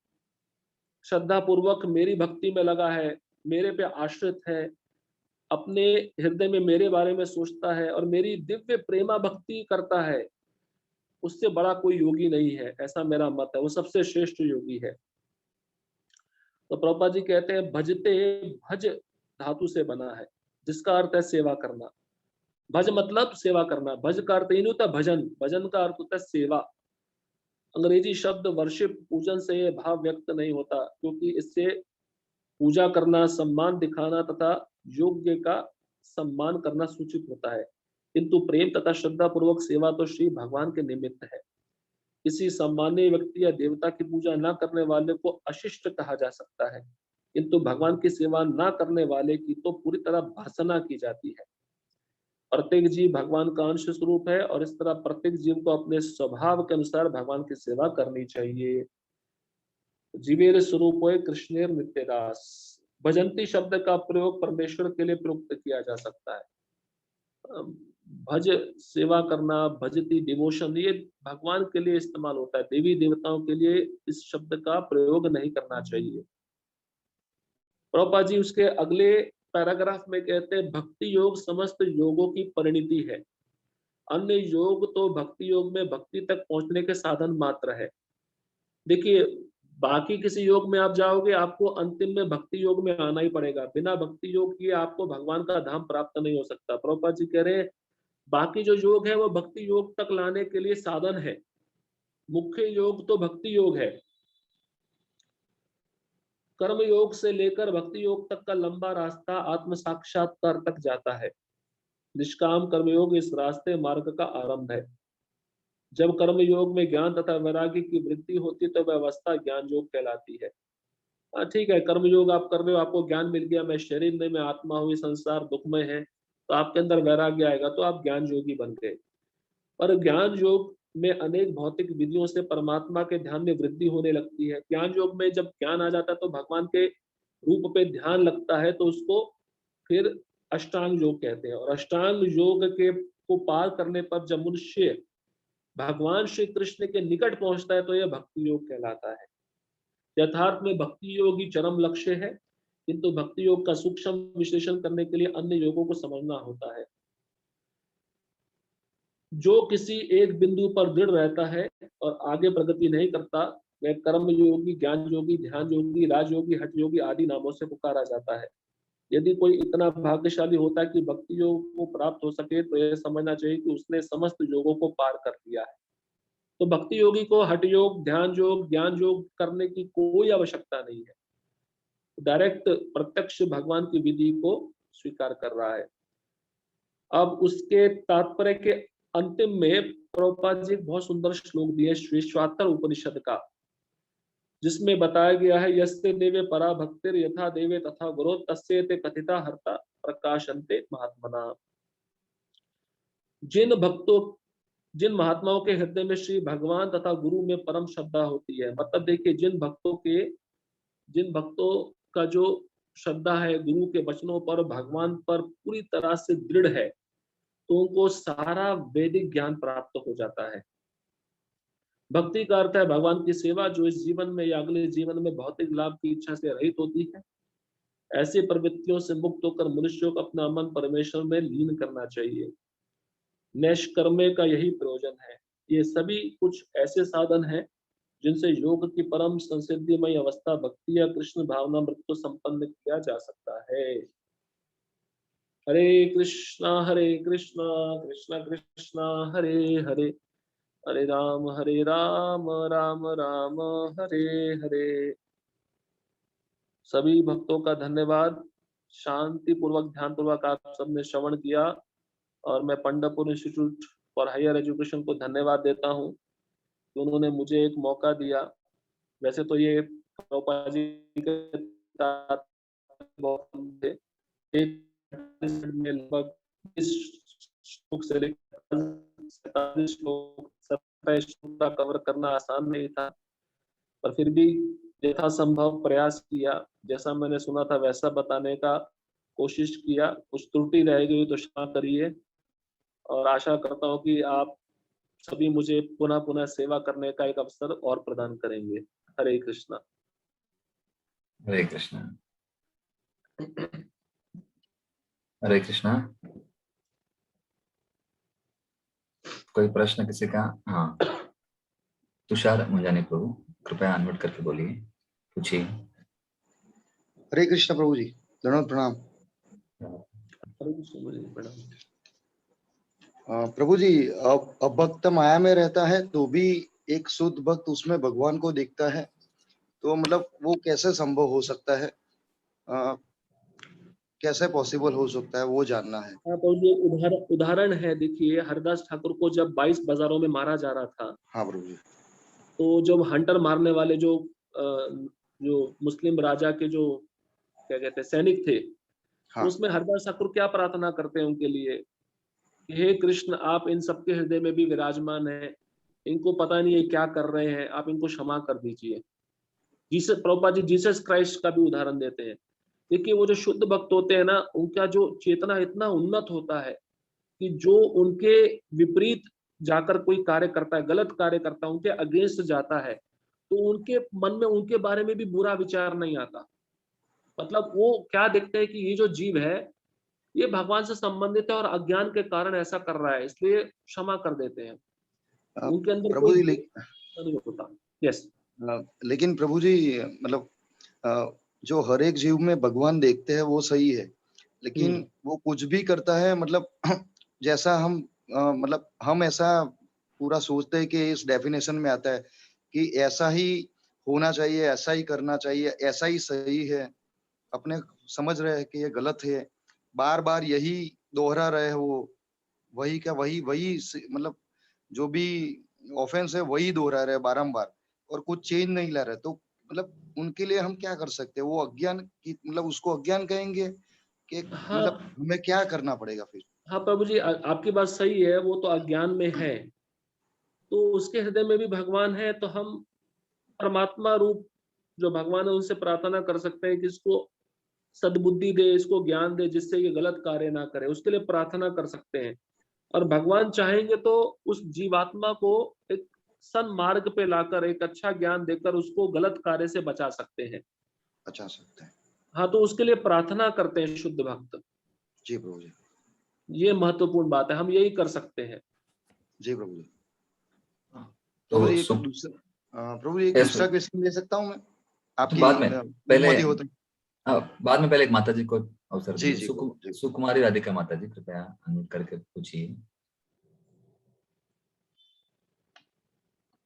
श्रद्धा पूर्वक मेरी भक्ति में लगा है, मेरे पे आश्रित है, अपने हृदय में मेरे बारे में सोचता है और मेरी दिव्य प्रेमा भक्ति करता है, उससे बड़ा कोई योगी नहीं है, ऐसा मेरा मत है। वो सबसे श्रेष्ठ योगी है। तो प्रभुपाद जी कहते हैं भजते, भज धातु से बना है, जिसका अर्थ है सेवा करना। भज मतलब सेवा करना। भज का अर्थ ही नहीं होता भजन, भजन का अर्थ होता है सेवा। अंग्रेजी शब्द वर्शिप, पूजन से यह भाव व्यक्त नहीं होता, क्योंकि इससे पूजा करना, सम्मान दिखाना तथा योग्य का सम्मान करना सूचित होता है। किंतु प्रेम तथा श्रद्धा पूर्वक सेवा तो श्री भगवान के निमित्त है। किसी सम्मानीय व्यक्ति या देवता की पूजा न करने वाले को अशिष्ट कहा जा सकता है, किंतु भगवान की सेवा न करने वाले की तो पूरी तरह भर्त्सना की जाती है। प्रत्येक जीव भगवान का अंश स्वरूप है और इस तरह प्रत्येक जीव को अपने स्वभाव के अनुसार भगवान की सेवा करनी चाहिए। जीवेर स्वरूप कृष्णेर नित्यदास। भजंती शब्द का प्रयोग परमेश्वर के लिए प्रयुक्त किया जा सकता है। भज सेवा करना, भजती डिवोशन, ये भगवान के लिए इस्तेमाल होता है, देवी देवताओं के लिए इस शब्द का प्रयोग नहीं करना चाहिए। प्रभुपाद जी उसके अगले पैराग्राफ में कहते हैं भक्ति योग समस्त योगों की परिणति है। अन्य योग तो भक्ति योग में भक्ति तक पहुंचने के साधन मात्र है। देखिए, बाकी किसी योग में आप जाओगे, आपको अंतिम में भक्ति योग में आना ही पड़ेगा। बिना भक्ति योग किए आपको भगवान का धाम प्राप्त नहीं हो सकता। प्रभुपाद जी कह रहे हैं बाकी जो योग है वो भक्ति योग तक लाने के लिए साधन है, मुख्य योग तो भक्ति योग है। कर्म योग से लेकर भक्ति योग तक का लंबा रास्ता आत्म साक्षात्कार तक जाता है। निष्काम कर्मयोग इस रास्ते मार्ग का आरंभ है। जब कर्म योग में ज्ञान तथा वैराग्य की वृद्धि होती है तो वह अवस्था ज्ञान योग कहलाती है। ठीक है, कर्म योग आप कर रहे हो, आपको ज्ञान मिल गया, मैं शरीर नहीं, मैं आत्मा हूँ, संसार दुखमय है, तो आपके अंदर वैराग्य आएगा तो आप ज्ञान योगी बन गए। पर ज्ञान योग में अनेक भौतिक विधियों से परमात्मा के ध्यान में वृद्धि होने लगती है। ज्ञान योग में जब ज्ञान आ जाता है तो भगवान के रूप पे ध्यान लगता है, तो उसको फिर अष्टांग योग कहते हैं। और अष्टांग योग के को पार करने पर जब मनुष्य भगवान श्री कृष्ण के निकट पहुंचता है तो यह भक्ति योग कहलाता है। यथार्थ में भक्ति योग ही चरम लक्ष्य है, किंतु भक्ति योग का सूक्ष्म विश्लेषण करने के लिए अन्य योगों को समझना होता है। जो किसी एक बिंदु पर दृढ़ रहता है और आगे प्रगति नहीं करता, वह कर्म योगी, ज्ञान योगी, ध्यान योगी, राजयोगी, हठ योगी आदि नामों से पुकारा जाता है। यदि कोई इतना भाग्यशाली होता है कि भक्ति योग को प्राप्त हो सके तो यह समझना चाहिए कि उसने समस्त योगों को पार कर लिया है। तो भक्ति योगी को हठ योग, ध्यान योग, ज्ञान योग करने की कोई आवश्यकता नहीं है। डायरेक्ट प्रत्यक्ष भगवान की विधि को स्वीकार कर रहा है। अब उसके तात्पर्य के अंतिम में प्रभुपाद जी बहुत सुंदर श्लोक दिए श्वेश्वात्तर उपनिषद का, जिसमें बताया गया है यस्ते देवे परा भक्तिर यथा देवे तथा गुरो तस्येते कथिता हर्ता प्रकाशन्ते महात्मना। जिन महात्माओं के हृदय में श्री भगवान तथा गुरु में परम श्रद्धा होती है, मतलब देखिए जिन भक्तों का जो श्रद्धा है गुरु के वचनों पर, भगवान पर पूरी तरह से दृढ़ है, तो उनको सारा वैदिक ज्ञान प्राप्त हो जाता है। भक्ति का अर्थ है भगवान की सेवा, जो इस जीवन में या अगले जीवन में भौतिक लाभ की इच्छा से रहित होती है। ऐसी प्रवृत्तियों से मुक्त होकर मनुष्य को अपना मन परमेश्वर में लीन करना चाहिए। नैष्कर्म्य का यही प्रयोजन है। ये सभी कुछ ऐसे साधन हैं जिनसे योग की परम संसिद्धिमय अवस्था भक्ति या कृष्ण भावना मृत को संपन्न किया जा सकता है। हरे कृष्णा कृष्ण कृष्णा हरे हरे, हरे राम राम राम हरे हरे। सभी भक्तों का धन्यवाद। शांति पूर्वक ध्यान पूर्वक आप सबने श्रवण किया और मैं पंडापुर इंस्टीट्यूट फॉर हायर एजुकेशन को धन्यवाद देता हूँ कि उन्होंने मुझे एक मौका दिया। वैसे तो ये प्रभुपाद जी के बहुत थे, एक में लगभग 20 श्लोक से लेकर 47 श्लोक का कवर करना आसान नहीं था, पर फिर भी यथासंभव प्रयास किया। जैसा मैंने सुना था वैसा बताने का कोशिश किया। कुछ त्रुटि रह गई तो क्षमा करिए और आशा करता हूँ कि आप सभी मुझे पुनः पुनः सेवा करने का एक अवसर और प्रदान करेंगे। हरे कृष्णा। हरे कृष्णा। हरे कृष्णा। कोई प्रश्न किसी का? हाँ, तुषार मुंजानी प्रभु, कृपया अनम्यूट करके बोलिए, पूछिए। हरे कृष्ण प्रभु जी, दंडवत प्रणाम। प्रभु जी, अब भक्त माया में रहता है तो भी एक शुद्ध भक्त उसमें भगवान को देखता है, तो मतलब वो कैसे संभव हो सकता है? कैसे पॉसिबल हो सकता है, वो जानना है। हाँ, तो ये उदाहरण है। देखिए, हरदास ठाकुर को जब 22 बाजारों में मारा जा रहा था, हाँ प्रभु जी। तो जब हंटर मारने वाले जो मुस्लिम राजा के जो क्या कहते हैं सैनिक थे, हाँ उसमें हरदास ठाकुर क्या प्रार्थना करते हैं उनके लिए कि हे कृष्ण, आप इन सबके हृदय में भी विराजमान है, इनको पता नहीं है क्या कर रहे हैं, आप इनको क्षमा कर दीजिए। Jesus, Prabhupada ji Jesus Christ का भी उदाहरण देते हैं। देखिए, वो जो शुद्ध भक्त होते हैं ना, उनका जो चेतना इतना उन्नत होता है कि जो उनके विपरीत जाकर कोई कार्य करता है, गलत कार्य करता है, उनके अगेंस्ट जाता है, तो उनके मन में उनके बारे में भी बुरा विचार नहीं आता। मतलब वो क्या देखते हैं कि ये जो जीव है, ये भगवान से संबंधित है और अज्ञान के कारण ऐसा कर रहा है, इसलिए क्षमा कर देते हैं। उनके अंदर प्रभु कोई जी, नहीं होता। यस। लेकिन प्रभु जी, मतलब जो हर एक जीव में भगवान देखते हैं वो सही है, लेकिन वो कुछ भी करता है, मतलब जैसा हम मतलब हम ऐसा पूरा सोचते हैं कि इस डेफिनेशन में आता है कि ऐसा ही होना चाहिए, ऐसा ही करना चाहिए, ऐसा ही सही है। अपने समझ रहे हैं कि ये गलत है, बार बार यही दोहरा रहे वो, वही क्या वही वही मतलब जो भी ऑफेंस है वही दोहरा रहे बारंबार, और कुछ चेंज नहीं ला रहे, तो मतलब उनके लिए हम क्या कर सकते हैं? वो अज्ञान की, मतलब उसको अज्ञान कहेंगे कि हाँ, मतलब हमें क्या करना पड़ेगा फिर? हाँ प्रभु जी, आपकी बात सही है, वो तो अज्ञान में है। तो उसके हृदय में भी भगवान है, तो हम परमात्मा रूप जो भगवान है उनसे प्रार्थना कर सकते हैं कि इसको सद्बुद्धि दे, इसको ज्ञान दे, जिससे ये गलत कार्य ना करे, उसके लिए प्रार्थना कर सकते हैं। और भगवान चाहेंगे तो उस जीवात्मा को एक सन्मार्ग पे लाकर, एक अच्छा ज्ञान देकर उसको गलत कार्य से बचा सकते हैं। बचा सकते हैं। हाँ, तो उसके लिए प्रार्थना करते हैं शुद्ध भक्त। जी प्रभु जी। ये महत्वपूर्ण बात है, हम यही कर सकते हैं। जी प्रभु जी। प्रभु तो जी, एक दूसरा प्रभु जी, एक यस दूसरा क्वेश्चन ले सकता हूँ मैं, तो आपकी बाद में पहले, अनुमति हो तो? बाद में पहले एक माता जी को अवसर जी दीजिए। जी प्रभु जी। सुकुमारी राधिका माता जी, कृपया अनम्यूट करके पूछिए।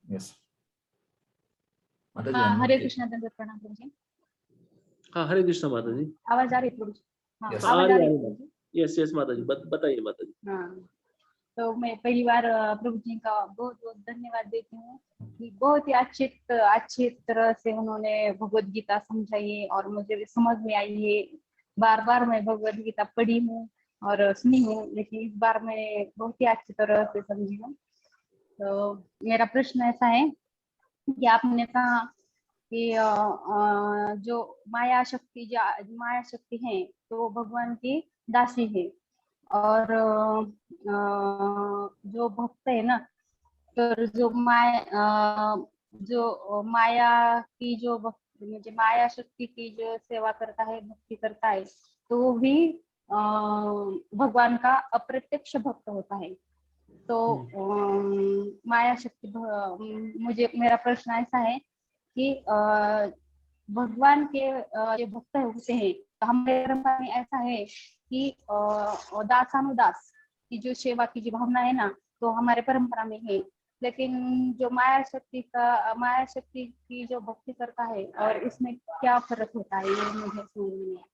यस माता जी, अनम्यूट हरे कीजिए। कृष्णा, दंडवत प्रणाम प्रभु जी। हाँ, हरे कृष्ण माता जी। आवाज आ रही है प्रभु जी? हाँ, यस हाँ, आ आवाज रही आ आ रही है रही प्रभु है। जी? यस यस माता जी, बताइए माता जी। हाँ, तो मैं पहली बार प्रभु जी का बहुत बहुत धन्यवाद देती हूँ कि बहुत ही अच्छी तरह से उन्होंने भगवत गीता समझाई और मुझे भी समझ में आई है। बार बार मैं भगवत गीता पढ़ी हूँ और सुनी हूँ, लेकिन इस बार मैं बहुत ही अच्छी तरह से समझी हूँ। तो मेरा प्रश्न ऐसा है कि आपने कहा कि जो माया शक्ति है तो भगवान की दासी है, और जो भक्त है ना, तो जो माया की जो मुझे माया शक्ति की जो सेवा करता है, भक्ति करता है, तो वो भी भगवान का अप्रत्यक्ष भक्त होता है। तो माया शक्ति मुझे मेरा प्रश्न ऐसा है कि भगवान के जो भक्त होते हैं, तो हमारे परंपरा में ऐसा है कि दासानुदास की जो सेवा की जो भावना है ना, तो हमारे परंपरा में है। लेकिन जो माया शक्ति की जो भक्ति करता है, और इसमें क्या फर्क होता है, ये मुझे समझ में नहीं आया।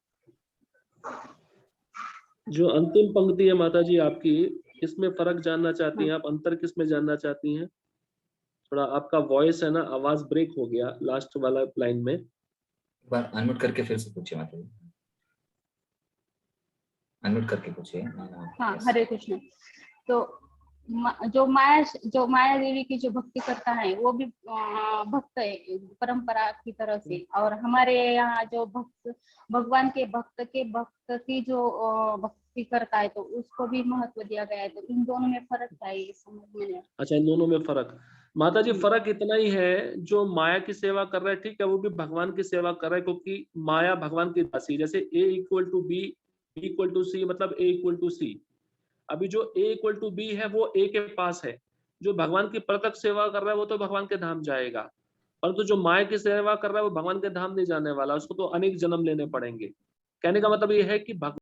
जो अंतिम पंक्ति है माता जी आपकी, किसमें फर्क जानना चाहती हैं हाँ। आप? अंतर किसमें जानना चाहती हैं? थोड़ा आपका वॉइस है ना, आवाज ब्रेक हो गया लास्ट वाला लाइन में। एक बार अनम्यूट करके फिर से पूछिए माता जी, अनम्यूट करके पूछिए। हाँ, यस हरे कृष्ण। तो जो माया देवी की जो भक्ति करता है वो भी भक्त है परंपरा की तरह से, और हमारे यहाँ जो भगवान के भक्त की जो भक्ति करता है, तो उसको भी महत्व दिया गया है। तो इन दोनों में फर्क क्या है, ये समझ में नहीं आया। अच्छा, इन दोनों में फर्क? माता जी, फर्क इतना ही है, जो माया की सेवा कर रहा है, ठीक है, वो भी भगवान की सेवा कर रहा है, क्योंकि माया भगवान की दासी। जैसे A equal to B, B equal to C, मतलब A इक्वल टू सी। अभी जो A इक्वल टू बी है वो A के पास है, जो भगवान की प्रत्यक्ष सेवा कर रहा है वो तो भगवान के धाम जाएगा, परंतु जो माया की सेवा कर रहा है वो भगवान के धाम नहीं जाने वाला, उसको तो अनेक जन्म लेने पड़ेंगे। कहने का मतलब ये है कि